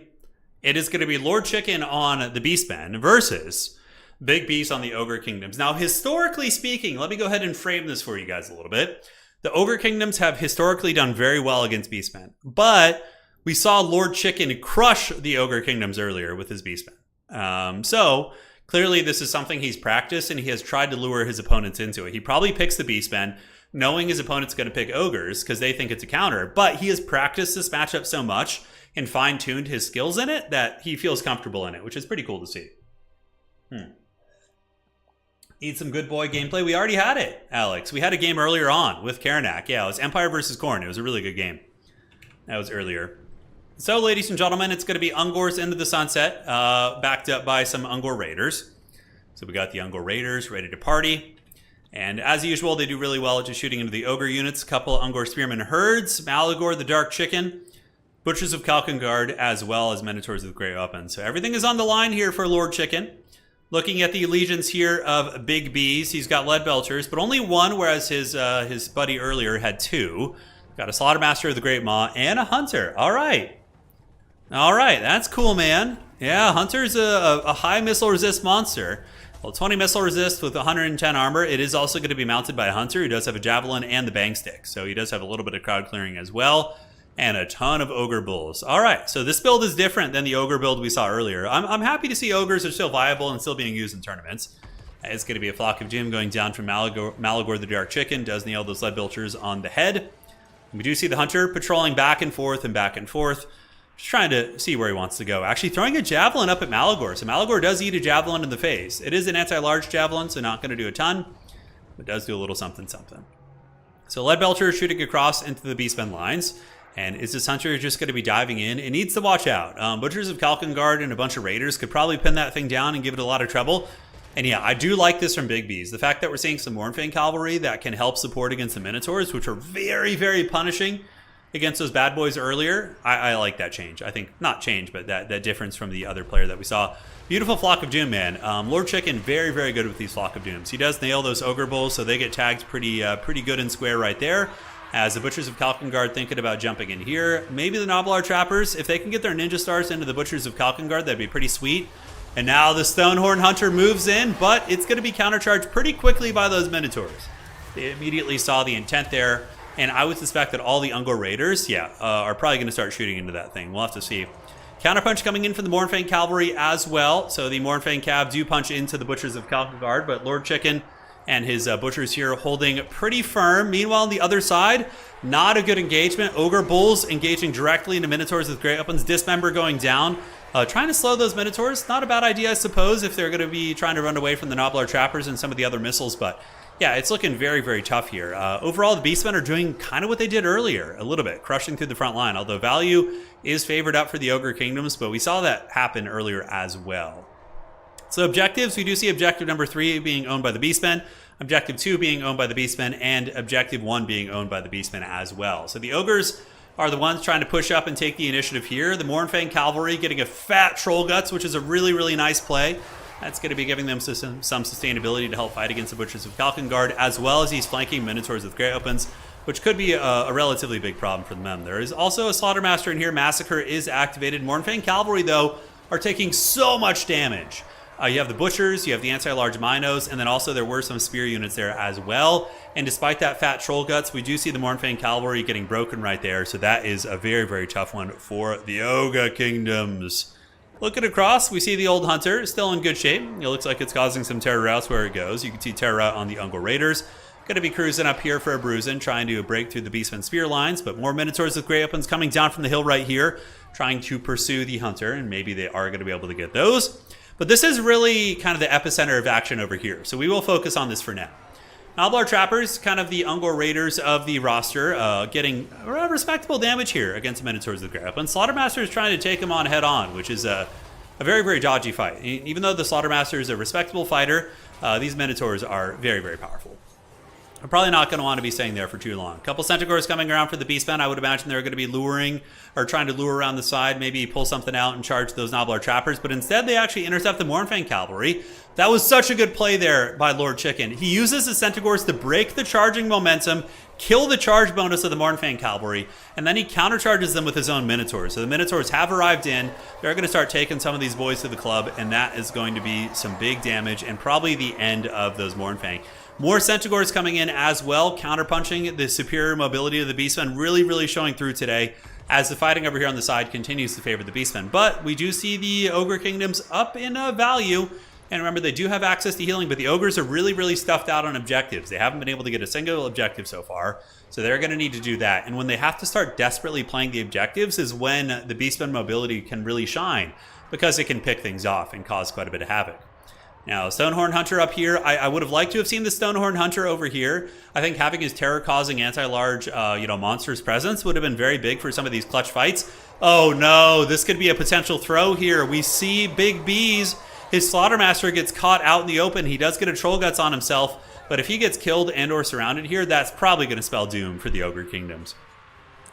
It is going to be Lord Chicken on the Beastmen versus Big B's on the Ogre Kingdoms. Now, historically speaking, let me go ahead and frame this for you guys a little bit. The Ogre Kingdoms have historically done very well against Beastmen, but we saw Lord Chicken crush the Ogre Kingdoms earlier with his Beastmen. So clearly this is something he's practiced and he has tried to lure his opponents into it. He probably picks the Beastmen knowing his opponent's going to pick Ogres because they think it's a counter, but he has practiced this matchup so much and fine-tuned his skills in it that he feels comfortable in it, which is pretty cool to see. Need some good boy gameplay. We already had it, Alex. We had a game earlier on with Karanak. Yeah, it was Empire versus Khorne. It was a really good game. That was earlier. So, ladies and gentlemen, it's going to be Ungors into the sunset, backed up by some Ungor Raiders. So we got the Ungor Raiders ready to party. And as usual, they do really well at just shooting into the Ogre units. A couple Ungor Spearmen herds, Malagor the Dark Chicken, Butchers of Kalkengard, as well as Minotaurs with Great Weapons. So everything is on the line here for Lord Chicken. Looking at the allegiance here of Big B's, he's got Lead Belchers, but only one, whereas his buddy earlier had two. Got a Slaughtermaster of the Great Maw and a Hunter. All right. All right, that's cool, man. Yeah, Hunter's a high missile resist monster. Well, 20 missile resist with 110 armor. It is also going to be mounted by a Hunter who does have a Javelin and the Bang Stick. So he does have a little bit of crowd clearing as well. And a ton of Ogre Bulls. All right, so this build is different than the Ogre build we saw earlier. I'm happy to see Ogres are still viable and still being used in tournaments. It's going to be a Flock of Doom going down from Malagor the Dark Chicken. Does nail those Lead Belchers on the head. We do see the Hunter patrolling back and forth and back and forth. Just trying to see where he wants to go. Actually throwing a Javelin up at Malagor. So Malagor does eat a Javelin in the face. It is an anti-large Javelin, so not going to do a ton. But does do a little something something. So Lead Belcher shooting across into the Beastmen lines. And is this Hunter just going to be diving in? It needs to watch out. Butchers of Kalkengard and a bunch of Raiders could probably pin that thing down and give it a lot of trouble. And yeah, I do like this from Big B's. The fact that we're seeing some Mournfang Cavalry that can help support against the Minotaurs, which are very, very punishing against those bad boys earlier. I like that change. I think, not change, but that difference from the other player that we saw. Beautiful Flock of Doom, man. Lord Chicken, very, very good with these Flock of Dooms. He does nail those Ogre Bulls, so they get tagged pretty good and square right there. As the Butchers of Kalkengard thinking about jumping in here. Maybe the Noblar Trappers, if they can get their Ninja Stars into the Butchers of Kalkengard, that'd be pretty sweet. And now the Stonehorn Hunter moves in, but it's going to be countercharged pretty quickly by those Minotaurs. They immediately saw the intent there, and I would suspect that all the Ungor Raiders, are probably going to start shooting into that thing. We'll have to see. Counterpunch coming in from the Mournfang Cavalry as well. So the Mournfang Cav do punch into the Butchers of Kalkengard, but Lord Chicken and his Butchers here holding pretty firm. Meanwhile, on the other side, not a good engagement. Ogre Bulls engaging directly into Minotaurs with Great Weapons. Dismember going down. Trying to slow those Minotaurs. Not a bad idea, I suppose, if they're going to be trying to run away from the Noblar Trappers and some of the other missiles. But yeah, it's looking very, very tough here. Overall, the Beastmen are doing kind of what they did earlier, a little bit, crushing through the front line. Although value is favored up for the Ogre Kingdoms, but we saw that happen earlier as well. So objectives, we do see objective number 3 being owned by the Beastmen, objective 2 being owned by the Beastmen, and objective 1 being owned by the Beastmen as well. So the Ogres are the ones trying to push up and take the initiative here. The Mournfang Cavalry getting a fat Troll Guts, which is a really, really nice play. That's going to be giving them some sustainability to help fight against the Butchers of Kalkengard, as well as he's flanking Minotaurs with Great Weapons, which could be a relatively big problem for them. There is also a Slaughtermaster in here. Massacre is activated. Mournfang Cavalry, though, are taking so much damage. You have the Butchers, you have the anti-large Minos, and then also there were some Spear units there as well. And despite that fat Troll Guts, we do see the Mournfang Cavalry getting broken right there. So that is a very, very tough one for the Ogre Kingdoms. Looking across, we see the old Hunter still in good shape. It looks like it's causing some terror routes where it goes. You can see terror route on the Ungol Raiders. Going to be cruising up here for a bruising, trying to break through the Beastmen spear lines, but more Minotaurs with Grey Weapons coming down from the hill right here, trying to pursue the Hunter, and maybe they are going to be able to get those. But this is really kind of the epicenter of action over here, so we will focus on this for now. Nalbar Trappers, kind of the Ungol Raiders of the roster, getting respectable damage here against Minotaurs with Grey Weapons. Slaughtermaster is trying to take him on head on, which is a very, very dodgy fight. Even though the Slaughtermaster is a respectable fighter, these Minotaurs are very, very powerful. I'm probably not going to want to be staying there for too long. A couple Centaurs coming around for the Beastmen. I would imagine they're going to be luring or trying to lure around the side, maybe pull something out and charge those Noblar Trappers, but instead they actually intercept the Mournfang Cavalry. That was such a good play there by Lord Chicken. He uses the Centaurs to break the charging momentum, kill the charge bonus of the Mournfang Cavalry, and then he countercharges them with his own Minotaurs. So the Minotaurs have arrived in. They're going to start taking some of these boys to the club, and that is going to be some big damage and probably the end of those Mournfang. More Centaurs coming in as well, counterpunching the superior mobility of the Beastmen, really, really showing through today as the fighting over here on the side continues to favor the Beastmen. But we do see the Ogre Kingdoms up in value. And remember, they do have access to healing, but the Ogres are really, really stuffed out on objectives. They haven't been able to get a single objective so far, so they're going to need to do that. And when they have to start desperately playing the objectives is when the Beastmen mobility can really shine, because it can pick things off and cause quite a bit of havoc. Now, Stonehorn Hunter up here, I would have liked to have seen the Stonehorn Hunter over here. I think having his terror-causing anti-large, monsters presence would have been very big for some of these clutch fights. Oh no, this could be a potential throw here. We see Big B's. His Slaughtermaster gets caught out in the open. He does get a Troll Guts on himself, but if he gets killed and or surrounded here, that's probably going to spell doom for the Ogre Kingdoms.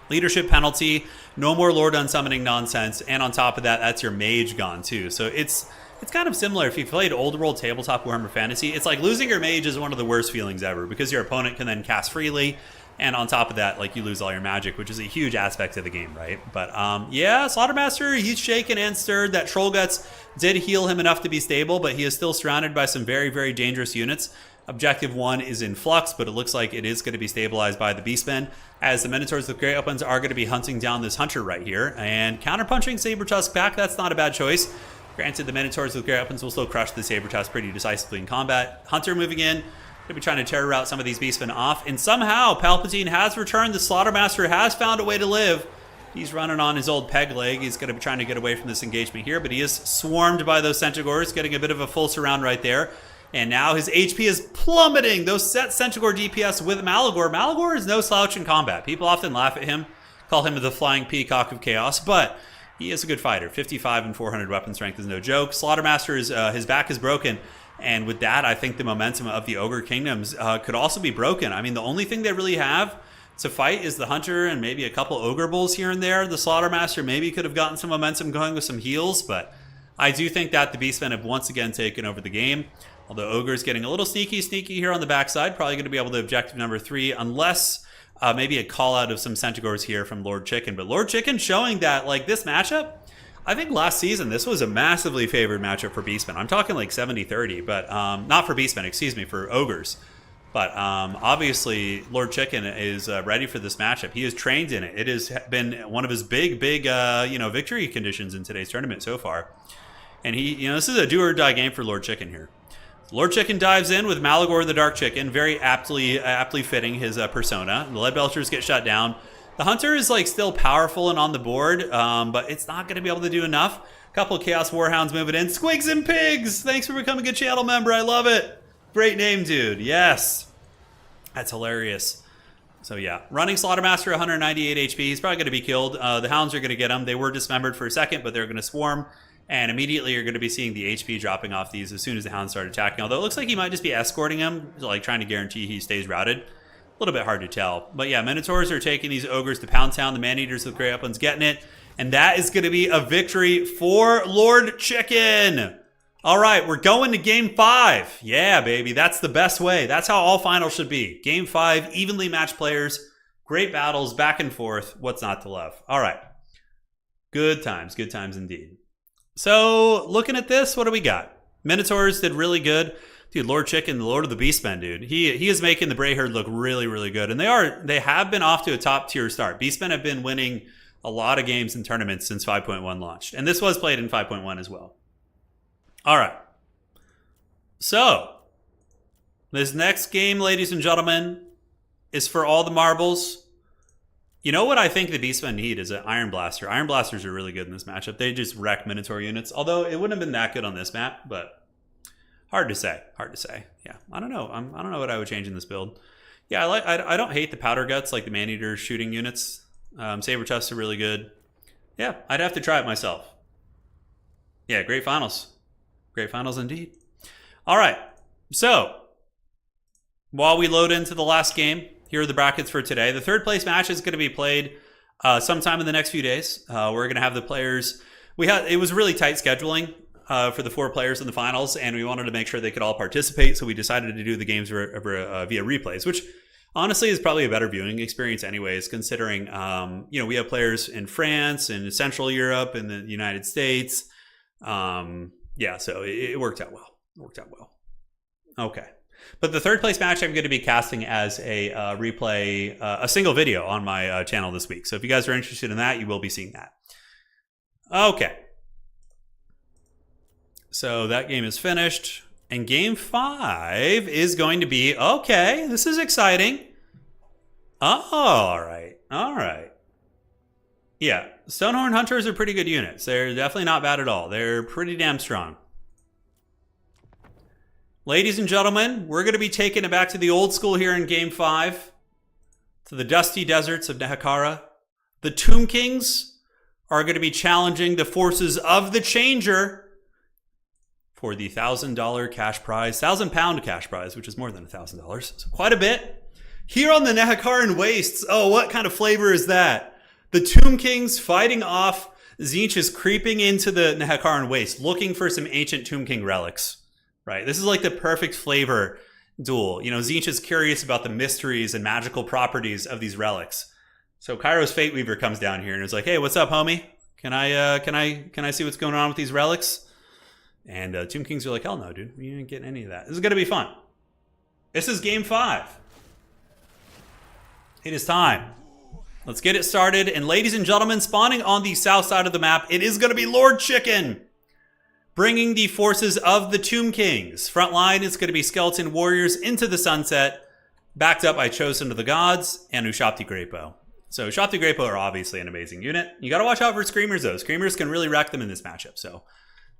Leadership penalty, no more Lord Unsummoning nonsense, and on top of that, that's your Mage gone too. So it's kind of similar. If you played old world tabletop Warhammer Fantasy, it's like losing your Mage is one of the worst feelings ever, because your opponent can then cast freely, and on top of that, like, you lose all your magic, which is a huge aspect of the game, right? But yeah, Slaughtermaster, he's shaken and stirred. That Troll Guts did heal him enough to be stable, but he is still surrounded by some very, very dangerous units. Objective 1 is in flux, but it looks like it is going to be stabilized by the Beastmen, as the Minotaurs with Grey Weapons are going to be hunting down this Hunter right here, and counterpunching Saber-Tusk back, that's not a bad choice. Granted, the Minotaurs with Grey Weapons will still crush the Saber-Tusk pretty decisively in combat. Hunter moving in, going to be trying to terror route some of these Beastmen off, and somehow Palpatine has returned. The Slaughtermaster has found a way to live. He's running on his old peg leg. He's going to be trying to get away from this engagement here, but he is swarmed by those Centaurs, getting a bit of a full surround right there. And now his HP is plummeting. Those set Centaur DPS with Malagor. Malagor is no slouch in combat. People often laugh at him, call him the flying peacock of chaos, but he is a good fighter. 55 and 400 weapon strength is no joke. Slaughtermaster, his back is broken. And with that, I think the momentum of the Ogre Kingdoms could also be broken. I mean, the only thing they really have to fight is the Hunter and maybe a couple Ogre Bulls here and there. The Slaughtermaster maybe could have gotten some momentum going with some heals, but I do think that the Beastmen have once again taken over the game. Although Ogre's getting a little sneaky here on the backside. Probably going to be able to objective number 3, unless maybe a call out of some Centaurs here from Lord Chicken. But Lord Chicken showing that, like, this matchup, I think last season this was a massively favored matchup for Beastmen. I'm talking like 70-30, but not for Beastmen, excuse me, for Ogres. But obviously Lord Chicken is ready for this matchup. He is trained in it. It has been one of his big victory conditions in today's tournament so far. And he, this is a do or die game for Lord Chicken here. Lord Chicken dives in with Malagor the Dark Chicken, very aptly fitting his persona. The Lead Belchers get shut down. The Hunter is like still powerful and on the board, but it's not going to be able to do enough. A couple of Chaos Warhounds moving in. Squigs and Pigs! Thanks for becoming a channel member. I love it. Great name, dude. Yes. That's hilarious. So yeah, running Slaughtermaster, 198 HP. He's probably going to be killed. The Hounds are going to get him. They were dismembered for a second, but they're going to swarm. And immediately you're going to be seeing the HP dropping off these as soon as the Hounds start attacking. Although it looks like he might just be escorting him, like trying to guarantee he stays routed. A little bit hard to tell. But yeah, Minotaurs are taking these Ogres to Pound Town. The Man-Eaters with Grey Weapons getting it. And that is going to be a victory for Lord Chicken. All right, we're going to Game 5. Yeah, baby, that's the best way. That's how all finals should be. Game 5, evenly matched players, great battles, back and forth. What's not to love? All right. Good times indeed. So, looking at this, what do we got? Minotaurs did really good. Dude, Lord Chicken, the Lord of the Beastmen, dude. He is making the Bray Herd look really, really good. And they have been off to a top tier start. Beastmen have been winning a lot of games and tournaments since 5.1 launched. And this was played in 5.1 as well. All right. So, this next game, ladies and gentlemen, is for all the marbles. You know what I think the Beastmen need is an Iron Blaster. Iron Blasters are really good in this matchup. They just wreck Minotaur units. Although it wouldn't have been that good on this map, but hard to say. Hard to say. Yeah, I don't know. I don't know what I would change in this build. Yeah, I don't hate the Powder Guts, like the Man-Eater shooting units. Saber Tusts are really good. Yeah, I'd have to try it myself. Yeah, great finals. Great finals indeed. All right, so while we load into the last game, here are the brackets for today. The third place match is going to be played sometime in the next few days. We're going to have the players. It was really tight scheduling for the 4 players in the finals, and we wanted to make sure they could all participate, so we decided to do the games via replays, which honestly is probably a better viewing experience anyways, considering we have players in France and Central Europe and the United States. Yeah, so it worked out well. Okay. But the third place match I'm going to be casting as a replay, a single video on my channel this week. So if you guys are interested in that, you will be seeing that. Okay. So that game is finished. And game 5 is going to be, okay, this is exciting. Oh, all right. Yeah, Stonehorn Hunters are pretty good units. They're definitely not bad at all. They're pretty damn strong. Ladies and gentlemen, we're going to be taking it back to the old school here in Game 5. To the dusty deserts of Nehekara. The Tomb Kings are going to be challenging the forces of the Changer for the $1,000 cash prize. £1,000 cash prize, which is more than $1,000. So quite a bit. Here on the Nehekaran Wastes. Oh, what kind of flavor is that? The Tomb Kings fighting off. Tzeentch is creeping into the Nehekaran Waste, looking for some ancient Tomb King relics. Right, this is like the perfect flavor duel. Tzeentch is curious about the mysteries and magical properties of these relics. So Kairos Fateweaver comes down here and is like, "Hey, what's up, homie? Can I see what's going on with these relics?" And Tomb Kings are like, "Hell no, dude. You ain't getting any of that. This is gonna be fun." This is game 5. It is time. Let's get it started. And ladies and gentlemen, spawning on the south side of the map, it is gonna be Lord Chicken, bringing the forces of the Tomb Kings. Front line is going to be Skeleton Warriors into the sunset, backed up by Chosen of the Gods and Ushabti Grepo. So Ushabti Grepo are obviously an amazing unit. You got to watch out for Screamers though. Screamers can really wreck them in this matchup. So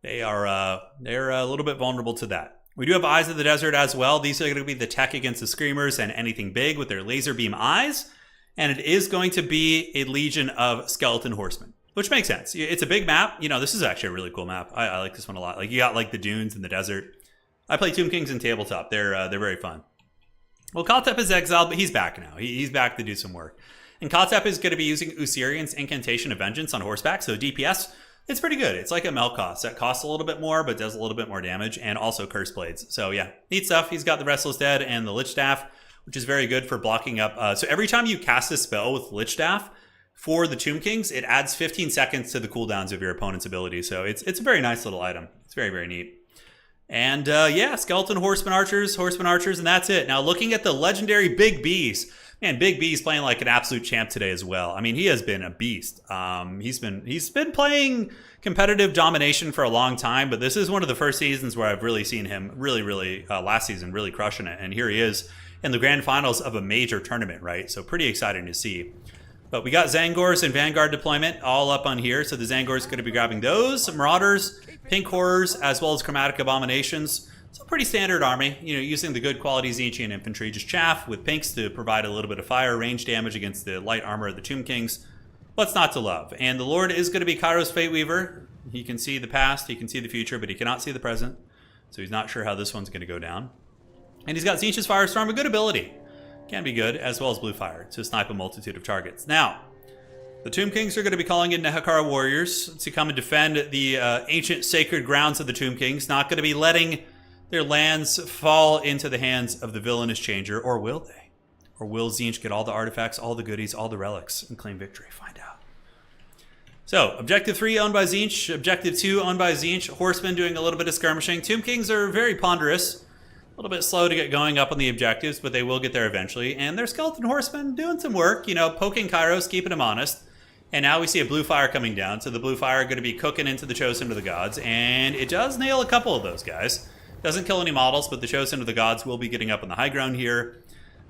they're a little bit vulnerable to that. We do have Eyes of the Desert as well. These are going to be the tech against the Screamers and anything big with their laser beam eyes. And it is going to be a legion of Skeleton Horsemen. Which makes sense. It's a big map. This is actually a really cool map. I like this one a lot. Like, you got like the dunes and the desert. I play Tomb Kings in tabletop. They're very fun. Well, Kotep is exiled, but he's back now. He's back to do some work. And Kotep is going to be using Usirian's Incantation of Vengeance on horseback. So DPS, it's pretty good. It's like a Melkoth that costs a little bit more, but does a little bit more damage. And also Curse Blades. So yeah, neat stuff. He's got the Restless Dead and the Lich Staff, which is very good for blocking up. So every time you cast a spell with Lich Staff, for the Tomb Kings, it adds 15 seconds to the cooldowns of your opponent's ability. So it's a very nice little item. It's very, very neat. And yeah, Skeleton Horseman Archers, and that's it. Now looking at the legendary Big B's. Man, Big B's playing like an absolute champ today as well. I mean, he has been a beast. He's been playing competitive domination for a long time, but this is one of the first seasons where I've really seen him really, last season, really crushing it. And here he is in the grand finals of a major tournament, right? So pretty exciting to see. But we got Zangors and Vanguard deployment all up on here. So the Zangors is going to be grabbing those, Marauders, Pink Horrors, as well as Chromatic Abominations. So pretty standard army, using the good quality Tzeentchian infantry. Just chaff with pinks to provide a little bit of fire range damage against the light armor of the Tomb Kings. What's not to love? And the Lord is going to be Kairos Fateweaver. He can see the past, he can see the future, but he cannot see the present. So he's not sure how this one's going to go down. And he's got Tzeentch's Firestorm, a good ability. Can be good, as well as Blue Fire, to snipe a multitude of targets. Now, the Tomb Kings are going to be calling in Nehekara Warriors to come and defend the ancient sacred grounds of the Tomb Kings. Not going to be letting their lands fall into the hands of the villainous Changer, or will they? Or will Tzeentch get all the artifacts, all the goodies, all the relics, and claim victory? Find out. So, Objective 3 owned by Tzeentch, Objective 2 owned by Tzeentch, Horsemen doing a little bit of skirmishing. Tomb Kings are very ponderous. A little bit slow to get going up on the objectives, but they will get there eventually. And their Skeleton Horsemen doing some work, poking Kairos, keeping him honest. And now we see a blue fire coming down. So the blue fire going to be cooking into the Chosen of the Gods. And it does nail a couple of those guys. Doesn't kill any models, but the Chosen of the Gods will be getting up on the high ground here.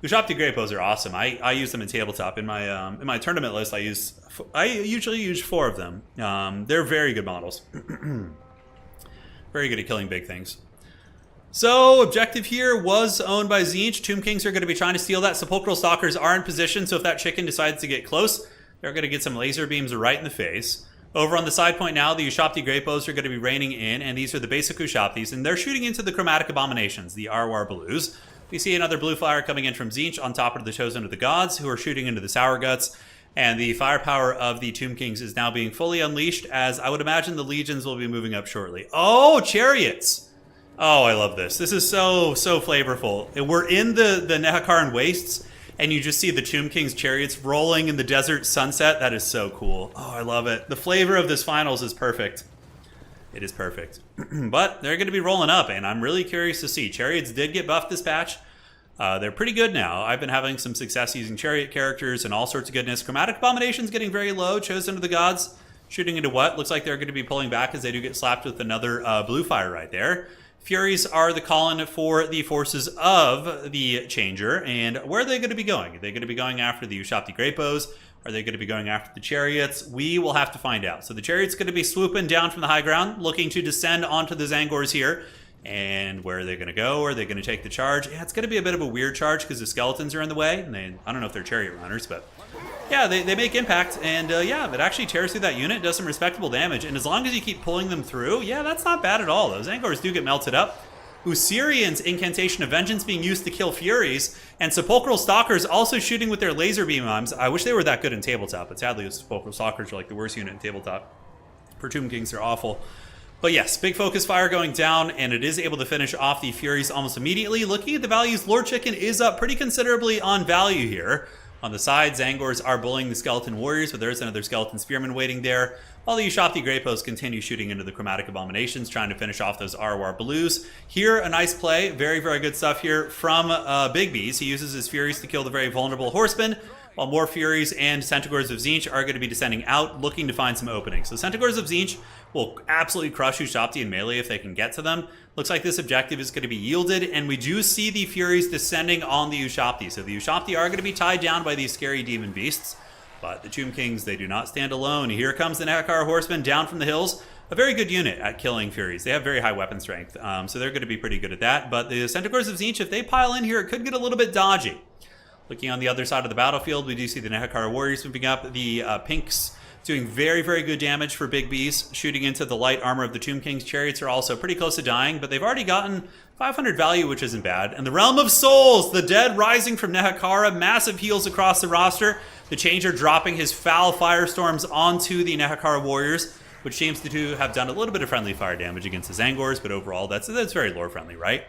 Ushabti Great Bows are awesome. I use them in tabletop. In my tournament list, I usually use 4 of them. They're very good models. Very good at killing big things. So, objective here was owned by Tzeentch. Tomb Kings are going to be trying to steal that. Sepulchral Stalkers are in position, so if that chicken decides to get close, they're going to get some laser beams right in the face. Over on the side point now, the Ushabti Great Bows are going to be raining in, and these are the basic Ushabtis, and they're shooting into the Chromatic Abominations, the Arwar Blues. We see another blue fire coming in from Tzeentch on top of the Chosen of the Gods, who are shooting into the Sour Guts. And the firepower of the Tomb Kings is now being fully unleashed, as I would imagine the Legions will be moving up shortly. Oh, Chariots! Oh, I love this. This is so flavorful. And we're in the Nehakaran Wastes, and you just see the Tomb Kings Chariots rolling in the desert sunset. That is so cool. Oh, I love it. The flavor of this finals is perfect. It is perfect. But they're going to be rolling up, and I'm really curious to see. Chariots did get buffed this patch. They're pretty good now. I've been having some success using Chariot characters and all sorts of goodness. Chromatic Abomination's getting very low. Chosen of the Gods shooting into what? Looks like they're going to be pulling back as they do get slapped with another blue fire right there. Furies are the call-in for the forces of the Changer. And where are they going to be going? Are they going to be going after the Ushabti Great Bows? Are they going to be going after the Chariots? We will have to find out. So the Chariot's going to be swooping down from the high ground, looking to descend onto the Zangors here. And where are they going to go? Are they going to take the charge? Yeah, it's going to be a bit of a weird charge because the skeletons are in the way. And I don't know if they're chariot runners, but yeah, they make impact. And yeah, it actually tears through that unit, does some respectable damage. And as long as you keep pulling them through, yeah, that's not bad at all. Those Angors do get melted up. Usirian's Incantation of Vengeance being used to kill Furies, and Sepulchral Stalkers also shooting with their laser beam arms. I wish they were that good in tabletop, but sadly, Sepulchral Stalkers are like the worst unit in tabletop. For Tomb Kings, they're awful. But yes, big focus fire going down, and it is able to finish off the Furies almost immediately. Looking at the values, Lord Chicken is up pretty considerably on value here. On the side, Zangors are bullying the Skeleton Warriors, but there's another Skeleton Spearman waiting there. While the Ushabti Great Bows continue shooting into the Chromatic Abominations, trying to finish off those Arwar Blues. Here, a nice play. Very, very good stuff here from Big Bees. He uses his Furies to kill the very vulnerable Horsemen, while more Furies and Centaurs of Tzeentch are going to be descending out, looking to find some openings. So Centaurs of Tzeentch will absolutely crush Ushabti in melee if they can get to them. Looks like this objective is going to be yielded, and we do see the Furies descending on the Ushabti. So the Ushabti are going to be tied down by these scary demon beasts. But the Tomb Kings, they do not stand alone. Here comes the Nehakar Horsemen down from the hills. A very good unit at killing Furies. They have very high weapon strength, so they're going to be pretty good at that. But the Centaurs of Tzeentch, if they pile in here, it could get a little bit dodgy. Looking on the other side of the battlefield, we do see the Nehakar Warriors moving up. The Pinks doing very, very good damage for Big Bees, shooting into the light armor of the Tomb Kings. Chariots are also pretty close to dying, but they've already gotten 500 value, which isn't bad. And the Realm of Souls, the dead rising from Nehakara, massive heals across the roster. The Changer dropping his foul firestorms onto the Nehakara Warriors, which seems to have done a little bit of friendly fire damage against the Zangors, but overall that's very lore friendly, right?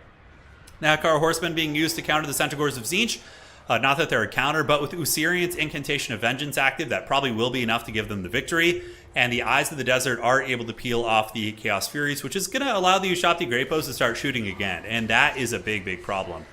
Nehakara Horsemen being used to counter the Centaurs of Tzeentch. Not that they're a counter, but with Usirian's Incantation of Vengeance active, that probably will be enough to give them the victory. And the Eyes of the Desert are able to peel off the Chaos Furies, which is going to allow the Ushabti Great Bows to start shooting again. And that is a big, big problem.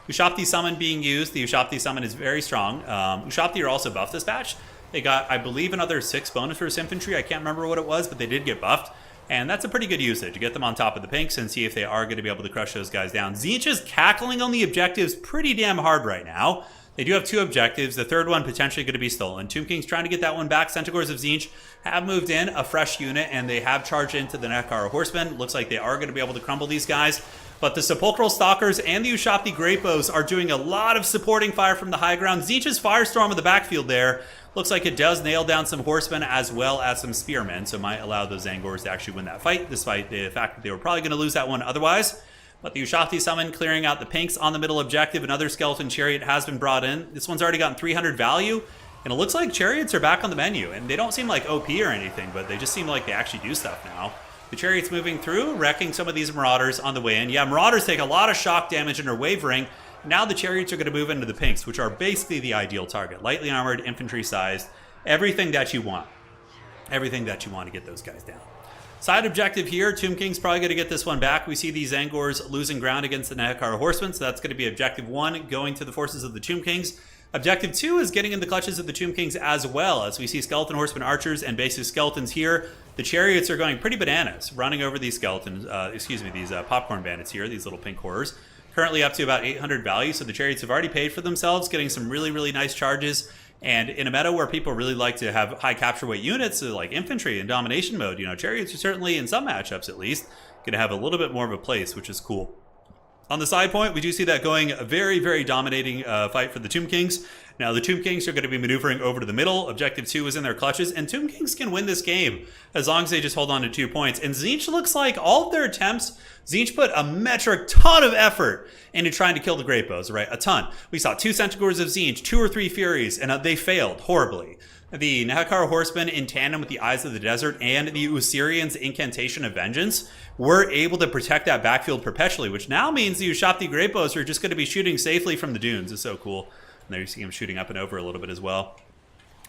Ushabti Summon being used. The Ushabti Summon is very strong. Ushabti are also buffed this patch. They got, I believe, another 6 bonus for infantry. I can't remember what it was, but they did get buffed. And that's a pretty good usage. Get them on top of the Pinks and see if they are going to be able to crush those guys down. Tzeentch is cackling on the objectives pretty damn hard right now. They do have 2 objectives. The third one potentially going to be stolen. Tomb King's trying to get that one back. Centaurs of Tzeentch have moved in a fresh unit, and they have charged into the Nehakara Horsemen. Looks like they are going to be able to crumble these guys. But the Sepulchral Stalkers and the Ushabti Great Bows are doing a lot of supporting fire from the high ground. Tzeentch's Firestorm in the backfield there looks like it does nail down some horsemen as well as some spearmen, so might allow those Zangors to actually win that fight, despite the fact that they were probably going to lose that one otherwise. But the Ushabti Summon clearing out the Pinks on the middle objective. Another Skeleton Chariot has been brought in. This one's already gotten 300 value, and it looks like Chariots are back on the menu. And they don't seem like OP or anything, but they just seem like they actually do stuff now. The Chariots moving through, wrecking some of these Marauders on the way in. Yeah, Marauders take a lot of shock damage and are wavering. Now the Chariots are going to move into the Pinks, which are basically the ideal target. Lightly armored, infantry sized, everything that you want. Everything that you want to get those guys down. Side objective here, Tomb King's probably going to get this one back. We see these Zangors losing ground against the Nehakara Horsemen, so that's going to be objective 1, going to the forces of the Tomb Kings. Objective 2 is getting in the clutches of the Tomb Kings as well, as we see skeleton horsemen archers and basic skeletons here. The chariots are going pretty bananas, running over these skeletons, these popcorn bandits here, these little pink horrors. Currently up to about 800 value, so the chariots have already paid for themselves, getting some really, really nice charges. And in a meta where people really like to have high capture weight units, like infantry and domination mode, you know, chariots are certainly, in some matchups at least, going to have a little bit more of a place, which is cool. On the side point, we do see that going a very, very dominating fight for the Tomb Kings. Now, the Tomb Kings are going to be maneuvering over to the middle. Objective 2 is in their clutches, and Tomb Kings can win this game as long as they just hold on to 2 points. And Tzeentch looks like all of their attempts, Tzeentch put a metric ton of effort into trying to kill the Great Bows, right? A ton. We saw 2 Centaurs of Tzeentch, 2 or 3 Furies, and they failed horribly. The Nehekar Horsemen, in tandem with the Eyes of the Desert and the Usirian's Incantation of Vengeance, were able to protect that backfield perpetually, which now means the Ushabti Great Bows are just going to be shooting safely from the dunes. It's so cool. And there you see him shooting up and over a little bit as well.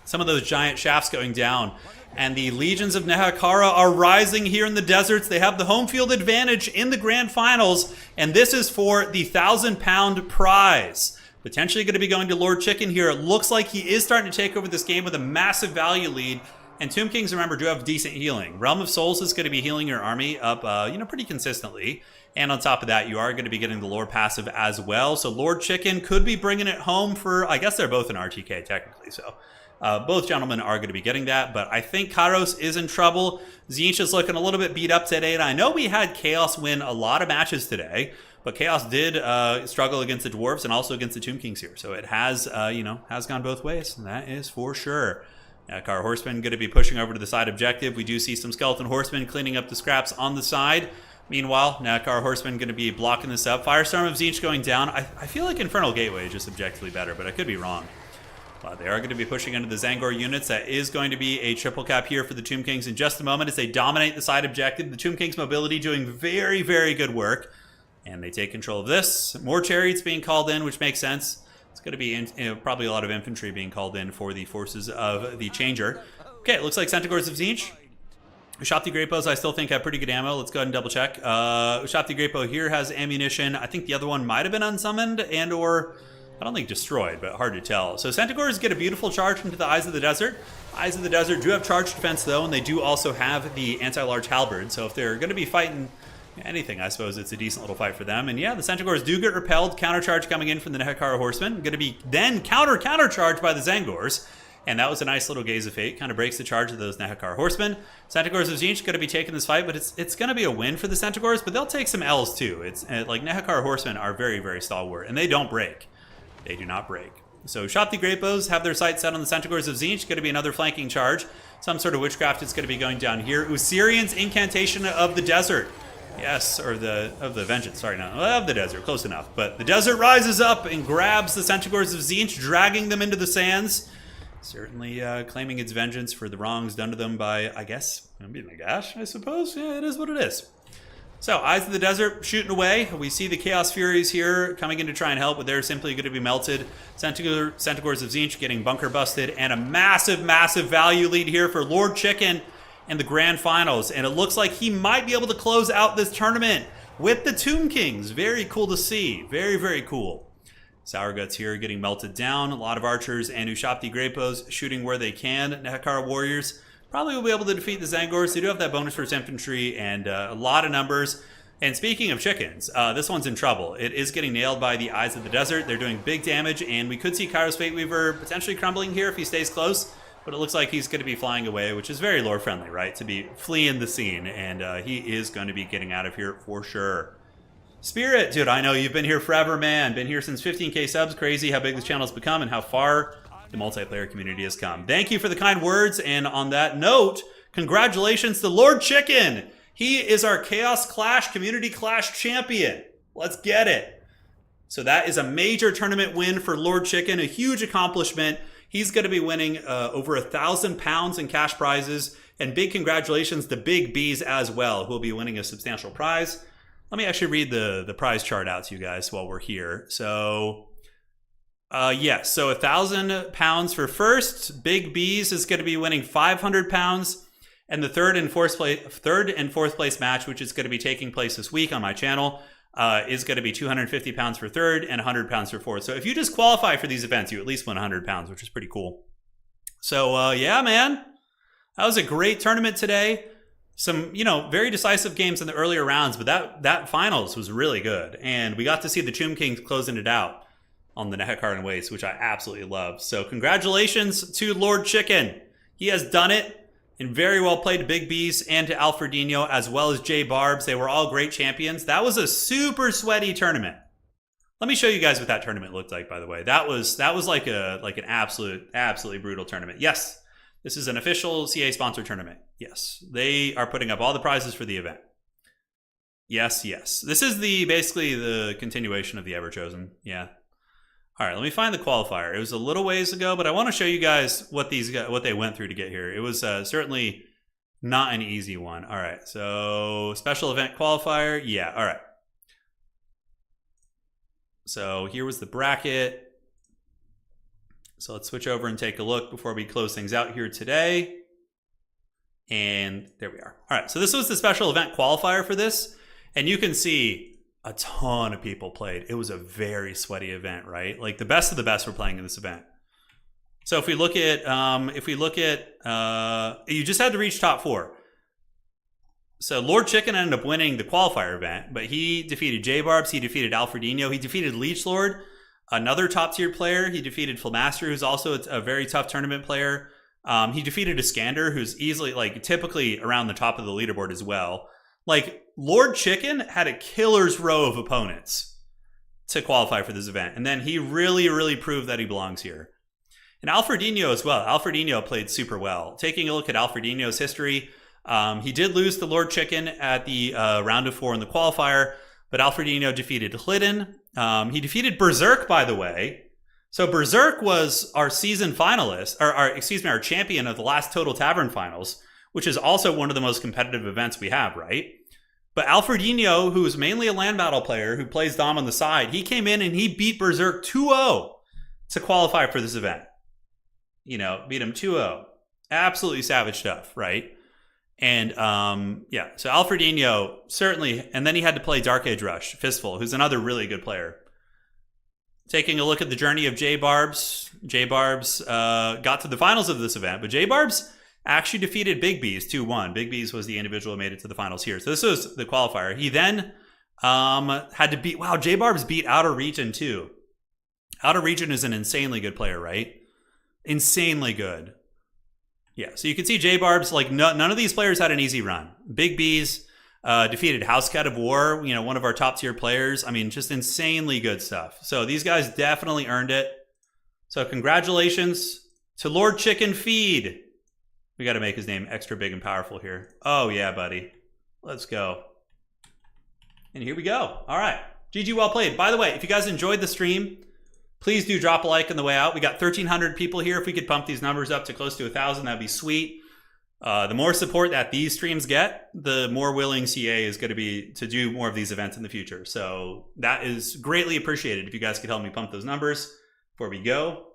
Some of those giant shafts going down. And the legions of Nehekara are rising here in the deserts. They have the home field advantage in the grand finals. And this is for the 1,000-pound prize. Potentially going to be going to Lord Chicken here. It looks like he is starting to take over this game with a massive value lead. And Tomb Kings, remember, do have decent healing. Realm of Souls is going to be healing your army up, pretty consistently. And on top of that, you are going to be getting the lore passive as well. So Lord Chicken could be bringing it home for, I guess they're both an RTK technically. So both gentlemen are going to be getting that. But I think Kairos is in trouble. Tzeentch is looking a little bit beat up today. And I know we had Chaos win a lot of matches today. But Chaos did struggle against the Dwarfs and also against the Tomb Kings here. So it has, has gone both ways. And that is for sure. Nehekar Horsemen going to be pushing over to the side objective. We do see some Skeleton Horsemen cleaning up the scraps on the side. Meanwhile, Nehekar Horsemen going to be blocking this up. Firestorm of Tzeentch going down. I feel like Infernal Gateway is just objectively better, but I could be wrong. They are going to be pushing into the Zangor units. That is going to be a triple cap here for the Tomb Kings in just a moment as they dominate the side objective. The Tomb Kings mobility doing very, very good work. And they take control of this. More chariots being called in, which makes sense. It's going to be probably a lot of infantry being called in for the forces of the Changer. Okay, it looks like Centaurs of Tzeentch. Ushabti Great Bows I still think have pretty good ammo. Let's go ahead and double check. Ushabti Great Bow here has ammunition. I think the other one might have been unsummoned and or, I don't think destroyed, but hard to tell. So Centaurs get a beautiful charge into the Eyes of the Desert. Eyes of the Desert do have charge defense though, and they do also have the anti-large halberd. So if they're going to be fighting anything, I suppose it's a decent little fight for them. And yeah, the Centaurs do get repelled. Countercharge coming in from the Nehekara Horsemen. Going to be then countercharged by the Zangors. And that was a nice little Gaze of Fate. Kind of breaks the charge of those Nehekara Horsemen. Centaurs of Tzeentch going to be taking this fight, but it's going to be a win for the Centaurs, but they'll take some L's too. It's like Nehekara Horsemen are very, very stalwart, and they don't break. They do not break. So Ushabti Great Bows have their sights set on the Centaurs of Tzeentch. Going to be another flanking charge. Some sort of witchcraft is going to be going down here. Usirian's Incantation of the Desert. Yes, or of the Vengeance, sorry, no, of the Desert, close enough. But the Desert rises up and grabs the Centaurs of Tzeentch, dragging them into the sands. Certainly claiming its vengeance for the wrongs done to them by, I guess, Nagash, I suppose. Yeah, it is what it is. So, Eyes of the Desert shooting away. We see the Chaos Furies here coming in to try and help, but they're simply going to be melted. Centaurs of Tzeentch getting bunker busted, and a massive, massive value lead here for Lord Chicken in the grand finals. And it looks like he might be able to close out this tournament with the Tomb Kings. Very cool to see. Very, very cool. Sour Guts here getting melted down. A lot of archers and Ushabti Great Bows shooting where they can. Nehekara Warriors probably will be able to defeat the Zangors. They do have that bonus for its infantry and a lot of numbers. And speaking of chickens, this one's in trouble. It is getting nailed by the Eyes of the Desert. They're doing big damage, and we could see Kairos Fateweaver potentially crumbling here if he stays close. But it looks like he's going to be flying away, which is very lore-friendly, right? To be fleeing the scene, and he is going to be getting out of here for sure. Spirit, dude, I know you've been here forever, man. Been here since 15K subs. Crazy how big this channel's become and how far the multiplayer community has come. Thank you for the kind words, and on that note, congratulations to Lord Chicken. He is our Chaos Clash Community Clash champion. Let's get it. So that is a major tournament win for Lord Chicken, a huge accomplishment. He's going to be winning over 1,000 pounds in cash prizes, and big congratulations to Big B's as well, who will be winning a substantial prize. Let me actually read the prize chart out to you guys while we're here. So, yes, so 1,000 pounds for first. Big B's is going to be winning 500 pounds. And the third and fourth place match, which is going to be taking place this week on my channel, is going to be 250 pounds for third and 100 pounds for fourth. So if you just qualify for these events, you at least win 100 pounds, which is pretty cool. So yeah, man, that was a great tournament today. Some, very decisive games in the earlier rounds, but that finals was really good. And we got to see the Tomb Kings closing it out on the Nehekarn Waste, which I absolutely love. So congratulations to Lord Chicken. He has done it. And very well played to Big B's and to Alfredinho, as well as Jay Barbs. They were all great champions. That was a super sweaty tournament. Let me show you guys what that tournament looked like, by the way. That was like an absolutely brutal tournament. Yes, this is an official CA sponsored tournament. Yes, they are putting up all the prizes for the event. Yes. This is basically the continuation of the Ever Chosen. Yeah. All right, let me find the qualifier. It was a little ways ago, but I want to show you guys what they went through to get here. It was certainly not an easy one. All right, so special event qualifier. Yeah, all right. So here was the bracket. So let's switch over and take a look before we close things out here today. And there we are. All right, so this was the special event qualifier for this. And you can see a ton of people played. It was a very sweaty event, right? Like the best of the best were playing in this event. So if we look at, you just had to reach top 4. So Lord Chicken ended up winning the qualifier event, but he defeated J Barbs, he defeated Alfredinho, he defeated Leech Lord, another top tier player. He defeated Flamaster, who's also a very tough tournament player. He defeated Iskander, who's easily, typically around the top of the leaderboard as well. Lord Chicken had a killer's row of opponents to qualify for this event. And then he really, really proved that he belongs here. And Alfredinho as well. Alfredinho played super well. Taking a look at Alfredinho's history, he did lose to Lord Chicken at the round of 4 in the qualifier, but Alfredinho defeated Hlidden. He defeated Berserk, by the way. So Berserk was our season finalist, our champion of the last Total Tavern Finals, which is also one of the most competitive events we have, right? But Alfredinho, who is mainly a land battle player who plays Dom on the side, he came in and he beat Berserk 2-0 to qualify for this event. Beat him 2-0. Absolutely savage stuff, right? And yeah, so Alfredinho certainly, and then he had to play Dark Age Rush, Fistful, who's another really good player. Taking a look at the journey of J Barbs. J Barbs got to the finals of this event, but J Barbs actually defeated Big B's 2-1. Big B's was the individual who made it to the finals here. So this was the qualifier. He then had to beat, J Barbs beat Outer Region too. Outer Region is an insanely good player, right? Insanely good. Yeah, so you can see J Barbs, none of these players had an easy run. Big B's defeated House Cat of War, one of our top tier players. I mean, just insanely good stuff. So these guys definitely earned it. So congratulations to Lord Chicken Feed. We got to make his name extra big and powerful here. Oh, yeah, buddy. Let's go. And here we go. All right. GG, well played. By the way, if you guys enjoyed the stream, please do drop a like on the way out. We got 1,300 people here. If we could pump these numbers up to close to 1,000, that'd be sweet. The more support that these streams get, the more willing CA is going to be to do more of these events in the future. So that is greatly appreciated if you guys could help me pump those numbers before we go.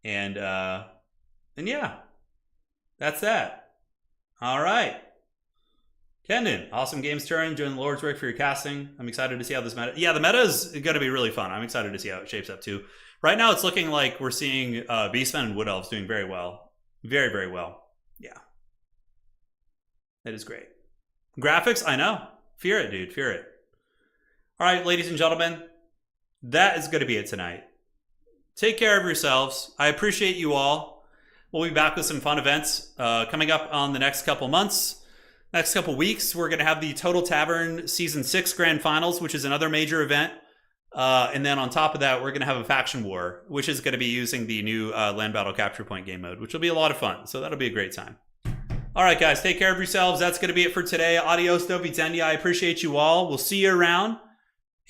And yeah. That's that. All right. Kendon, awesome games, Turin, doing the Lord's work for your casting. I'm excited to see how this meta... Yeah, the meta is going to be really fun. I'm excited to see how it shapes up, too. Right now, it's looking like we're seeing Beastmen and Wood Elves doing very well. Very, very well. Yeah. That is great. Graphics, I know. Fear it, dude. Fear it. All right, ladies and gentlemen, that is going to be it tonight. Take care of yourselves. I appreciate you all. We'll be back with some fun events coming up on the next couple months. Next couple weeks, we're going to have the Total Tavern Season 6 Grand Finals, which is another major event. And then on top of that, we're going to have a Faction War, which is going to be using the new Land Battle Capture Point game mode, which will be a lot of fun. So that'll be a great time. All right, guys, take care of yourselves. That's going to be it for today. Adios, Dovizendia. I appreciate you all. We'll see you around.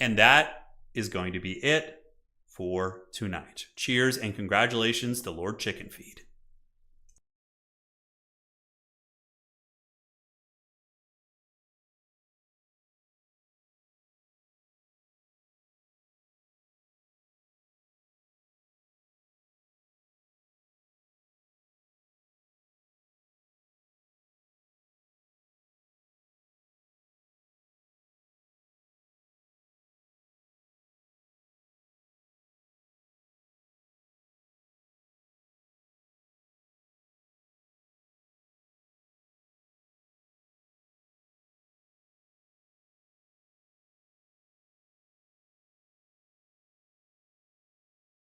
And that is going to be it for tonight. Cheers and congratulations to Lord Chicken Feed.